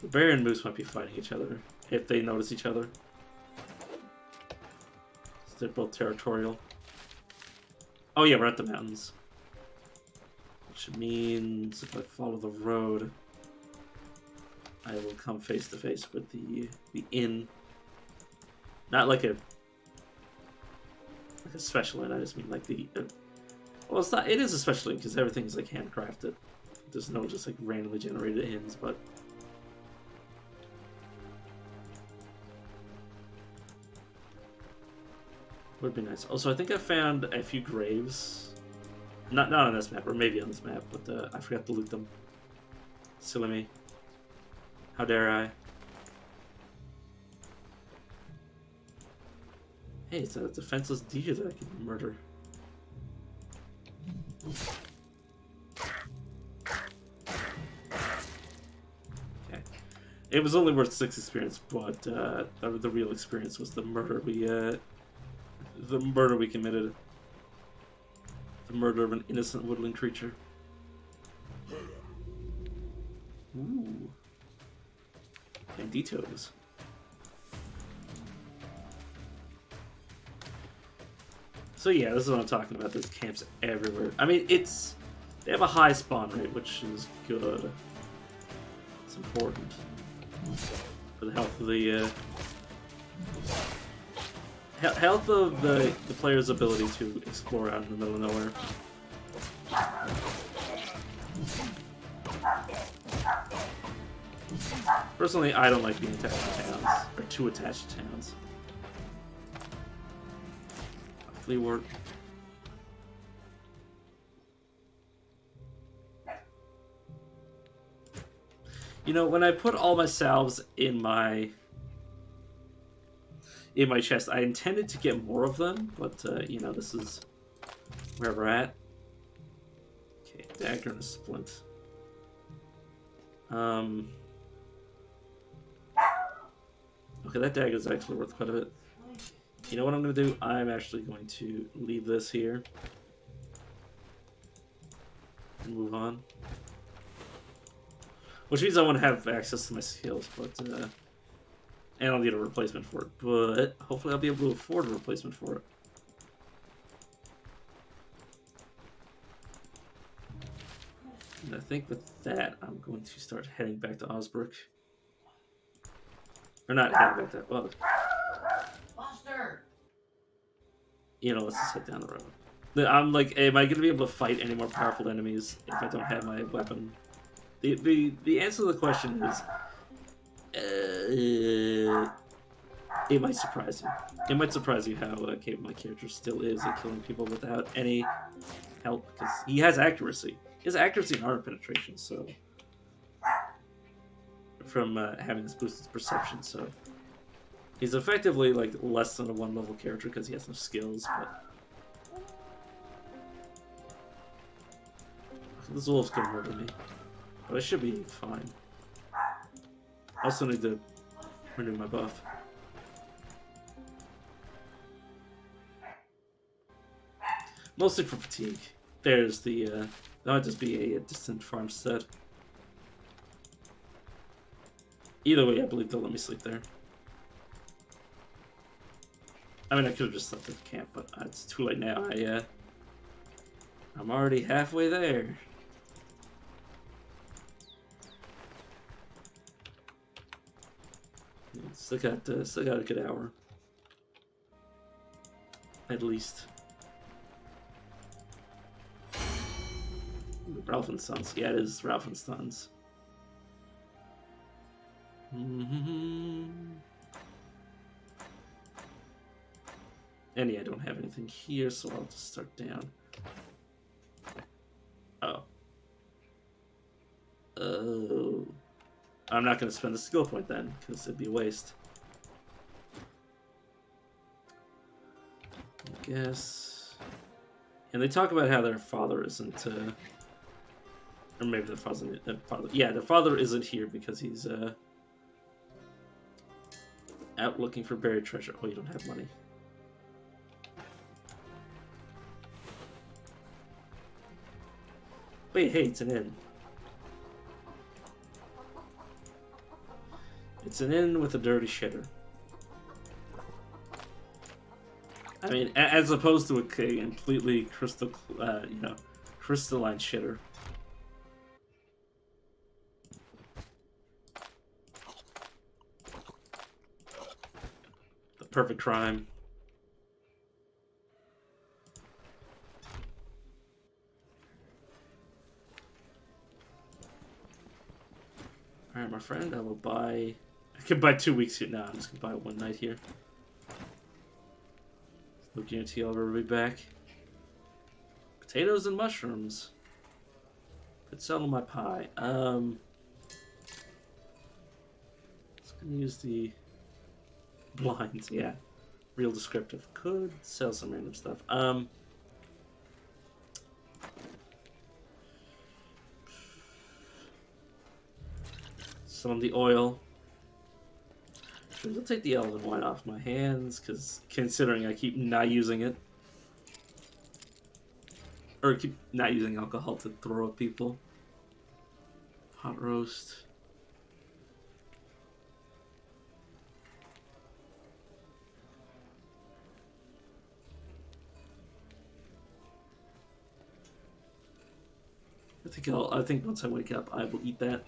The bear and moose might be fighting each other if they notice each other. They're both territorial. Oh yeah, we're at the mountains. Which means if I follow the road, I will come face to face with the inn. Not like a special inn, I just mean like well, it's not. It is a special inn because everything's like handcrafted. There's no just like randomly generated inns, but would be nice. Also, I think I found a few graves. Not on this map, or maybe on this map, but I forgot to loot them. Silly me. How dare I? Hey, it's a defenseless deer that I can murder. Okay. It was only worth 6 experience, but the real experience was the murder we committed. The murder of an innocent woodland creature. Ooh. Banditos. So yeah, this is what I'm talking about. There's camps everywhere. I mean, they have a high spawn rate, which is good. It's important for the health of the health of the player's ability to explore out in the middle of nowhere. Personally, I don't like being attached to towns, or too attached to towns. Flea work. You know, when I put all my salves in my chest, I intended to get more of them, but you know, this is where we're at. Okay, dagger and a splint. Okay, that dagger is actually worth quite a bit. You know what I'm going to do? I'm actually going to leave this here and move on. Which means I want to have access to my skills, but and I'll need a replacement for it. But hopefully I'll be able to afford a replacement for it. And I think with that, I'm going to start heading back to Osbrook. Or not heading back to... Well, Buster! you know, let's just head down the road. I'm like, am I going to be able to fight any more powerful enemies if I don't have my weapon? The answer to the question is... it might surprise you. It might surprise you how capable my character still is at killing people without any help, because he has accuracy. He has accuracy and armor penetration, so... From having this boosted perception, so... He's effectively, like, less than a 1-level character because he has no skills, but... This wolf's gonna murder me. But I should be fine. I also need to renew my buff. Mostly for fatigue. There's the, that might just be a distant farmstead. Either way, I believe they'll let me sleep there. I mean, I could have just slept at the camp, but it's too late now. I'm already halfway there. Still got a good hour, at least. Ralph and Sons. Yeah, it is Ralph and Sons. And yeah, I don't have anything here, so I'll just start down. Oh. Oh. I'm not going to spend a skill point then, because it'd be a waste. I guess. And they talk about how their father isn't, or maybe their father, yeah, their father isn't here because he's, out looking for buried treasure. Oh, you don't have money. Wait, hey, it's an inn. It's an inn with a dirty shitter. I mean, as opposed to a completely crystalline shitter. The perfect crime. Alright, my friend, I will buy... I can buy 2 weeks here. No, I'm just going to buy 1 night here. No guarantee I'll ever be back. Potatoes and mushrooms. Could sell my pie. Just going to use the blinds, yeah. Real descriptive. Could sell some random stuff. Some of the oil. I'll take the elven wine off my hands, because considering I keep not using it. Or keep not using alcohol to throw at people. Hot roast. I think once I wake up, I will eat that.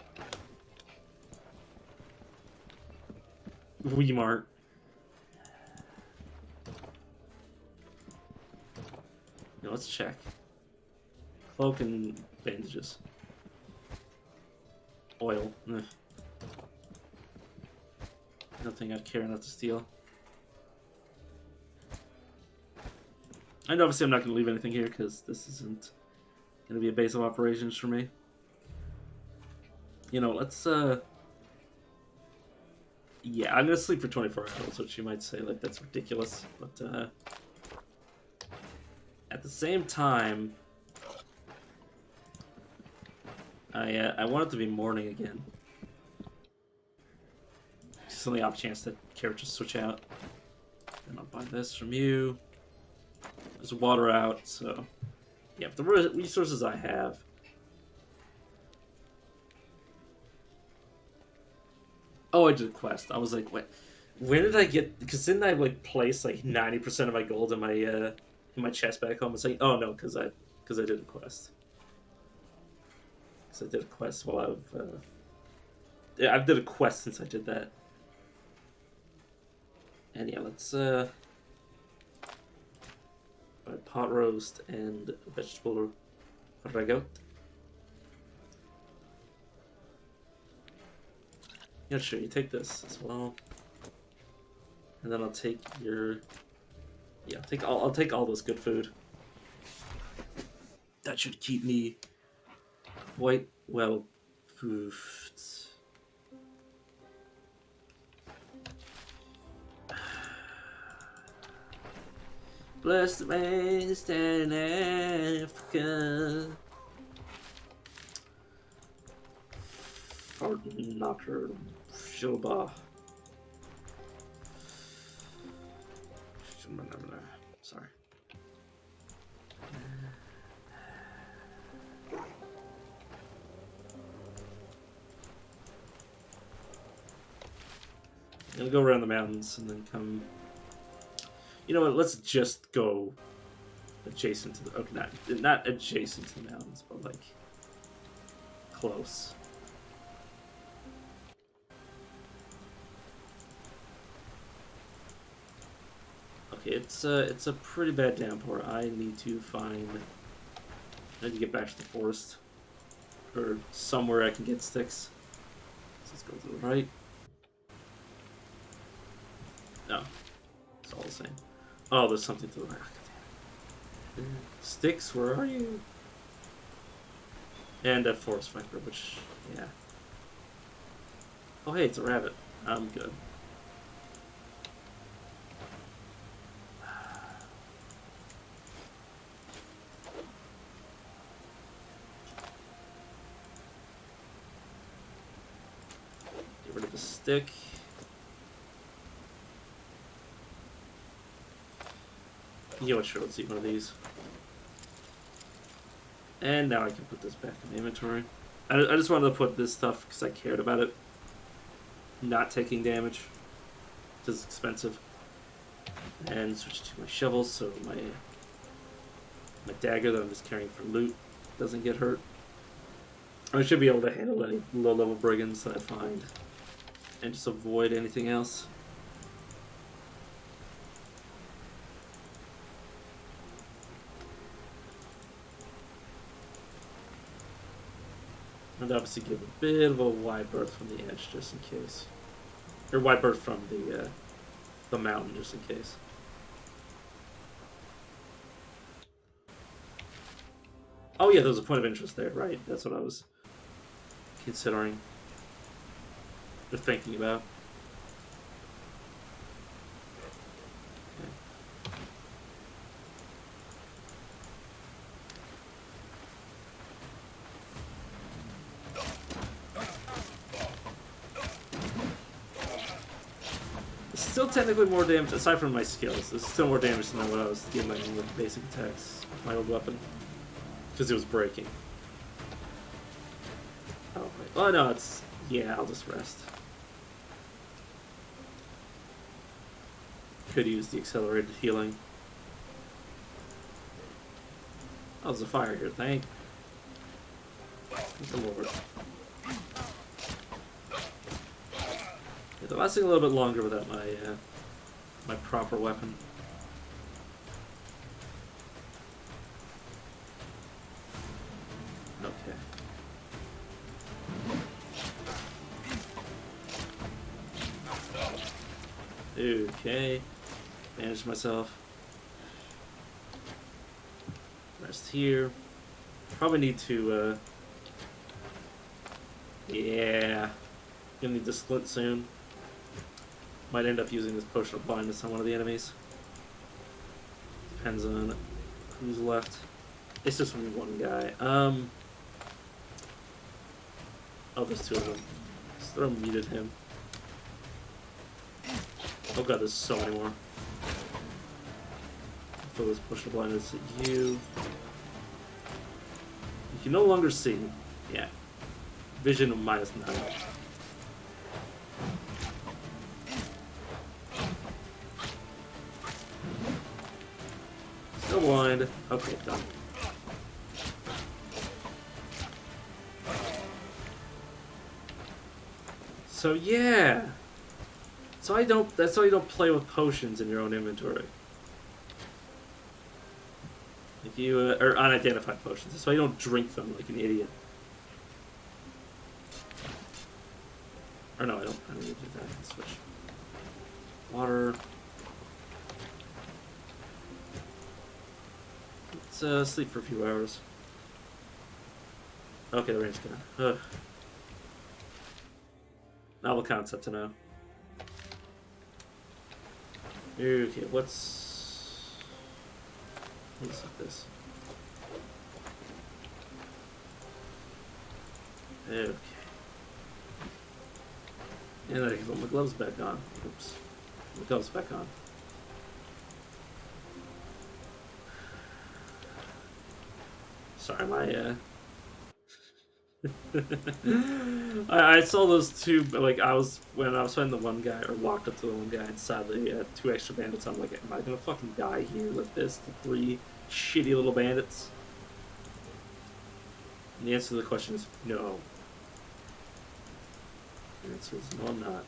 Weemart. Now let's check. Cloak and bandages. Oil. Nothing I'd care enough to steal. And obviously I'm not going to leave anything here because this isn't going to be a base of operations for me. You know, let's, yeah, I'm going to sleep for 24 hours, which you might say, like, that's ridiculous. But, at the same time, I want it to be morning again. Just on the off chance that characters switch out. And I'll buy this from you. There's water out, so... Yeah, but the resources I have... Oh, I did a quest. I was like, wait, where did I get... Because didn't I, like, place, like, 90% of my gold in my chest back home? It's like, oh, no, because I did a quest. Because I did a quest while yeah, I've did a quest since I did that. And yeah, let's, buy pot roast and vegetable ragout. Yeah, sure, you take this as well. And then I'll take your... Yeah, I'll take all this good food. That should keep me quite well proofed. Bless the man standing in Africa. Fart knocker, Shoba. Sorry. I'm gonna go around the mountains and then come. You know what? Let's just go adjacent to the. Okay, not adjacent to the mountains, but like close. Okay, it's a pretty bad downpour. I need to get back to the forest or somewhere I can get sticks. So let's go to the right. No, it's all the same. Oh, there's something to the right. Sticks, where are you? And a forest viper, which, yeah. Oh, hey, it's a rabbit. I'm good. Get rid of the stick. You know what, sure, let's eat one of these. And now I can put this back in the inventory. I just wanted to put this stuff because I cared about it. Not taking damage. Because it's expensive. And switch to my shovel so my dagger that I'm just carrying for loot doesn't get hurt. I should be able to handle any low-level brigands that I find. And just avoid anything else. And obviously give a bit of a wide berth from the edge, just in case. Or wide berth from the mountain, just in case. Oh yeah, there was a point of interest there, right? That's what I was considering. Or thinking about. Still technically more damage, aside from my skills, there's still more damage than what I was dealing with basic attacks with my old weapon. Because it was breaking. Oh, wait. Oh no, it's... Yeah, I'll just rest. Could use the accelerated healing. Oh, there's a fire here, thank the Lord. They're lasting a little bit longer without my my proper weapon. Okay. Okay. Manage myself. Rest here. Probably need to, yeah. Gonna need to splint soon. Might end up using this potion of blindness on one of the enemies. Depends on who's left. It's just gonna be one guy. Oh, there's two of them. Let's throw meat at him. Oh god, there's so many more. Throw this potion of blindness at you. You can no longer see. Yeah. Vision of -9. Still blind. Okay, done. So yeah. So that's why you don't play with potions in your own inventory. If you or unidentified potions. That's why you don't drink them like an idiot. Or no, I don't need to do that. I can switch. Water. Let's sleep for a few hours. Okay, the range gone. Ugh. Novel concept to know. Okay, what's this? Okay. And I can put my gloves back on. Oops. My gloves back on. Sorry, my I saw those two, like when I was fighting the one guy, or walked up to the one guy and saw the two extra bandits. I'm like, am I gonna fucking die here like this? The three shitty little bandits. And the answer to the question is no. The answer is no, I'm not.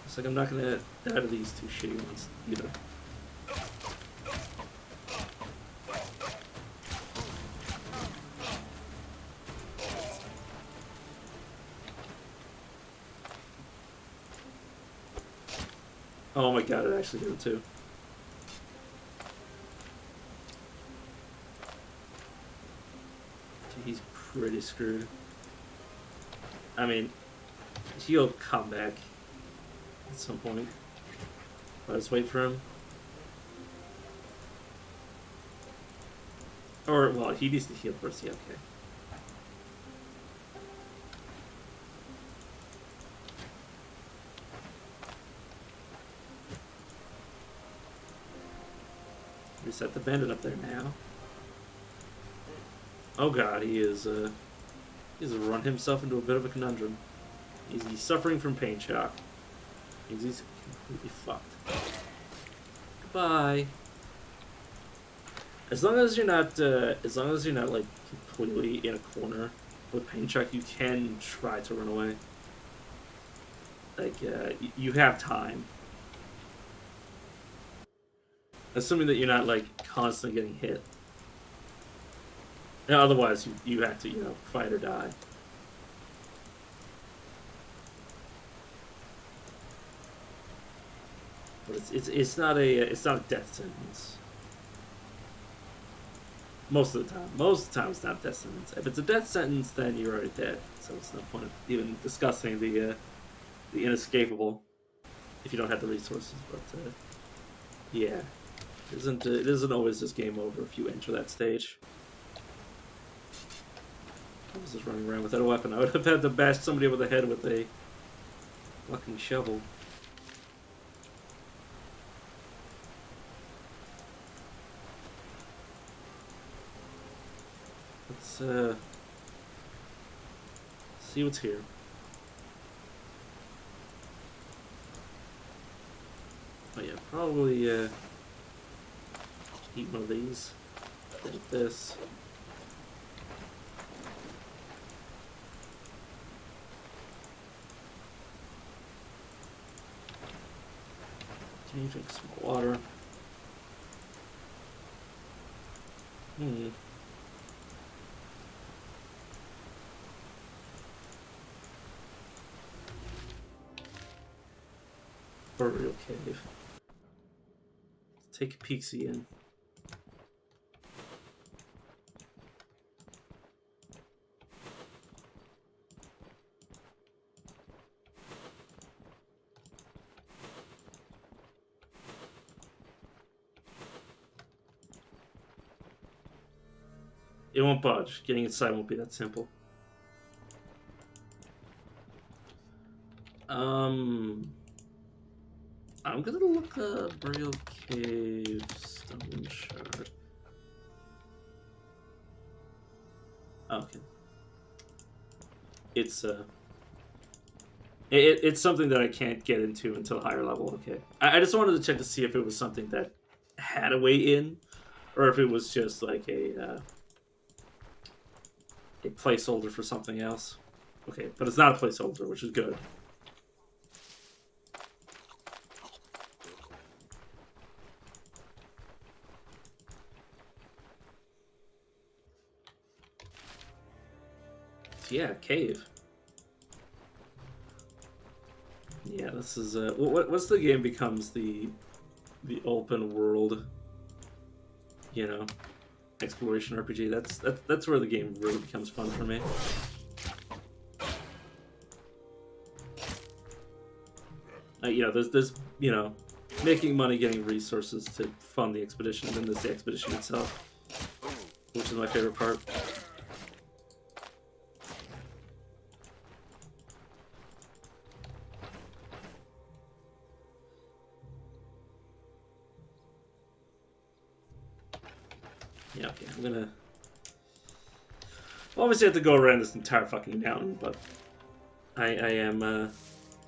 It's like I'm not gonna die to these two shitty ones either. Oh my god, it actually did it too. He's pretty screwed. I mean, he'll come back at some point. Let's wait for him. Or, well, he needs to heal first. Yeah, okay. Reset the bandit up there now. Oh god, he's run himself into a bit of a conundrum. He's suffering from pain shock. He's completely fucked. Goodbye. As long as you're not like completely in a corner with pain shock, you can try to run away. Like you have time, assuming that you're not like constantly getting hit. Now, otherwise, you have to fight or die. But it's not a death sentence. Most of the time it's not a death sentence. If it's a death sentence, then you're already dead. So it's no point of even discussing the inescapable if you don't have the resources. But yeah, it isn't always just game over if you enter that stage. I was just running around without a weapon. I would have had to bash somebody over the head with a fucking shovel. Let's see what's here. Oh yeah, probably eat one of these. Take this. Can you drink some water? Burial cave. take a peeksy in. It won't budge. Getting inside won't be that simple. I'm gonna look up Burial Cave Stoneshard. Okay. It's it's something that I can't get into until higher level. Okay. I just wanted to check to see if it was something that had a way in, or if it was just like a placeholder for something else. Okay, but it's not a placeholder, which is good. Yeah, cave. Yeah, this is what's the game becomes the open world, you know, exploration RPG. That's where the game really becomes fun for me. You know, there's you know, making money, getting resources to fund the expedition, and then there's the expedition itself, which is my favorite part. Yeah, okay, I'm gonna obviously have to go around this entire fucking mountain, but I am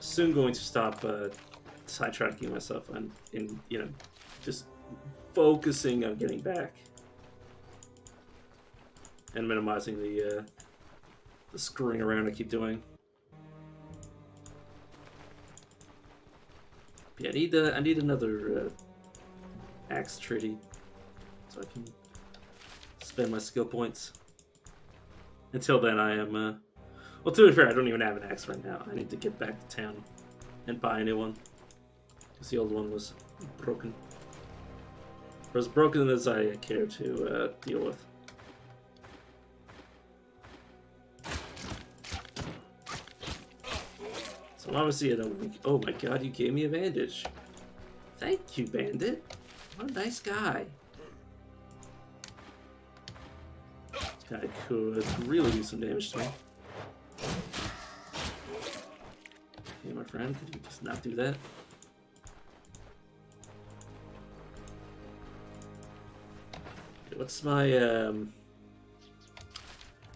soon going to stop sidetracking myself and you know, just focusing on getting back and minimizing the screwing around I keep doing. But yeah, I need another axe treaty so I can spend my skill points. Until then, I am well, to be fair, I don't even have an axe right now. I need to get back to town and buy a new one because the old one was broken, or as broken as I care to deal with. So obviously, I don't. Oh my god, you gave me a bandage. Thank you, Bandit. What a nice guy. This guy could really do some damage to me. Okay, my friend, could you just not do that? Okay, what's my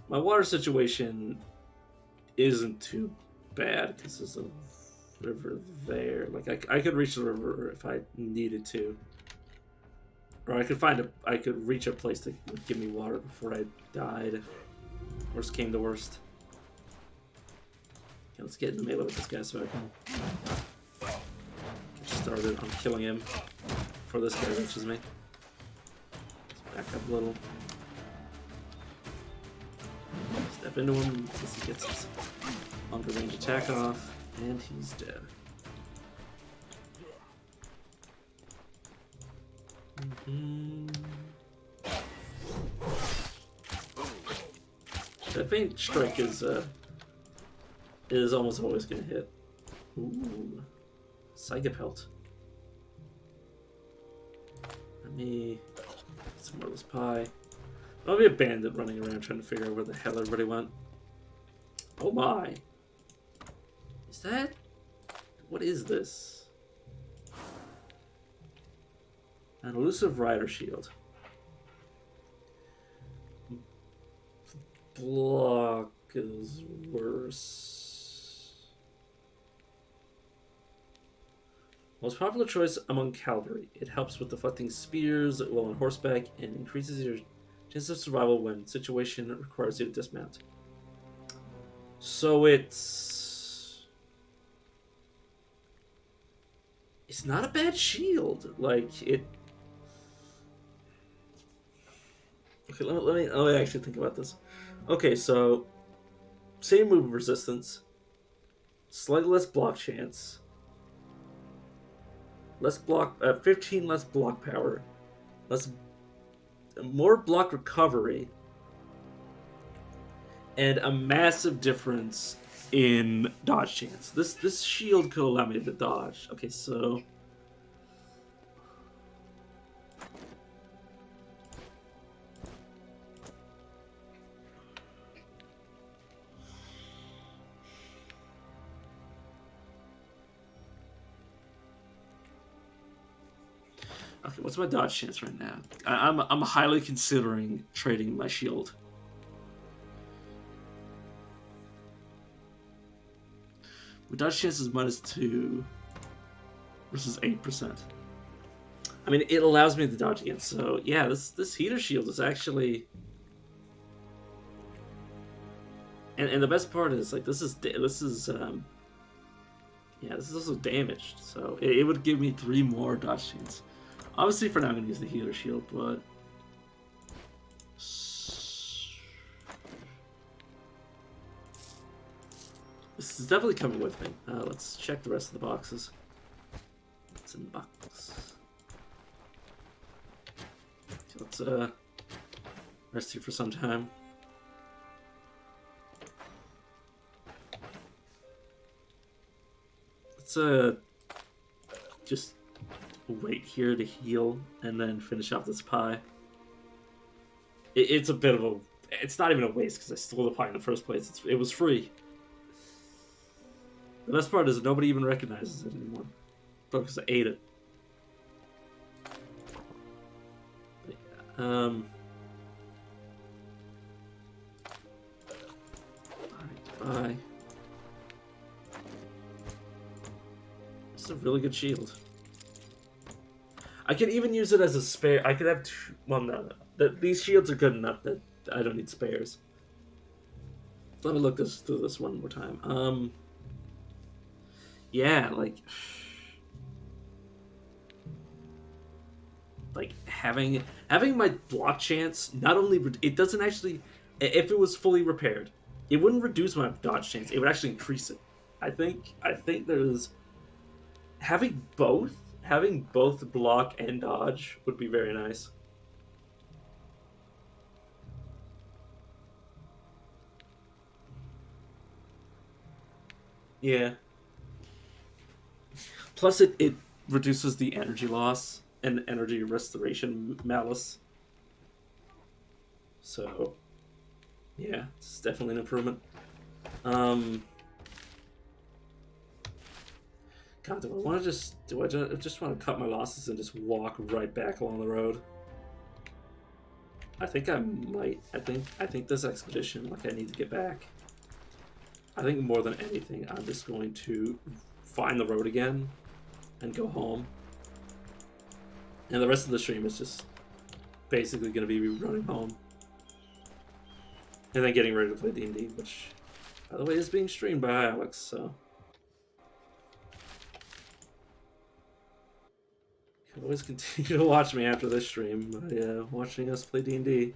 my water situation isn't too bad because there's a river there. Like I could reach the river if I needed to, or I could reach a place that would give me water before I died. Worst came to worst. Okay, let's get in the melee with this guy so I can get started on killing him before this guy reaches me. Let's back up a little. Step into him because he gets his longer range attack off, and he's dead. That faint strike is almost always gonna hit. Ooh, Psychopelt. Let me get some more of this pie. I'll be a bandit running around trying to figure out where the hell everybody went. Oh my! Is that? What is this? An elusive rider shield. Block is worse. Most popular choice among cavalry. It helps with deflecting spears while on horseback and increases your chance of survival when situation requires you to dismount. So it's not a bad shield. Like it. Okay, let me actually think about this. Okay, so same move resistance, slightly less block chance, Less block, 15 less block power, less, more block recovery, and a massive difference in dodge chance. This shield could allow me to dodge. Okay, so okay, what's my dodge chance right now? I'm highly considering trading my shield. My dodge chance is -2 versus 8%. I mean, it allows me to dodge again. So yeah, this heater shield is actually, and the best part is like this is yeah, this is also damaged. So it would give me 3 more dodge chance. Obviously, for now, I'm gonna use the healer shield, but this is definitely coming with me. Let's check the rest of the boxes. What's in the box? So let's rest here for some time. Let's just wait here to heal and then finish off this pie. It's a bit of a... It's not even a waste because I stole the pie in the first place. It was free. The best part is nobody even recognizes it anymore. Because I ate it. But yeah, bye. This is a really good shield. I could even use it as a spare. I could have two... Well, no. These shields are good enough that I don't need spares. Let me look through this one more time. Yeah, like having my block chance, not only it doesn't actually, if it was fully repaired, it wouldn't reduce my dodge chance. It would actually increase it. I think there's having both block and dodge would be very nice. Yeah. Plus, it reduces the energy loss and energy restoration malice. So, yeah, it's definitely an improvement. God, do I just want to cut my losses and just walk right back along the road? I think I might. I think this expedition, like, I need to get back. I think more than anything, I'm just going to find the road again and go home. And the rest of the stream is just basically going to be running home. And then getting ready to play D&D, which, by the way, is being streamed by Alex, so... You can always continue to watch me after this stream by watching us play D&D.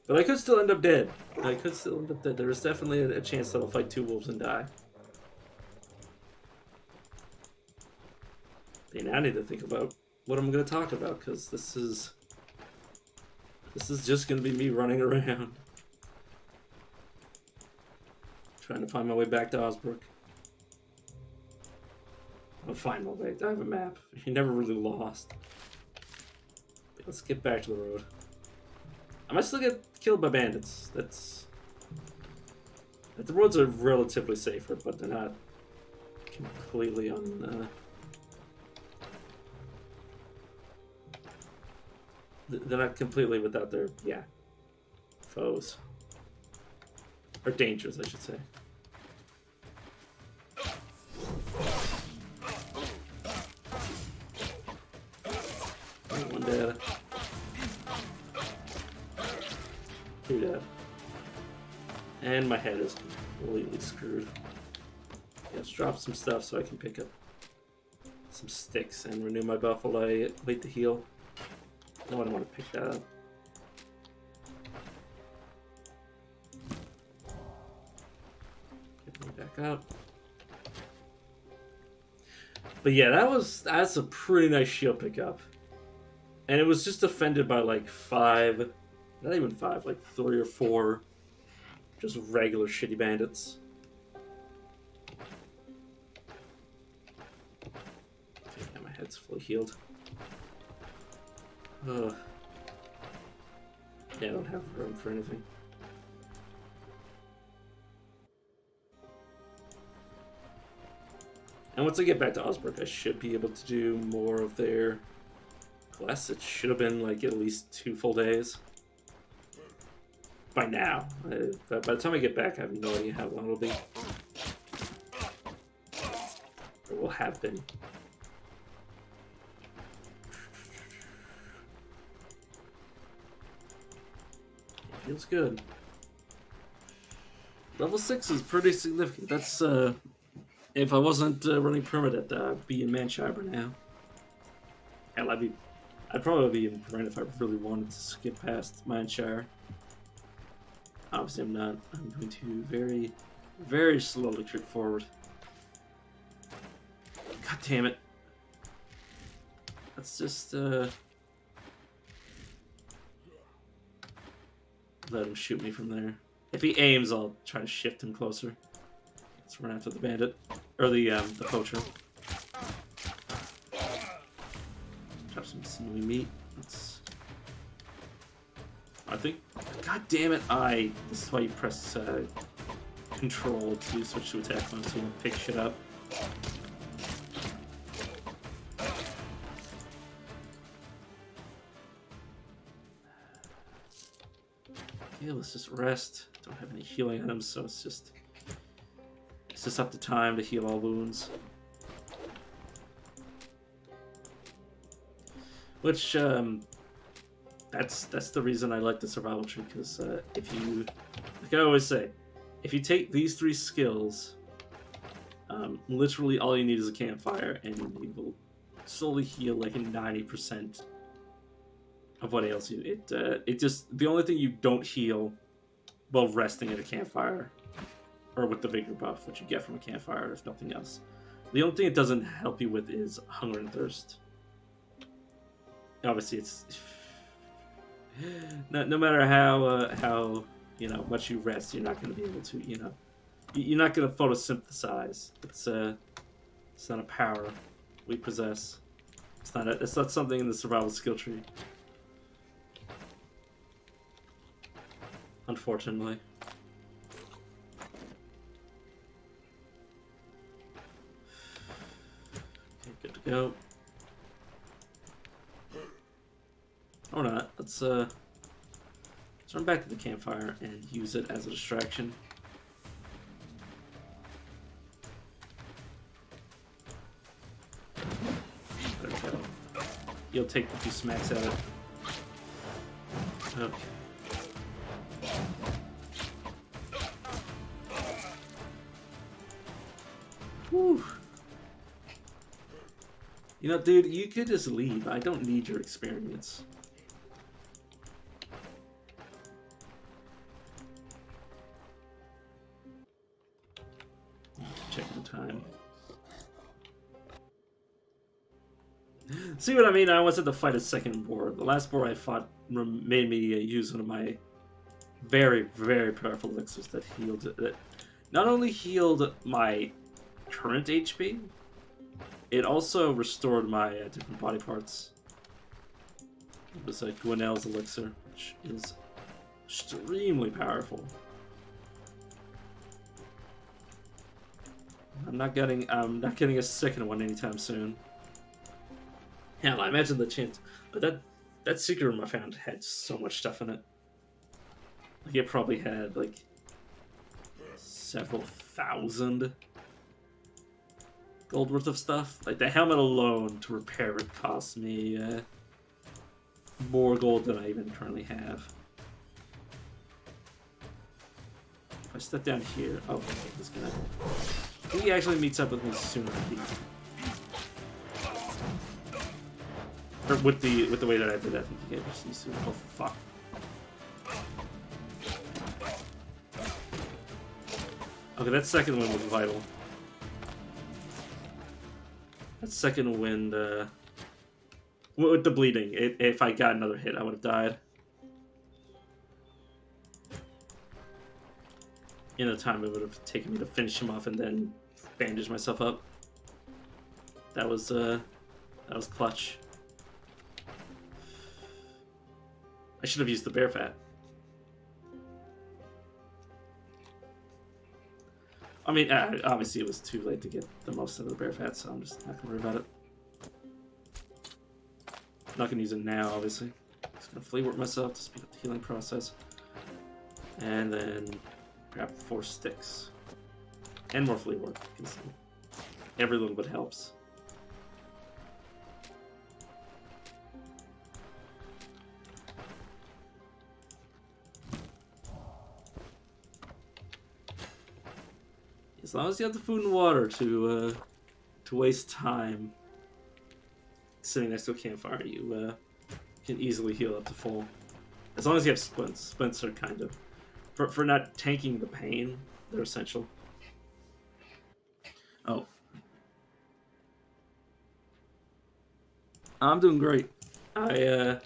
But I could still end up dead. There is definitely a chance that I'll fight 2 wolves and die. And now I need to think about what I'm going to talk about, because this is just going to be me running around. Trying to find my way back to Osbrook. I'll find my way. I have a map. You never really lost. Let's get back to the road. I might still get killed by bandits. The roads are relatively safer, but they're not completely they're not completely without their, foes. Or dangers, I should say. One dead. 2 dead. And my head is completely screwed. Yeah, let's drop some stuff so I can pick up some sticks and renew my buff while I wait to heal. No, I don't want to pick that up. Get me back up. But yeah, that's a pretty nice shield pickup. And it was just defended by like 5, not even 5, like 3 or 4 just regular shitty bandits. Yeah, my head's fully healed. Ugh. Yeah, I don't have room for anything. And once I get back to Osberg, I should be able to do more of their quests. It should have been like at least 2 full days. By now. By the time I get back, I have no idea how long it'll be. Or will have been. It feels good. Level 6 is pretty significant. That's, if I wasn't running permanent, I'd be in Manshire by now. Hell, I'd probably be in permanent if I really wanted to skip past Manshire. Obviously, I'm not. I'm going to very, very slowly trip forward. God damn it. Let's just, let him shoot me from there. If he aims, I'll try to shift him closer. Let's run after the bandit. Or the poacher. Drop some sinewy meat. Let's... I think... God damn it, this is why you press control to switch to attack mode so you can pick shit up. Okay, let's just rest. Don't have any healing items, so it's just up to time to heal all wounds. Which, that's the reason I like the survival tree, because if you, like I always say, if you take these 3 skills, literally all you need is a campfire, and you will slowly heal like 90% of what ails you. It just, the only thing you don't heal while resting at a campfire, or with the vigor buff, which you get from a campfire, if nothing else. The only thing it doesn't help you with is hunger and thirst. Obviously, it's no matter how much you rest, you're not going to be able to you're not going to photosynthesize. It's not a power we possess. It's not something in the survival skill tree. Unfortunately. Okay, good to go. Or not. Let's run back to the campfire and use it as a distraction. There we go. You'll take a few smacks at it. Okay. Whew. You know, dude, you could just leave. I don't need your experience. Checking time. See what I mean? I was at to fight a second boar. The last boar I fought made me use one of my very, very powerful elixirs that healed. That not only healed my current HP, it also restored my different body parts. It was Gwinnell's elixir, which is extremely powerful. I'm not getting a second one anytime soon. Hell, I imagine the chance. But that secret room I found had so much stuff in it. Like, it probably had like several thousand gold worth of stuff. Like, the helmet alone to repair it cost me more gold than I even currently have. If I step down here, oh, okay, he's gonna. He actually meets up with me sooner. Or with the way that I did that, I think he gave me soon. Oh fuck. Okay, that second one was vital. That second wind, with the bleeding, if I got another hit, I would have died. In the time it would have taken me to finish him off and then bandage myself up. That was clutch. I should have used the bear fat. I mean, obviously it was too late to get the most out of the bear fat, so I'm just not gonna worry about it. I'm not gonna use it now, obviously. Just gonna flea work myself to speed up the healing process. And then grab 4 sticks. And more flea work. Every little bit helps. As long as you have the food and water to waste time sitting next to a campfire, you can easily heal up to full. As long as you have splints. Splints are kind of... For not tanking the pain, they're essential. Oh. I'm doing great. Let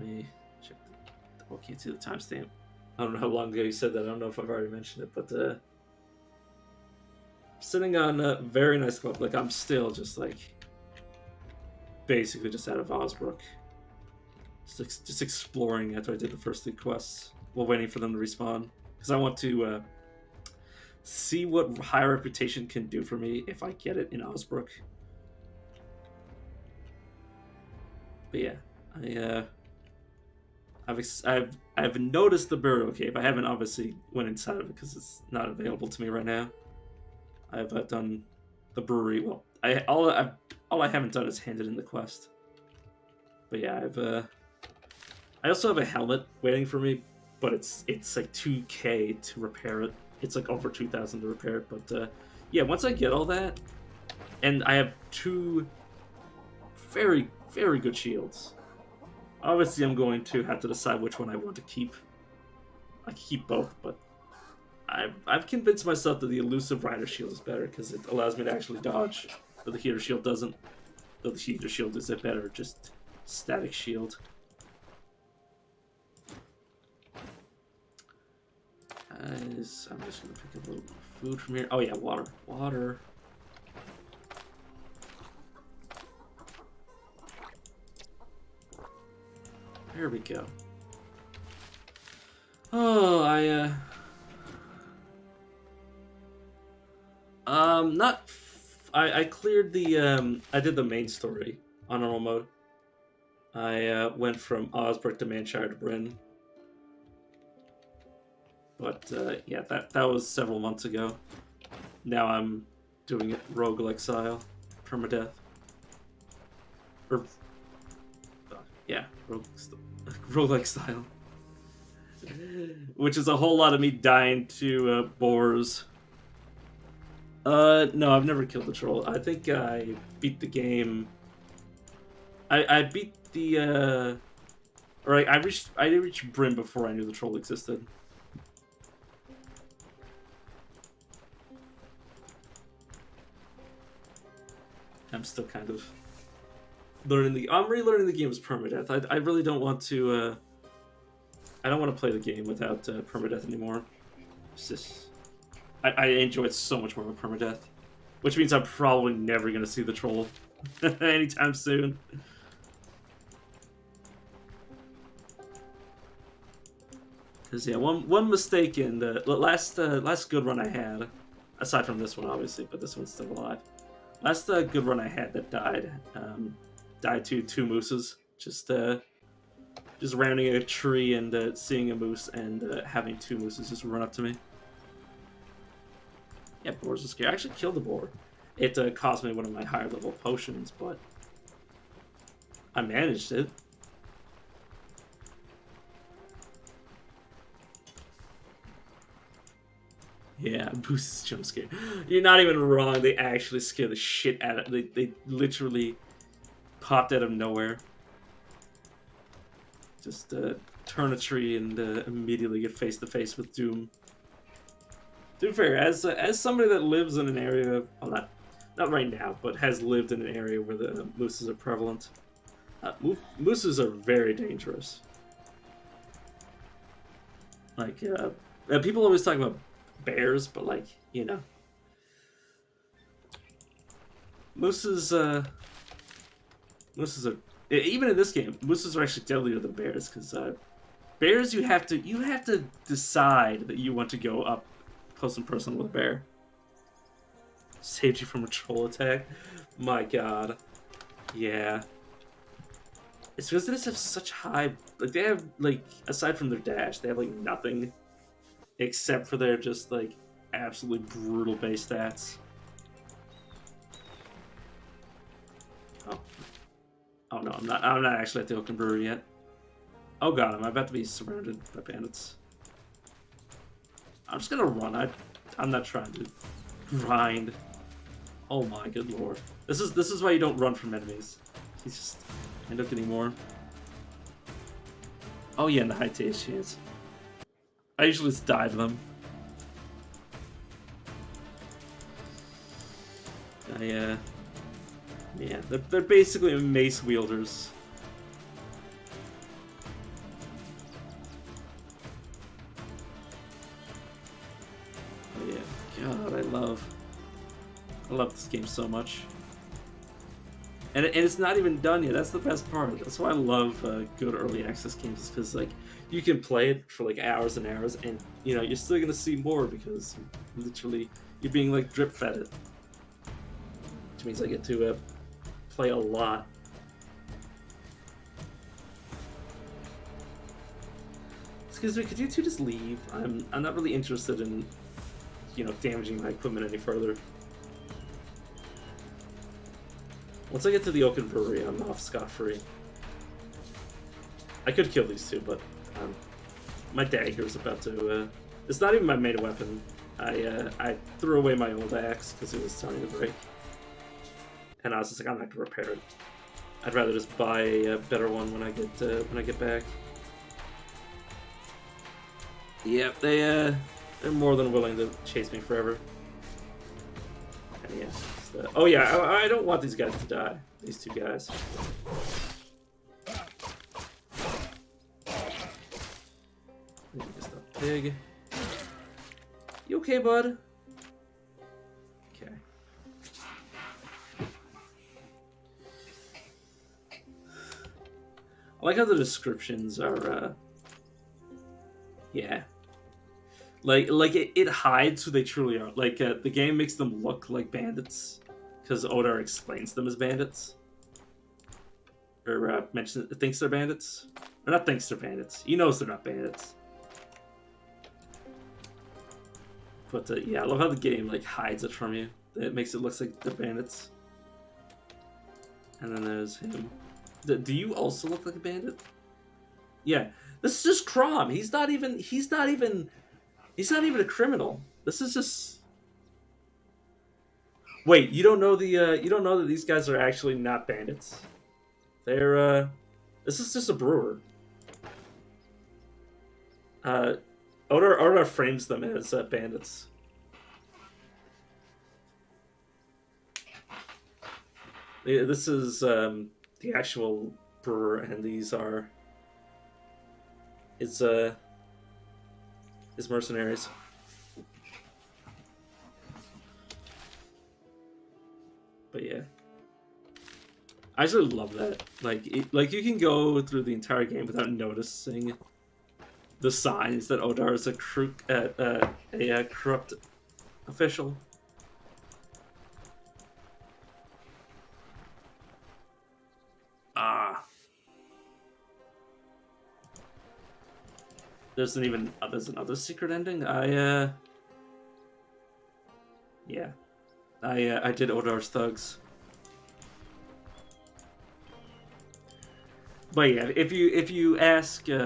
me check. Oh, I can't see the timestamp. I don't know how long ago you said that. I don't know if I've already mentioned it, but sitting on a very nice club. Like, I'm still just like basically just out of Osbrook. Just exploring after I did the first 3 quests while waiting for them to respawn. Because I want to see what high reputation can do for me if I get it in Osbrook. But yeah, I've noticed the burial cave. I haven't obviously went inside of it because it's not available to me right now. I've done the brewery. Well, all I haven't done is handed in the quest. But yeah, I also have a helmet waiting for me, but it's like 2K to repair it. It's like over 2,000 to repair it. But yeah, once I get all that, and I have 2 very, very good shields. Obviously, I'm going to have to decide which one I want to keep. I can keep both, but I've convinced myself that the elusive rider shield is better because it allows me to actually dodge, though the heater shield doesn't. Though the heater shield is a better just static shield. I'm just gonna pick up a little food from here. Oh yeah, water. Water. There we go. Oh, I cleared the, I did the main story on normal mode. I went from Osbrook to Manshire to Bryn. But, yeah, that was several months ago. Now I'm doing it roguelike style. Permadeath. Or, yeah, roguelike style. Which is a whole lot of me dying to boars. No, I've never killed the troll. I think I beat the game. I beat the or I reached Bryn before I knew the troll existed. I'm still kind of learning I'm relearning the game as permadeath. I really don't want to I don't want to play the game without permadeath anymore. It's just I enjoy it so much more with permadeath, which means I'm probably never gonna see the troll anytime soon. Because yeah, one mistake in the last good run I had, aside from this one obviously, but this one's still alive. Last good run I had that died to 2 mooses. Just rounding a tree and seeing a moose and having 2 mooses just run up to me. Yeah, boars are scary. I actually killed the boar. It cost me one of my higher level potions, but I managed it. Yeah, moose is jump scare. You're not even wrong. They actually scare the shit out of it. They literally popped out of nowhere. Just turn a tree and immediately get face to face with doom. To be fair, as somebody that lives in an area, well, not not right now, but has lived in an area where the mooses are prevalent. Mooses are very dangerous. Like, people always talk about bears, but like, you know, mooses. Mooses are, even in this game. Mooses are actually deadlier than bears because bears you have to decide that you want to go up close and personal with a bear. Saved you from a troll attack. My God, yeah. It's because they just have such high. Like they have like aside from their dash, they have like nothing except for their just like absolutely brutal base stats. Oh, oh no, I'm not. I'm not actually at the Oaken Brewery yet. Oh God, I'm about to be surrounded by bandits. I'm just gonna run. I'm not trying to grind. Oh my good lord. This is why you don't run from enemies. He's just end up getting more. Oh yeah, and the high taste chance. I usually just dive them. Yeah, they're basically mace wielders. Oh yeah, God, I love this game so much. And it's not even done yet. That's the best part. That's why I love good early access games, because like you can play it for like hours and hours, and you know you're still gonna see more because literally you're being like drip fed it, which means I get to play a lot. Excuse me, could you two just leave? I'm not really interested in damaging my equipment any further. Once I get to the Oaken Brewery, I'm off scot-free. I could kill these two, but my dagger's about to... it's not even my main weapon. I threw away my old axe because it was starting to break. And I was just like, I'm not going to repair it. I'd rather just buy a better one when I get back. Yep, they're more than willing to chase me forever. And yeah. Oh yeah, I don't want these guys to die. These two guys. Just a pig. You okay, bud? Okay. I like how the descriptions are. Yeah. Like it hides who they truly are. Like the game makes them look like bandits because Odar explains them as bandits, or thinks they're bandits, or not thinks they're bandits. He knows they're not bandits. But yeah, I love how the game like hides it from you. It makes it look like they're bandits. And then there's him. Do you also look like a bandit? Yeah, this is just Crom. He's not even a criminal. This is just... Wait, you don't know that these guys are actually not bandits? They're this is just a brewer. Odar frames them as bandits. This is the actual brewer, and these are his mercenaries. But yeah, I actually love that. Like you can go through the entire game without noticing the signs that Odar is a corrupt official. There's another secret ending. Yeah. I did Odar's thugs. But yeah, if you ask if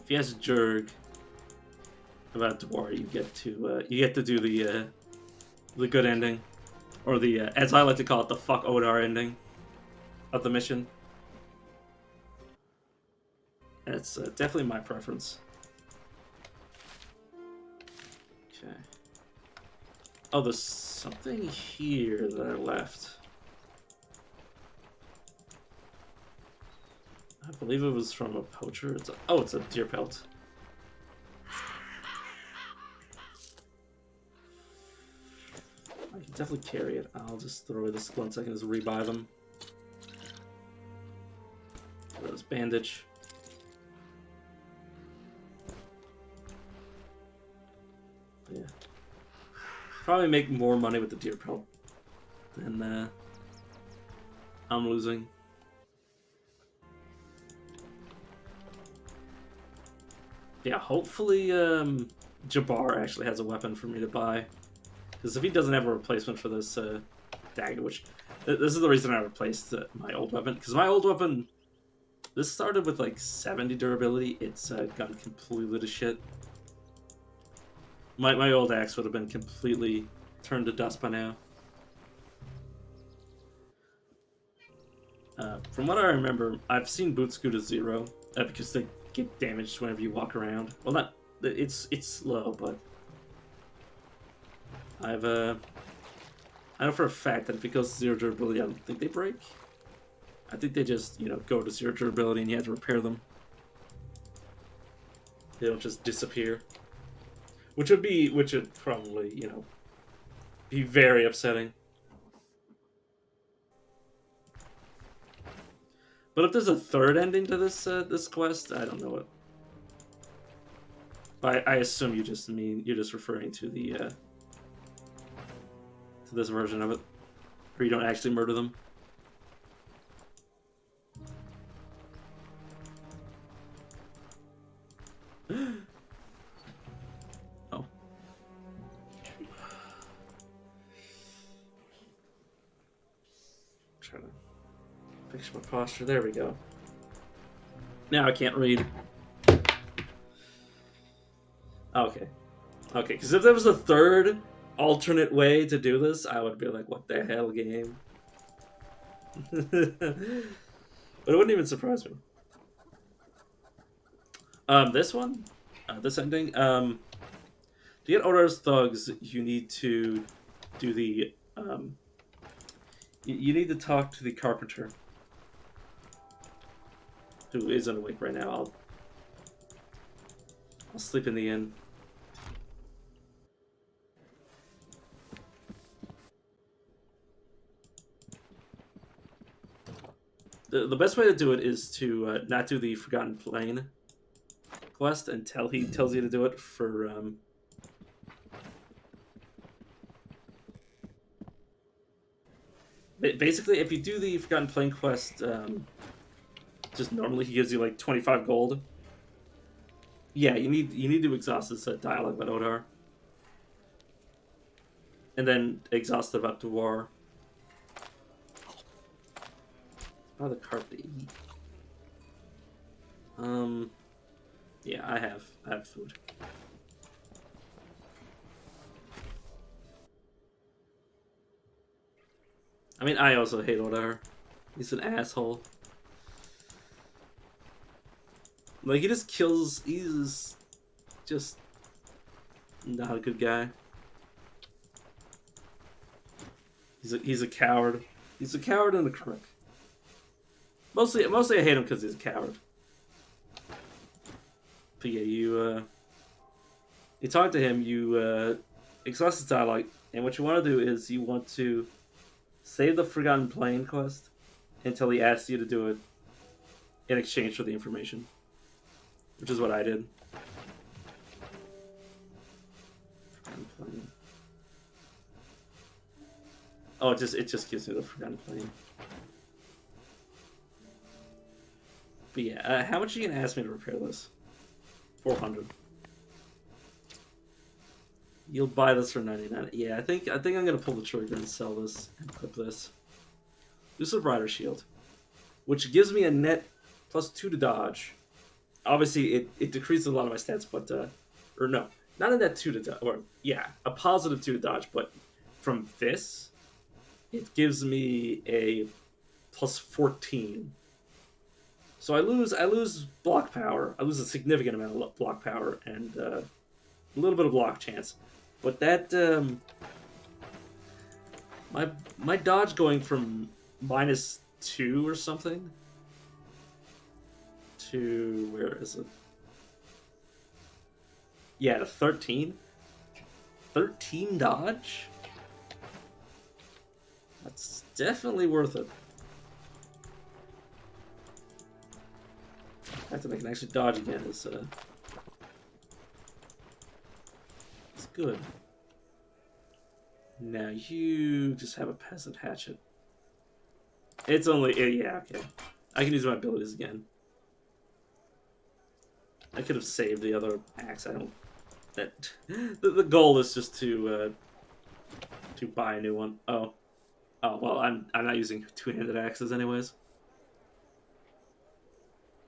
you ask Jurg about Dwar, you get to do the good ending, or the as I like to call it, the fuck Odar ending of the mission. And it's definitely my preference. Okay. Oh, there's something here that I left. I believe it was from a poacher. It's a deer pelt. I can definitely carry it. I'll just throw away this one second. Just rebuy them. Throw this bandage. Yeah. Probably make more money with the deer pelt than I'm losing. Yeah, hopefully Jabbar actually has a weapon for me to buy. Because if he doesn't have a replacement for this dagger, which... This is the reason I replaced my old weapon. Because my old weapon... This started with like 70 durability. It's gone completely to shit. My old axe would have been completely turned to dust by now. From what I remember, I've seen boots go to 0 because they get damaged whenever you walk around. Well, not it's slow, but I know for a fact that if it goes to 0 durability, I don't think they break. I think they just go to 0 durability and you have to repair them. They don't just disappear, which would probably be very upsetting. But if there's a third ending to this this quest, I don't know it. But I assume you're just referring to the to this version of it, or you don't actually murder them. Oh. Trying to fix my posture. There we go. Now I can't read. Okay. Okay, because if there was a third alternate way to do this, I would be like, what the hell, game? But it wouldn't even surprise me. This one? This ending? To get Odar's thugs, you need to do the... you need to talk to the carpenter. Who isn't awake right now. I'll sleep in the inn. The best way to do it is to not do the Forgotten Plain quest until he tells you to do it for... Basically, if you do the Forgotten Plain quest, just normally he gives you like 25 gold. Yeah, you need to exhaust this dialogue about Odar. And then exhaust it up to war. Oh, the carpet to eat. Yeah, I have food. I mean, I also hate Odar. He's an asshole. Like, he just kills... He's just not a good guy. He's a coward. He's a coward and a crook. Mostly I hate him because he's a coward. But yeah, you talk to him, you exhaust his dialogue, and what you want to do is you want to save the Forgotten Plain quest until he asks you to do it in exchange for the information. Which is what I did. Forgotten Plain. Oh, it just gives me the Forgotten Plain. But yeah, how much are you gonna ask me to repair this? 400. You'll buy this for 99. Yeah, I think I'm gonna pull the trigger and sell this and equip this. This is a Rider Shield, which gives me a net +2 to dodge. Obviously, it decreases a lot of my stats, but or no, not a net 2 to dodge, or yeah, a +2 to dodge. But from this, it gives me a +14. So I lose block power. I lose a significant amount of block power and a little bit of block chance. But that My dodge going from -2 or something to where is it? Yeah, to 13. 13 dodge? That's definitely worth it. The fact that I can actually dodge again is it's good. Now you just have a peasant hatchet. It's only yeah, okay. I can use my abilities again. I could have saved the other axe. I don't. That the goal is just to buy a new one. Oh, well, I'm not using two-handed axes anyways.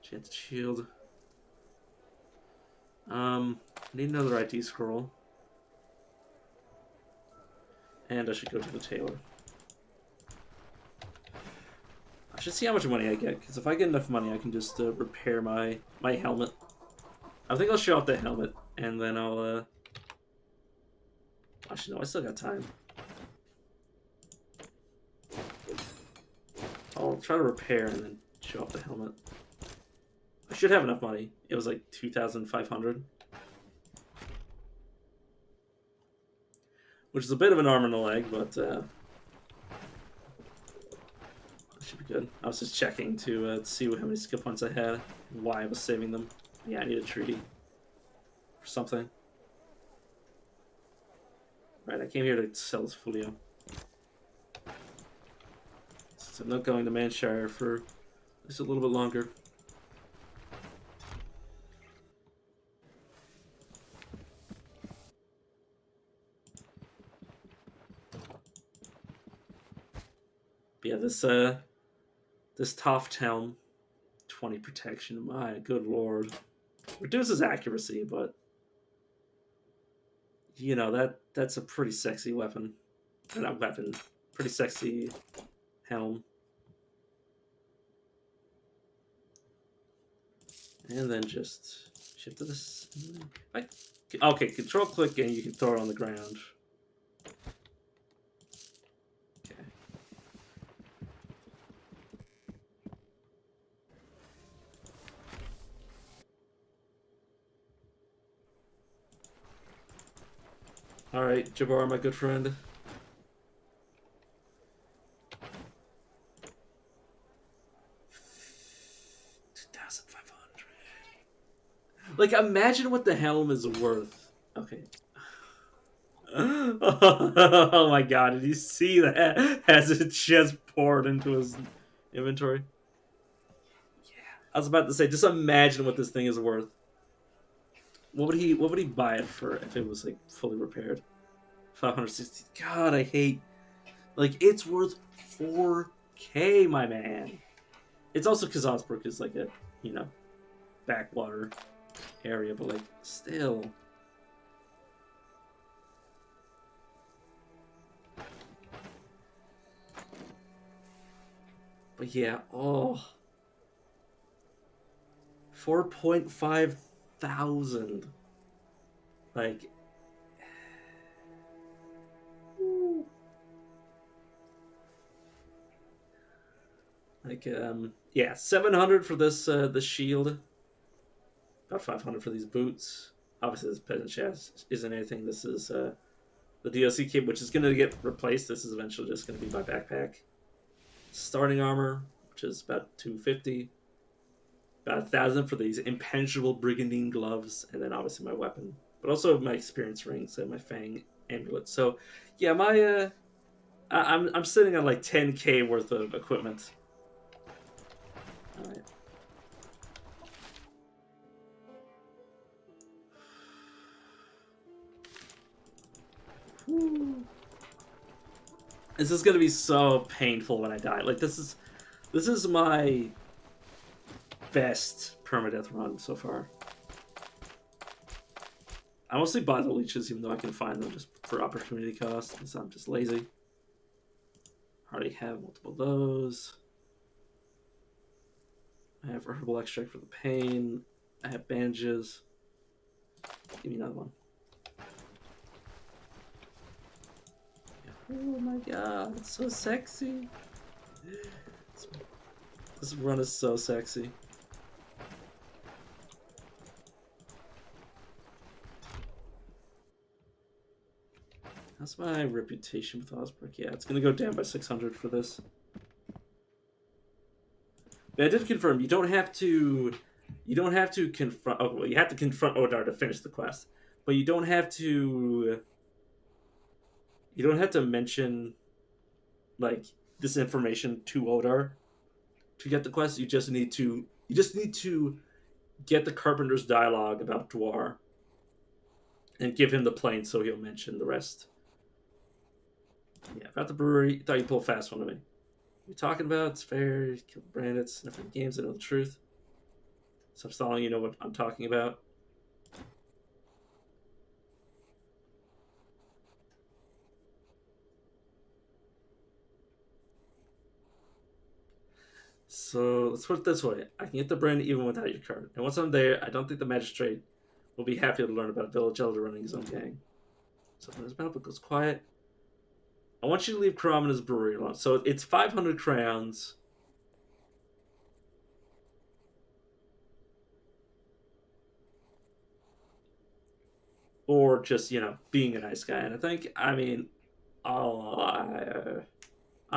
Chance shield. Need another ID scroll, and I should go to the tailor. I should see how much money I get, because if I get enough money, I can just repair my helmet. I think I'll show off the helmet, and then I'll actually, no, I still got time. I'll try to repair and then show off the helmet. I should have enough money. It was like 2,500. Which is a bit of an arm and a leg, but it should be good. I was just checking to see how many skill points I had, and why I was saving them. Yeah, I need a treaty. Or something. Right, I came here to sell this folio. So I'm not going to Manshire for just a little bit longer. But yeah, this Toft Helm, 20 protection. My good lord, reduces accuracy, but you know that's a pretty sexy weapon. Not weapon, pretty sexy helm. And then just shift to this. Okay, control click and you can throw it on the ground. Okay. All right, Jabbar, my good friend. Like, imagine what the helm is worth. Okay. Oh my god, did you see that as it just poured into his inventory? Yeah. I was about to say, just imagine what this thing is worth. What would he buy it for if it was like fully repaired? 560. God, I hate, like, it's worth 4K, my man. It's also because Osbrook is like a, you know, backwater area, but like still. But yeah, 4.5 thousand. Like, yeah, 700 for this the shield. About 500 for these boots. Obviously, this peasant chest isn't anything. This is the DLC kit, which is going to get replaced. This is eventually just going to be my backpack. Starting armor, which is about 250. About 1,000 for these impenetrable brigandine gloves, and then obviously my weapon, but also my experience rings and my fang amulet. So, yeah, my I'm sitting on like 10K worth of equipment. All right. Whew. This is gonna be so painful when I die. Like, this is my best permadeath run so far. I mostly buy the leeches, even though I can find them just for opportunity cost, because I'm just lazy. I already have multiple of those. I have herbal extract for the pain. I have bandages. Give me another one. Yeah. Oh my god, it's so sexy. This run is so sexy. How's my reputation with Osbrook? Yeah, it's gonna go down by 600 for this. But I did confirm you don't have to. You don't have to confront. Oh, well, you have to confront Odar to finish the quest, but you don't have to. You don't have to mention like this information to Odar to get the quest. You just need to. You just need to get the Carpenter's dialogue about Dwar and give him the plane so he'll mention the rest. Yeah, about the brewery. Thought you pulled a fast one to me. What are you talking about? It's fair. You killed the bandits. Never games. I know the truth. So I'm stalling. You know what I'm talking about. So let's put it this way: I can get the brand even without your card. And once I'm there, I don't think the magistrate will be happy to learn about a village elder running his own gang. So when his battle goes quiet, I want you to leave Karam and his brewery alone. So it's 500 crowns. Or just, being a nice guy. And I think, I'm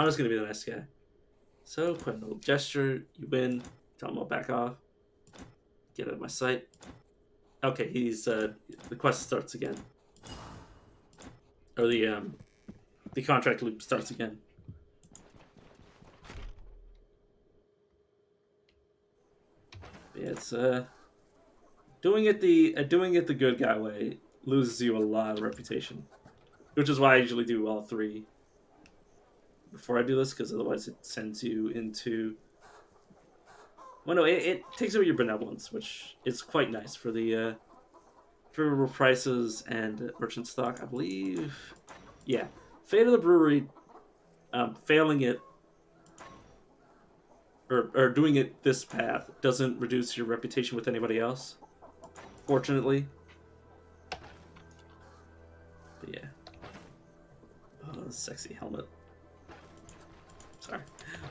just going to be the nice guy. So, quite a little gesture. You win. Tell him I'll back off. Get out of my sight. Okay, the quest starts again. Or the contract loop starts again. But yeah, it's, doing it the good guy way loses you a lot of reputation, which is why I usually do all three before I do this, because otherwise it sends you into. Well, no, it takes away your benevolence, which is quite nice for the for prices and merchant stock, I believe. Yeah, Fate of the Brewery, failing it or doing it this path doesn't reduce your reputation with anybody else. Fortunately. But yeah. Oh, sexy helmet. Sorry.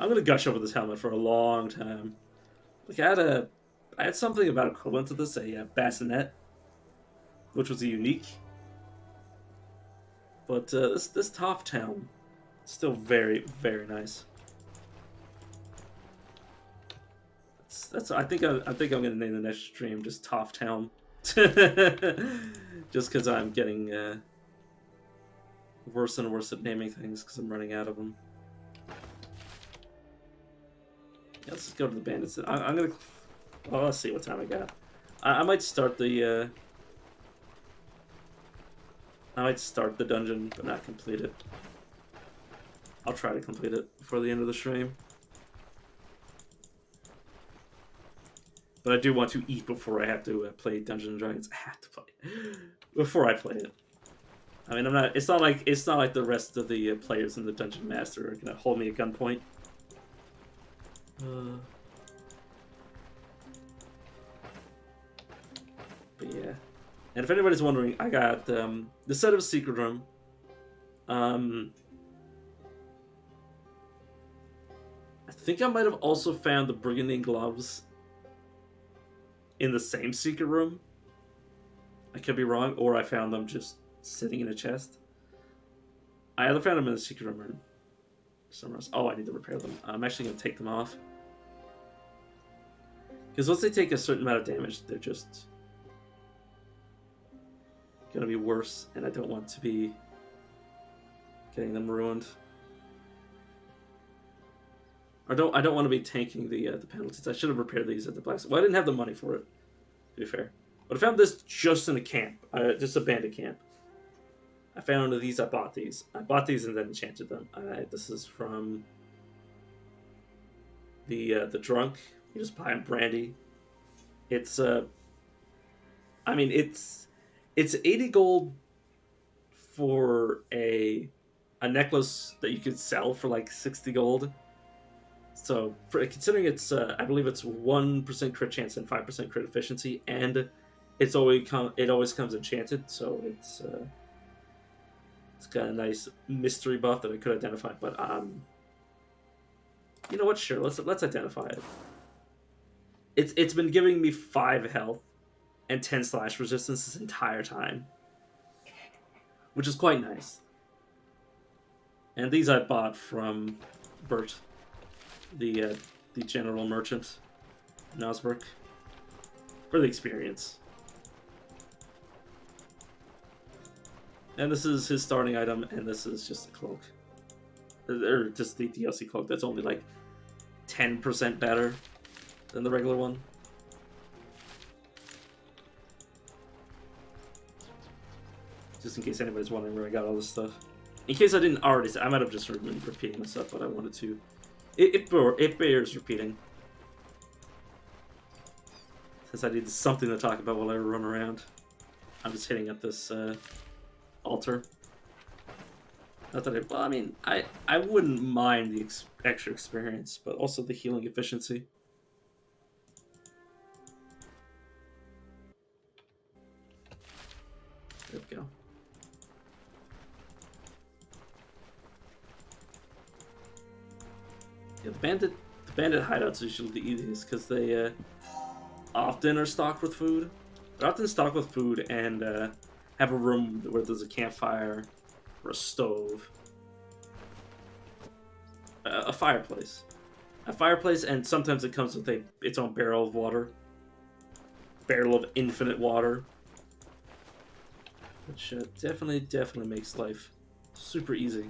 I'm gonna gush over this helmet for a long time. Like I had something about equivalent to this, a bassinet, which was a unique. But this Toft helm is still very, very nice. That's I think I'm gonna name the next stream just Toft helm. Just because I'm getting worse and worse at naming things because I'm running out of them. Yeah, let's just go to the bandits. I'm gonna. Well, let's see what time I got. I might start the. I might start the dungeon, but not complete it. I'll try to complete it before the end of the stream. But I do want to eat before I have to play Dungeons and Dragons. I have to play before I play it. I mean, I'm not. It's not like the rest of the players in the Dungeon Master are gonna hold me at gunpoint. But yeah, and if anybody's wondering, I got the set of Secret Room. I think I might have also found the Brigandine gloves in the same secret room. I could be wrong, or I found them just sitting in a chest. I either found them in the secret room or somewhere else. Oh, I need to repair them. I'm actually going to take them off. Because once they take a certain amount of damage, they're just going to be worse, and I don't want to be getting them ruined. I don't want to be tanking the penalties. I should have repaired these at the blacksmith. Well, I didn't have the money for it, to be fair. But I found this just in a camp, just a bandit camp. I found these. I bought these. I bought these and then enchanted them. This is from the drunk. You just buy them brandy. It's I mean it's 80 gold for a necklace that you could sell for like 60 gold. So, considering it's, I believe it's 1% crit chance and 5% crit efficiency, and it always comes enchanted. So It's got a nice mystery buff that I could identify, but you know what? Sure, let's identify it. It's been giving me 5 health and 10 slash resistance this entire time, which is quite nice. And these I bought from Bert, the general merchant in Osberg, for the experience. And this is his starting item, and this is just a cloak. Or just the DLC cloak that's only like 10% better than the regular one. Just in case anybody's wondering where I got all this stuff. In case I didn't already say, I might have just been repeating myself, but I wanted to. It bears repeating. Since I need something to talk about while I run around. I'm just hitting at this altar. Not that well, I mean, I wouldn't mind the extra experience, but also the healing efficiency. There we go. Yeah, the bandit hideouts are usually the easiest because they often are stocked with food. They're often stocked with food and have a room where there's a campfire or a stove, a fireplace, and sometimes it comes with its own barrel of water, barrel of infinite water, which definitely makes life super easy.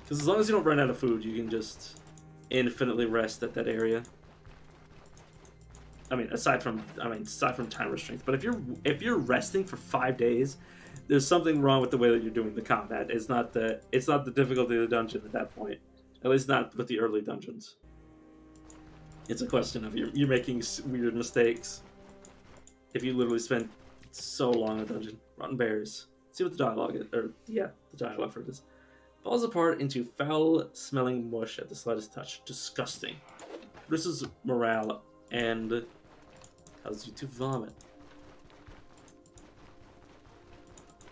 Because as long as you don't run out of food, you can just infinitely rest at that area. I mean, aside from time restraints, but if you're resting for 5 days, there's something wrong with the way that you're doing the combat. It's not the difficulty of the dungeon at that point. At least not with the early dungeons. It's a question of you're making weird mistakes. If you literally spend so long in a dungeon, rotten berries. See what the dialogue is, or yeah, the dialogue for this. Falls apart into foul-smelling mush at the slightest touch. Disgusting. Reduces morale and causes you to vomit.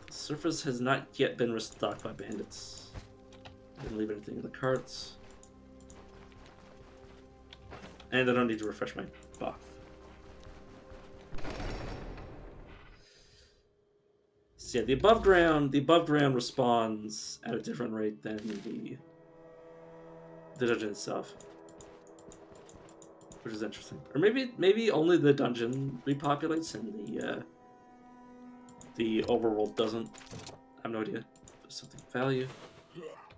The surface has not yet been restocked by bandits. Didn't leave anything in the carts. And I don't need to refresh my buff. So yeah, the above ground respawns at a different rate than the dungeon itself, which is interesting. Or maybe only the dungeon repopulates and the overworld doesn't. I have no idea. There's something of value.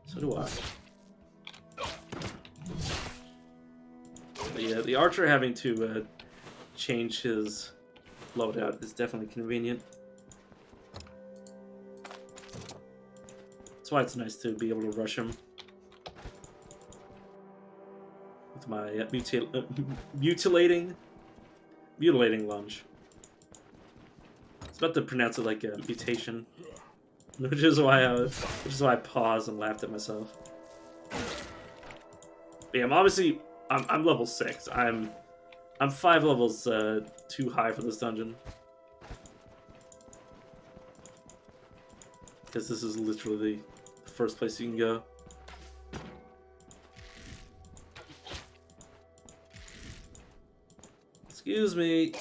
So do I. But yeah, the archer having to change his loadout is definitely convenient. That's why it's nice to be able to rush him with my mutilating lunge. I was about to pronounce it like a mutation, which is why I paused and laughed at myself. But yeah, I'm level 6. I'm 5 levels too high for this dungeon. Because this is literally the first place you can go. Excuse me.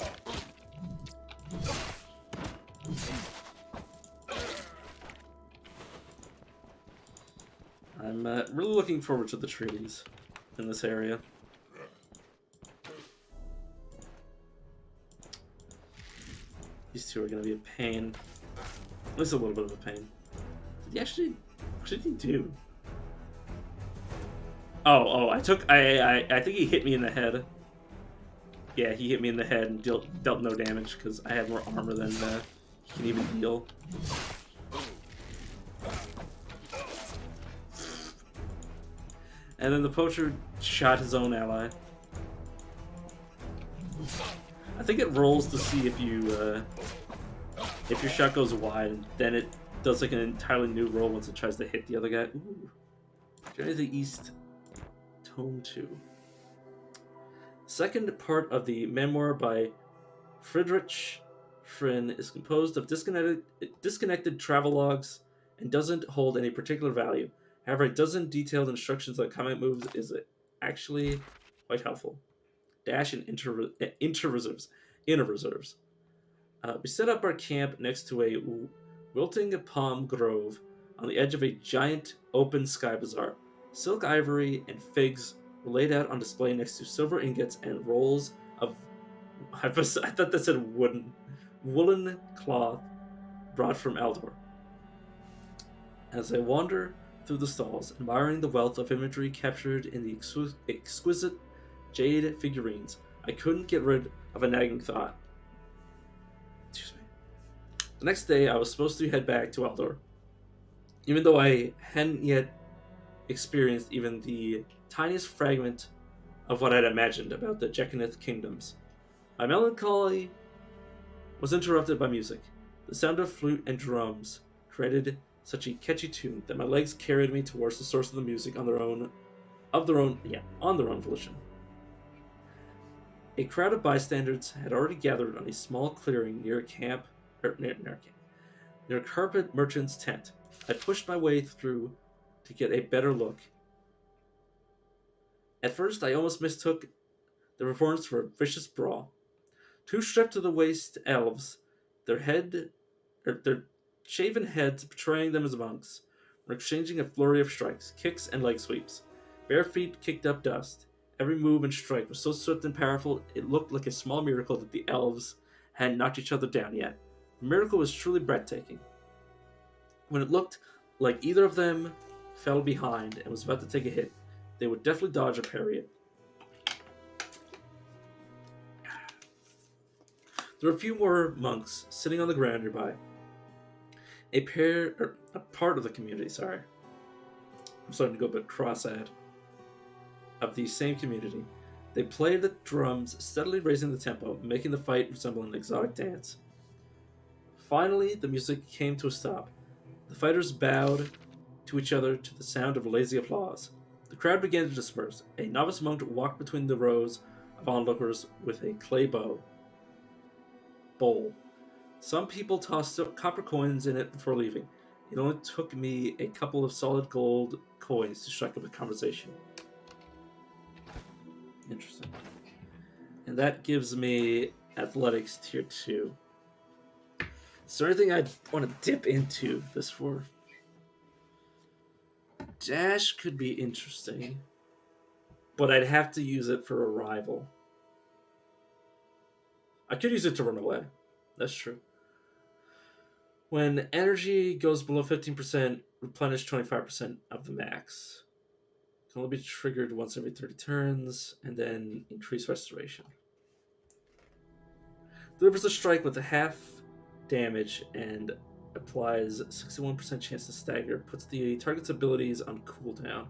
I'm really looking forward to the trees in this area. These two are going to be a pain. At least a little bit of a pain. Did he actually... What did he do? Oh, I think he hit me in the head. Yeah, he hit me in the head and dealt no damage because I have more armor than he can even heal. And then the poacher shot his own ally. I think it rolls to see if your shot goes wide, and then it does like an entirely new roll once it tries to hit the other guy. Ooh. Journey to the East, Tome 2. Second part of the memoir by Friedrich is composed of disconnected travelogues and doesn't hold any particular value. However, a dozen detailed instructions on combat moves is actually quite helpful. Dash and inner reserves. We set up our camp next to a wilting palm grove on the edge of a giant open sky bazaar. Silk ivory and figs were laid out on display next to silver ingots and rolls of I thought that said woolen cloth brought from Eldor. As I wander through the stalls, admiring the wealth of imagery captured in the exquisite jade figurines, I couldn't get rid of a nagging thought. Excuse me. The next day, I was supposed to head back to Eldor, even though I hadn't yet experienced even the tiniest fragment of what I'd imagined about the Jekanith kingdoms. My melancholy was interrupted by music. The sound of flute and drums created such a catchy tune that my legs carried me towards the source of the music on their own volition. A crowd of bystanders had already gathered on a small clearing near near Carpet Merchant's tent. I pushed my way through to get a better look. At first, I almost mistook the performance for a vicious brawl. Two stripped to the waist elves, their shaven heads betraying them as monks, were exchanging a flurry of strikes, kicks, and leg sweeps. Bare feet kicked up dust. Every move and strike was so swift and powerful it looked like a small miracle that the elves hadn't knocked each other down yet. The miracle was truly breathtaking. When it looked like either of them fell behind and was about to take a hit, they would definitely dodge or parry it. There were a few more monks sitting on the ground nearby. A part of the community, sorry. I'm starting to go a bit cross-eyed. Of the same community. They played the drums, steadily raising the tempo, making the fight resemble an exotic dance. Finally, the music came to a stop. The fighters bowed to each other to the sound of lazy applause. The crowd began to disperse. A novice monk walked between the rows of onlookers with a clay bowl. Some people tossed copper coins in it before leaving. It only took me a couple of solid gold coins to strike up a conversation. Interesting. And that gives me athletics tier 2. Is there anything I'd want to dip into this for? Dash could be interesting, but I'd have to use it for a rival. I could use it to run away. That's true. When energy goes below 15%, replenish 25% of the max. It can only be triggered once every 30 turns, and then increase restoration. Delivers a strike with a half damage and applies 61% chance to stagger. Puts the target's abilities on cooldown.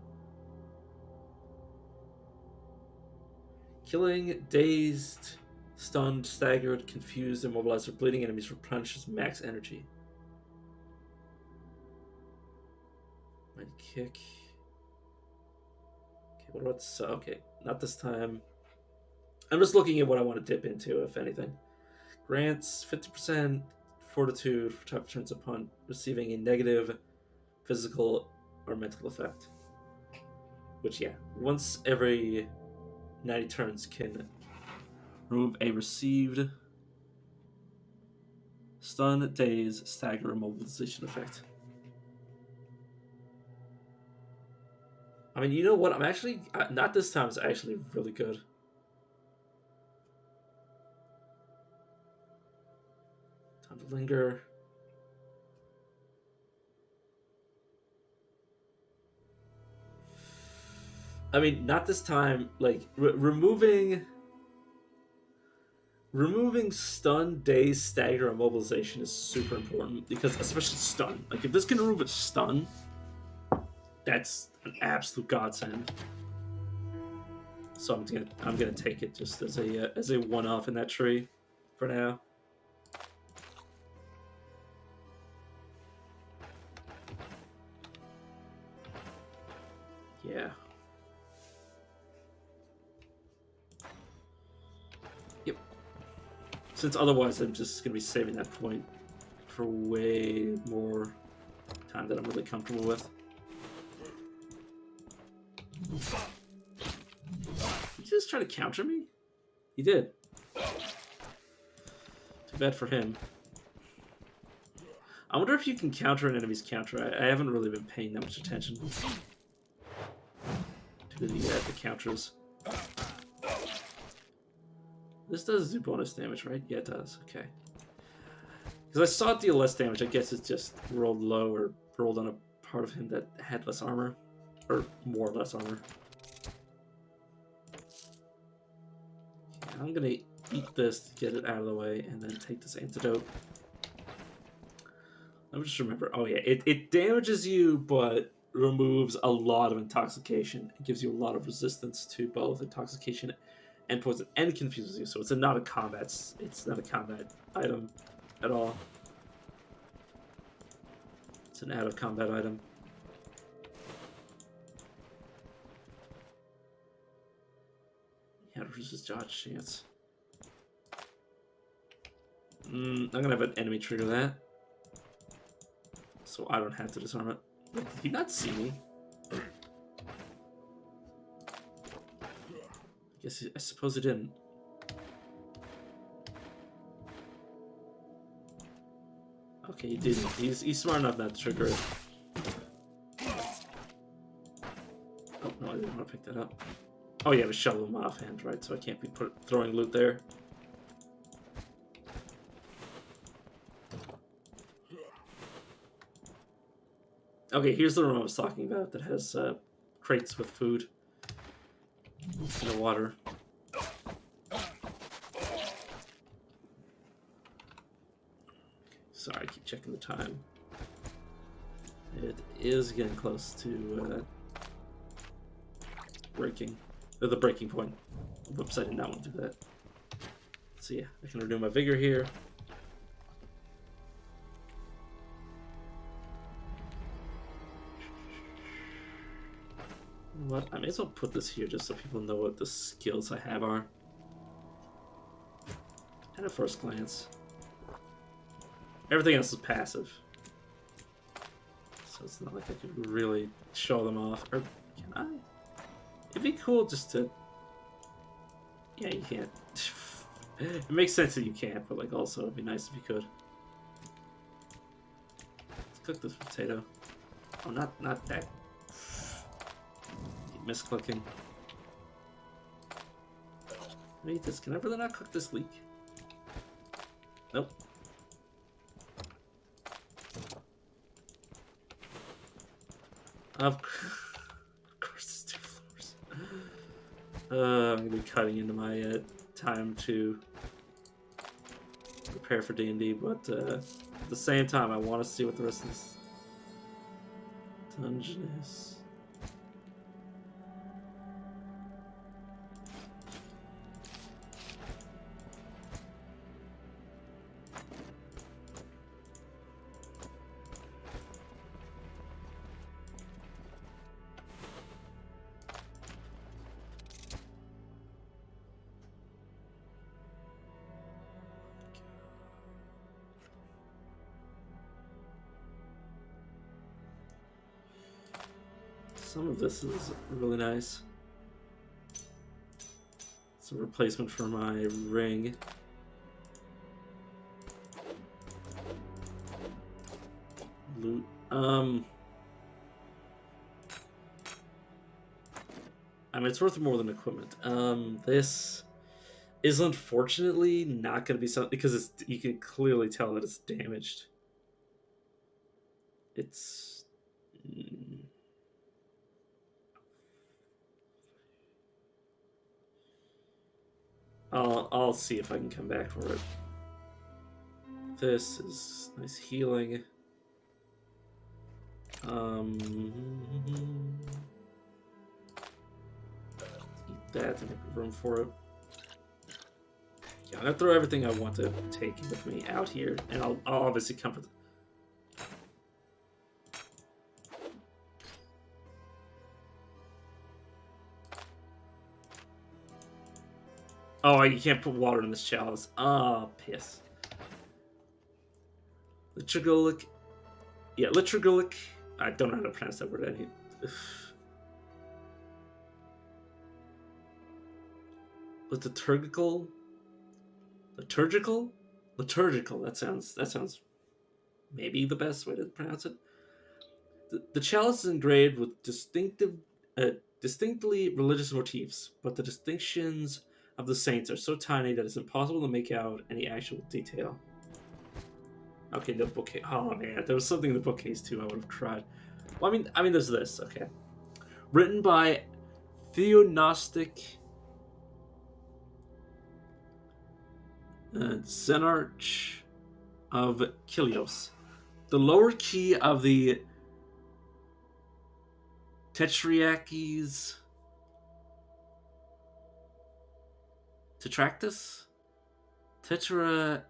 Killing dazed, stunned, staggered, confused, immobilized, or bleeding enemies replenishes max energy. Might kick. Okay, what about this? Okay, not this time. I'm just looking at what I want to dip into, if anything. Grants 50% fortitude for top turns upon receiving a negative physical or mental effect. Which, yeah, once every 90 turns can remove a received stun, daze, stagger, or mobilization effect. I mean, you know what? I'm actually... not this time. It's actually really good. Time to linger. I mean, not this time. Like, removing stun, daze, stagger, and mobilization is super important because, especially stun. Like, if this can remove a stun, that's an absolute godsend. So I'm gonna take it just as a one-off in that tree for now. Yeah. Yep. since otherwise I'm just going to be saving that point for way more time that I'm really comfortable with. Did he just try to counter me? He did. Too bad for him. I wonder if you can counter an enemy's counter. I haven't really been paying that much attention to the counters. This does do bonus damage, right? Yeah, it does. Okay. Because I saw it deal less damage. I guess it's just rolled low or rolled on a part of him that had less armor. Or more or less armor. Okay, I'm going to eat this to get it out of the way and then take this antidote. Let me just remember. Oh, yeah. It damages you, but removes a lot of intoxication. It gives you a lot of resistance to both intoxication and poison, and confuses you. So it's not a combat. It's not a combat item at all. It's an out of combat item. Yeah, resist dodge chance. I'm gonna have an enemy trigger that, so I don't have to disarm it. Did he not see me? I suppose he didn't. Okay, he didn't. He's smart enough not to trigger it. Oh, no, I didn't want to pick that up. Oh, yeah, I have a shovel in my offhand, right? So I can't be throwing loot there. Okay, here's the room I was talking about that has crates with food in the water. Sorry, I keep checking the time. It is getting close to breaking. The breaking point. Whoops, I did not want to do that. So yeah, I can renew my vigor here. You know what? I may as well put this here just so people know what the skills I have are. At a first glance. Everything else is passive. So it's not like I could really show them off. Or can I? It'd be cool just to... Yeah, you can't. It makes sense that you can't, but like also it'd be nice if you could. Let's cook this potato. Oh, not that. Keep misclicking. Can I eat this? Can I really not cook this leek? Nope. Of course, there's 2 floors. I'm gonna be cutting into my time to prepare for D&D, but at the same time, I want to see what the rest of this dungeon is. Some of this is really nice. It's a replacement for my ring. Loot. I mean, it's worth more than equipment. This is unfortunately not going to be something because you can clearly tell that it's damaged. It's... I'll see if I can come back for it. This is nice healing. Eat that to make room for it. Yeah, I'm gonna throw everything I want to take with me out here, and I'll obviously come with. Oh, you can't put water in this chalice. Ah, piss. Liturgic. Yeah, liturgic. I don't know how to pronounce that word. Liturgical. Liturgical. Liturgical. That sounds maybe the best way to pronounce it. The chalice is engraved with distinctly religious motifs, but the distinctions of the saints are so tiny that it's impossible to make out any actual detail. Okay, the bookcase. Oh man, there was something in the bookcase too. I would have cried. Well, I mean, there's this. Okay, written by Theognostic Xenarch of Kilios. The lower key of the Tetrarches Tetractus? Tetract.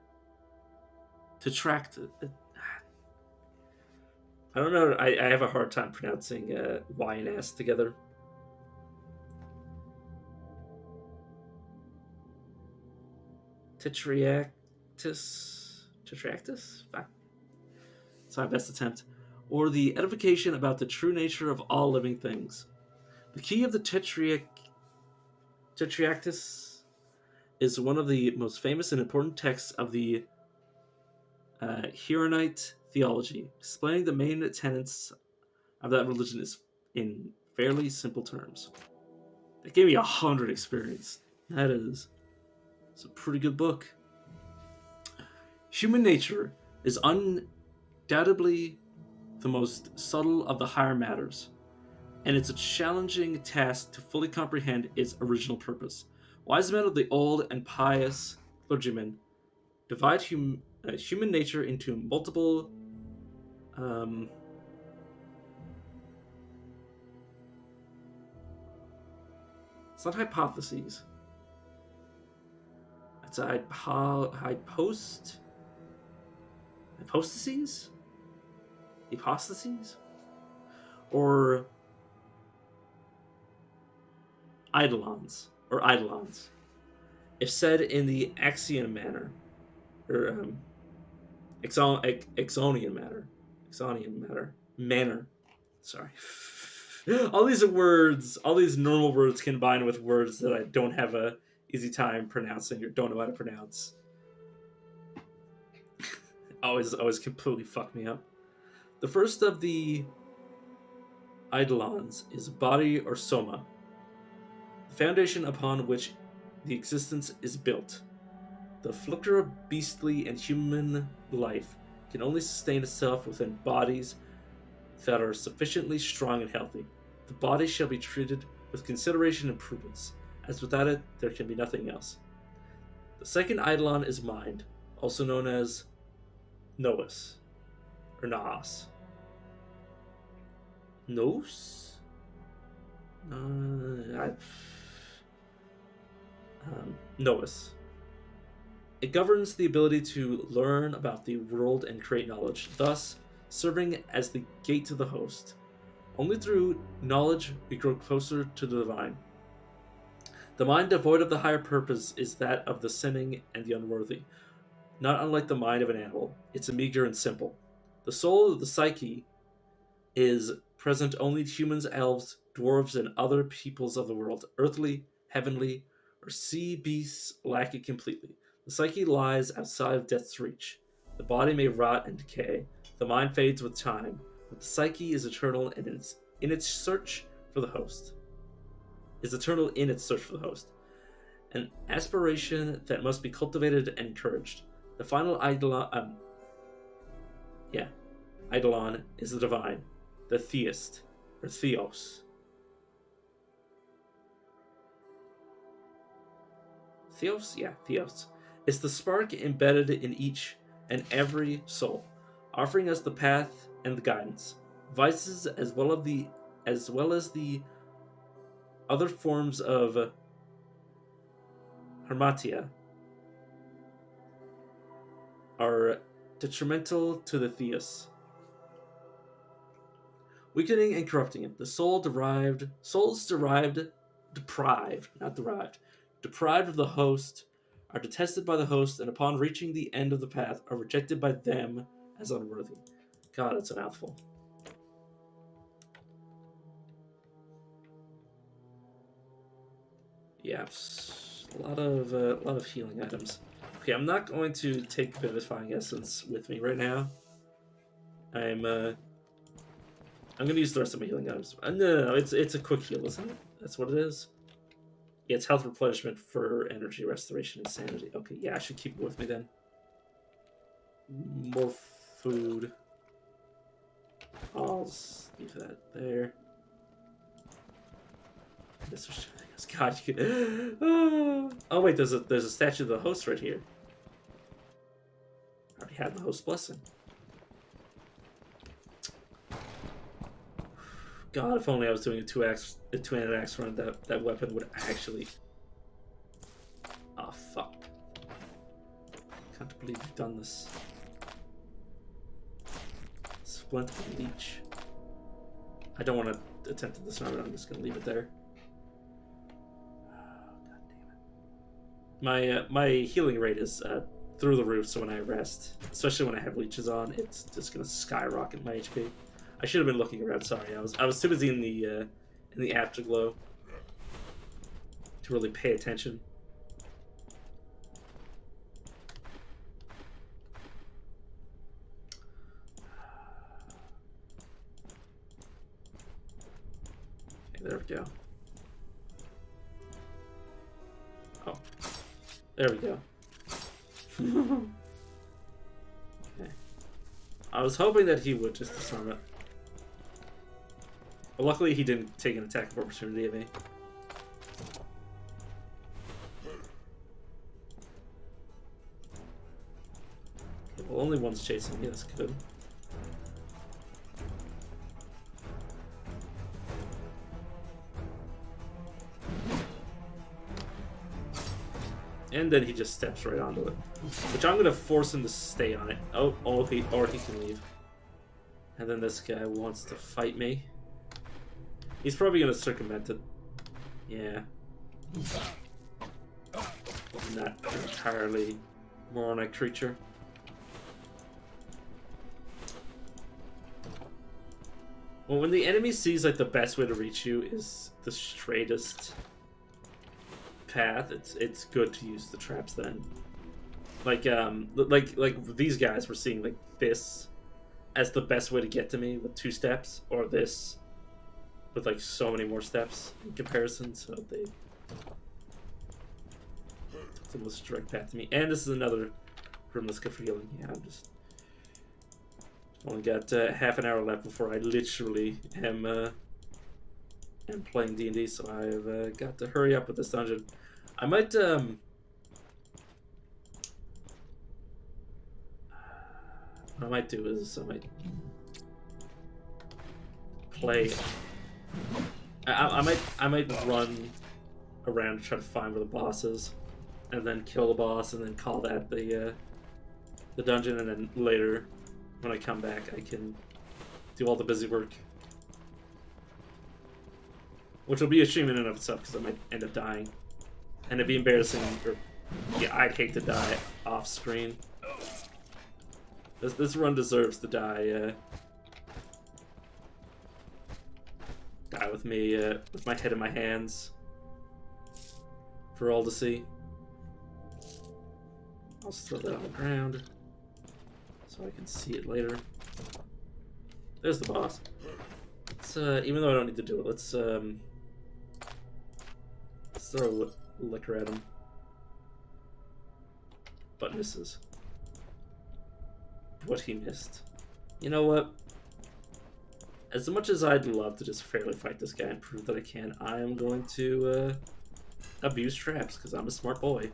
I don't know. I have a hard time pronouncing Y and S together. Tetractus? Tetractus? Fine. It's my best attempt. Or the edification about the true nature of all living things. The key of the Tetractus is one of the most famous and important texts of the Hieronite theology, explaining the main tenets of that religion is in fairly simple terms. It gave me 100 experience. It's a pretty good book. Human nature is undoubtedly the most subtle of the higher matters, and it's a challenging task to fully comprehend its original purpose. Wise men of the old and pious clergymen divide human nature into multiple it's not hypotheses. It's a hypostases? Hypostases? Or eidolons. If said in the Axion manner, or Exonian manner. Sorry. All these words, all these normal words combined with words that I don't have a easy time pronouncing or don't know how to pronounce. always completely fuck me up. The first of the eidolons is body or soma, the foundation upon which the existence is built. The flicker of beastly and human life can only sustain itself within bodies that are sufficiently strong and healthy. The body shall be treated with consideration and prudence, as without it there can be nothing else. The second eidolon is mind, also known as nous, or naos. Nous? Nous. It governs the ability to learn about the world and create knowledge, thus serving as the gate to the host. Only through knowledge we grow closer to the divine. The mind devoid of the higher purpose is that of the sinning and the unworthy. Not unlike the mind of an animal, it's meager and simple. The soul of the psyche is present only to humans, elves, dwarves, and other peoples of the world. Earthly, heavenly, or sea beasts lack it completely. The psyche lies outside of death's reach. The body may rot and decay. The mind fades with time, but the psyche is eternal in its search for the host. An aspiration that must be cultivated and encouraged. The final eidolon is the divine, the theist, or theos. Theos? Yeah, theos. It's the spark embedded in each and every soul, offering us the path and the guidance. Vices as well as the other forms of harmatia are detrimental to the theos, weakening and corrupting it. The deprived deprived of the host, are detested by the host, and upon reaching the end of the path, are rejected by them as unworthy. God, it's a mouthful. Yeah, a lot of healing items. Okay, I'm not going to take Vivifying Essence with me right now. I'm going to use the rest of my healing items. No, it's a quick heal, isn't it? That's what it is. Yeah, it's health replenishment for energy restoration and sanity. Okay, yeah, I should keep it with me then. More food. I'll just leave that there. God, you could... Oh wait, there's a statue of the host right here. I already have the host blessing. God, if only I was doing a two-handed axe run, that weapon would actually. Oh fuck! Can't believe you've done this. Splint leech. I don't want to attempt to disarm it. I'm just gonna leave it there. My healing rate is through the roof, so when I rest, especially when I have leeches on, it's just gonna skyrocket my HP. I should have been looking around. Sorry, I was too busy in the afterglow to really pay attention. Okay, there we go. Oh, there we go. Okay. I was hoping that he would just disarm it. But luckily he didn't take an attack of opportunity at me. Okay, well, only one's chasing me, that's good. And then he just steps right onto it. Which I'm going to force him to stay on it. Oh, or he can leave. And then this guy wants to fight me. He's probably going to circumvent it. Yeah. Not entirely moronic creature. Well, when the enemy sees like the best way to reach you is the straightest path, it's good to use the traps then. Like these guys were seeing like this as the best way to get to me with 2 steps, or this with like so many more steps in comparison, so they took the most direct path to me. And this is another room that's good for healing. Yeah, I'm just only got half an hour left before I literally am playing D&D, so I've got to hurry up with this dungeon. I might what I might do is I might play. I might run around to try to find where the boss is, and then kill the boss, and then call that the dungeon, and then later when I come back I can do all the busy work, which will be a shame in and of itself because I might end up dying, and it'd be embarrassing. Or, yeah, I'd hate to die off screen. This run deserves to die. Die with me, with my head in my hands, for all to see. I'll just throw that on the ground so I can see it later. There's the boss. Let's, even though I don't need to do it, let's throw liquor at him. But misses. What he missed. You know what? As much as I'd love to just fairly fight this guy and prove that I can, I am going to abuse traps because I'm a smart boy.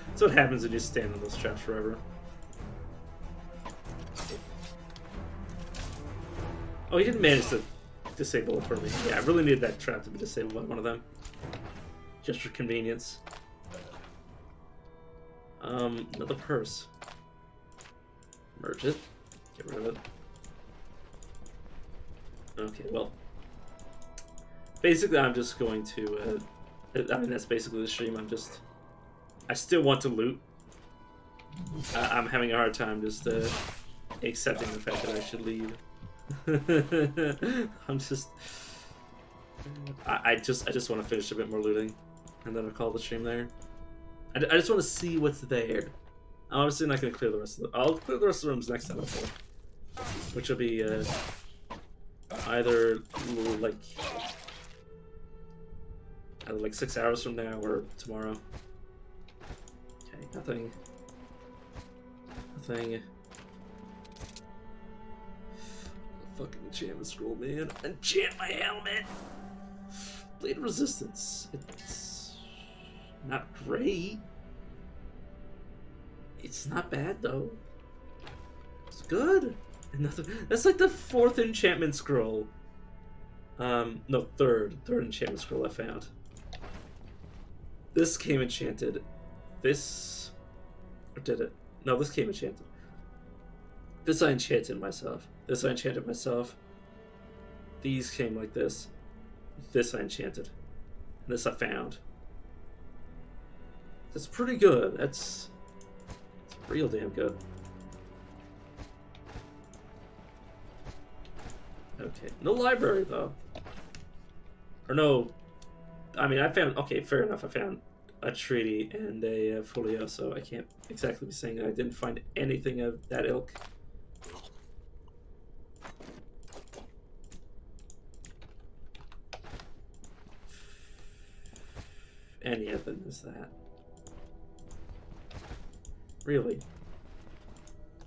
That's what happens when you stand on those traps forever. Oh, he didn't manage to disable it for me. Yeah, I really needed that trap to be disabled by one of them. Just for convenience. Another purse. Merge it. Get rid of it. Okay, well. Basically, I'm just going to... I mean, that's basically the stream. I still want to loot. I'm having a hard time just accepting the fact that I should leave. I'm just... I just want to finish a bit more looting. And then I'll call the stream there. I just want to see what's there. I'm obviously not going to clear the rest of the... I'll clear the rest of the rooms next time I play. Which will be either like 6 hours from now or tomorrow. Okay, nothing. Fucking enchantment scroll, man. Enchant my helmet! Blade of Resistance. It's not great. It's not bad, though. It's good. That's like the 4th enchantment scroll. No, third enchantment scroll I found. This came enchanted. This... Or did it? No, this came enchanted. This I enchanted myself. This I enchanted myself. These came like this. This I enchanted. And this I found. That's pretty good. It's real damn good. Okay. No library, though. Or no... I mean, I found... Okay, fair enough. I found a treaty and a folio, so I can't exactly be saying that I didn't find anything of that ilk. Any evidence that. Really?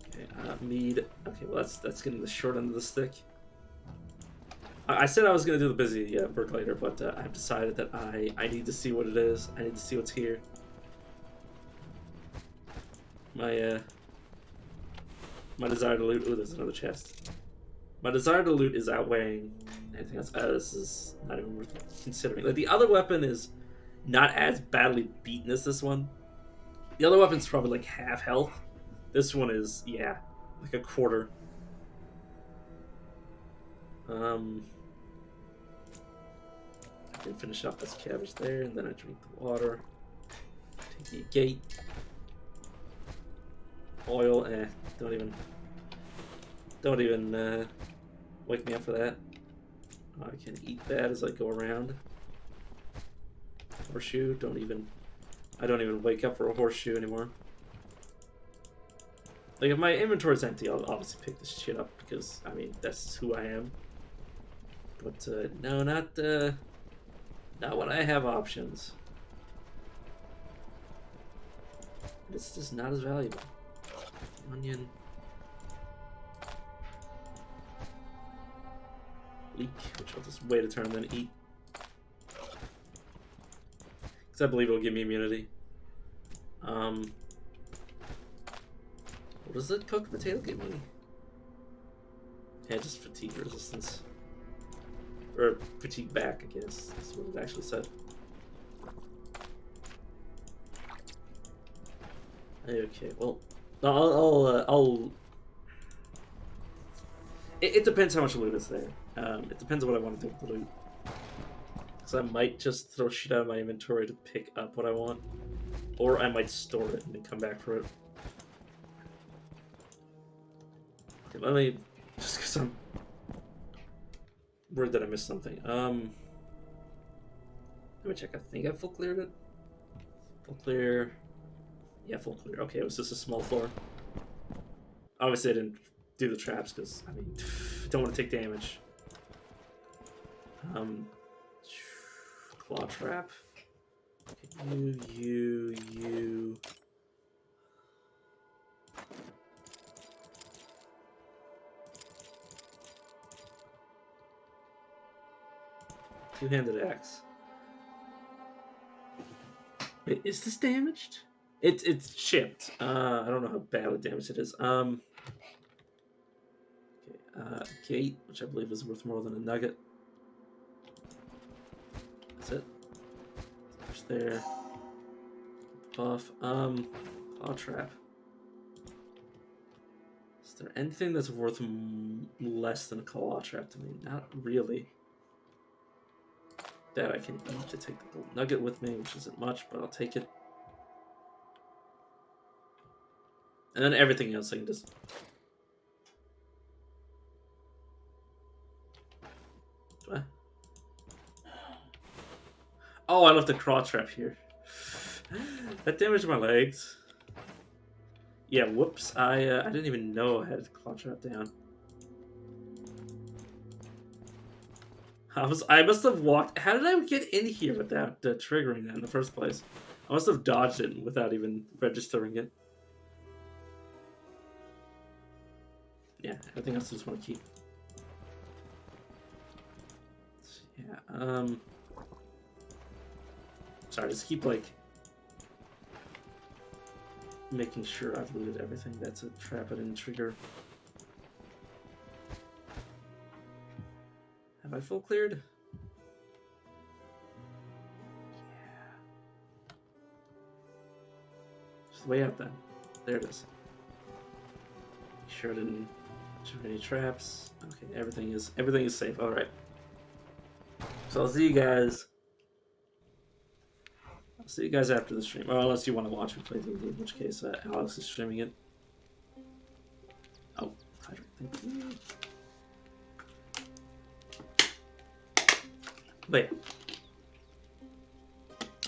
Okay, mead. Okay, well that's getting the short end of the stick. I said I was gonna do the busy work later, but I've decided that I need to see what it is. I need to see what's here. My desire to loot. Ooh, there's another chest. My desire to loot is outweighing anything else. This is not even worth considering. Like the other weapon is not as badly beaten as this one. The other weapon's probably like half health. This one is, yeah, like a quarter. I can finish off this cabbage there, and then I drink the water. Take the gate. Oil, don't even wake me up for that. I can eat that as I go around. Horseshoe, I don't even wake up for a horseshoe anymore. Like, if my inventory's empty, I'll obviously pick this shit up because, I mean, that's who I am. But, no, not when I have options. It's just not as valuable. Onion. Leek, which I'll just wait a turn and then eat. Because I believe it'll give me immunity. What does the cooked potato give me? Yeah, just fatigue resistance. Or fatigue back, I guess. That's what it actually said. Okay, well, It depends how much loot is there. It depends on what I want to do with the loot. So I might just throw shit out of my inventory to pick up what I want. Or I might store it and then come back for it. Okay, let me... Just because I'm worried that I missed something. Let me check. I think I full cleared it. Full clear. Yeah, full clear. Okay, it was just a small floor. Obviously I didn't do the traps because, I mean, don't want to take damage. Claw trap. Okay, you. Two-handed axe. Wait, is this damaged? It's chipped. I don't know how badly damaged it is. Okay, gate, which I believe is worth more than a nugget. That's it. There's there. Buff. Claw trap. Is there anything that's worth less than a claw trap to me? Not really. That I can eat to take the gold nugget with me, which isn't much, but I'll take it. And then everything else I can just... What? Oh, I left the claw trap here. That damaged my legs. Yeah, whoops. I didn't even know I had a claw trap down. I must have walked... How did I get in here without triggering that in the first place? I must have dodged it without even registering it. Yeah, everything else I just want to keep. Yeah, sorry, just keep, like, making sure I've looted everything. That's a trap I didn't trigger. Have I full cleared? Yeah. Just way out then. There it is. Sure didn't trigger any traps. Okay, everything is safe. All right. So I'll see you guys. I'll see you guys after the stream. Well, unless you want to watch me play D&D, in which case Alex is streaming it. Oh, hydrate. Thank you. But yeah.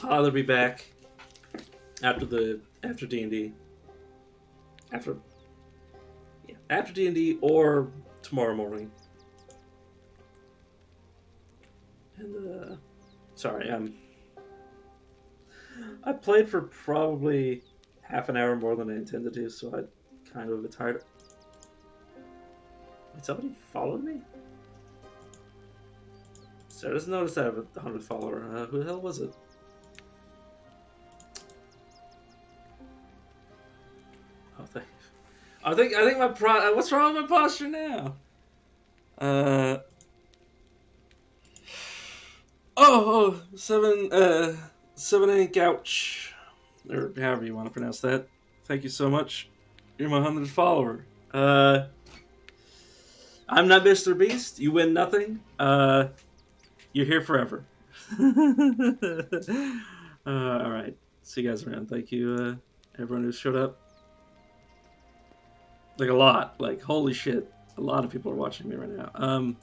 I'll either be back after D&D. After D&D or tomorrow morning. And sorry, I played for probably half an hour more than I intended to, so I kind of a bit tired. Did somebody follow me? So I just noticed I have a 100 follower. Who the hell was it? Oh, thank you. I think my what's wrong with my posture now? Oh, 7 Gouch, or however you want to pronounce that. Thank you so much. You're my 100th follower. I'm not Mr. Beast. You win nothing. You're here forever. All right. See you guys around. Thank you, everyone who showed up. Like a lot. Like, holy shit. A lot of people are watching me right now.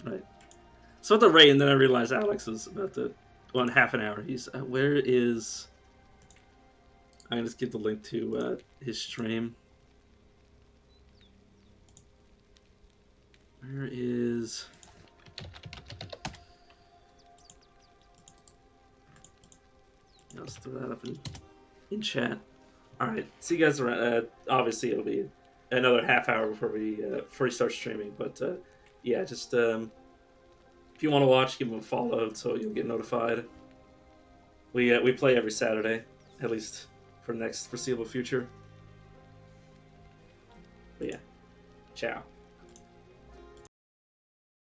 Right. So at the rate, and then I realized Alex is about to... Well, in half an hour. He's... where is... I'm going to just give the link to his stream. Where is... Let's throw that up in chat. Alright, see you guys around. Obviously, it'll be another half hour before we start streaming. But yeah, just if you want to watch, give them a follow so you'll get notified. We play every Saturday, at least for the next foreseeable future. But yeah, ciao.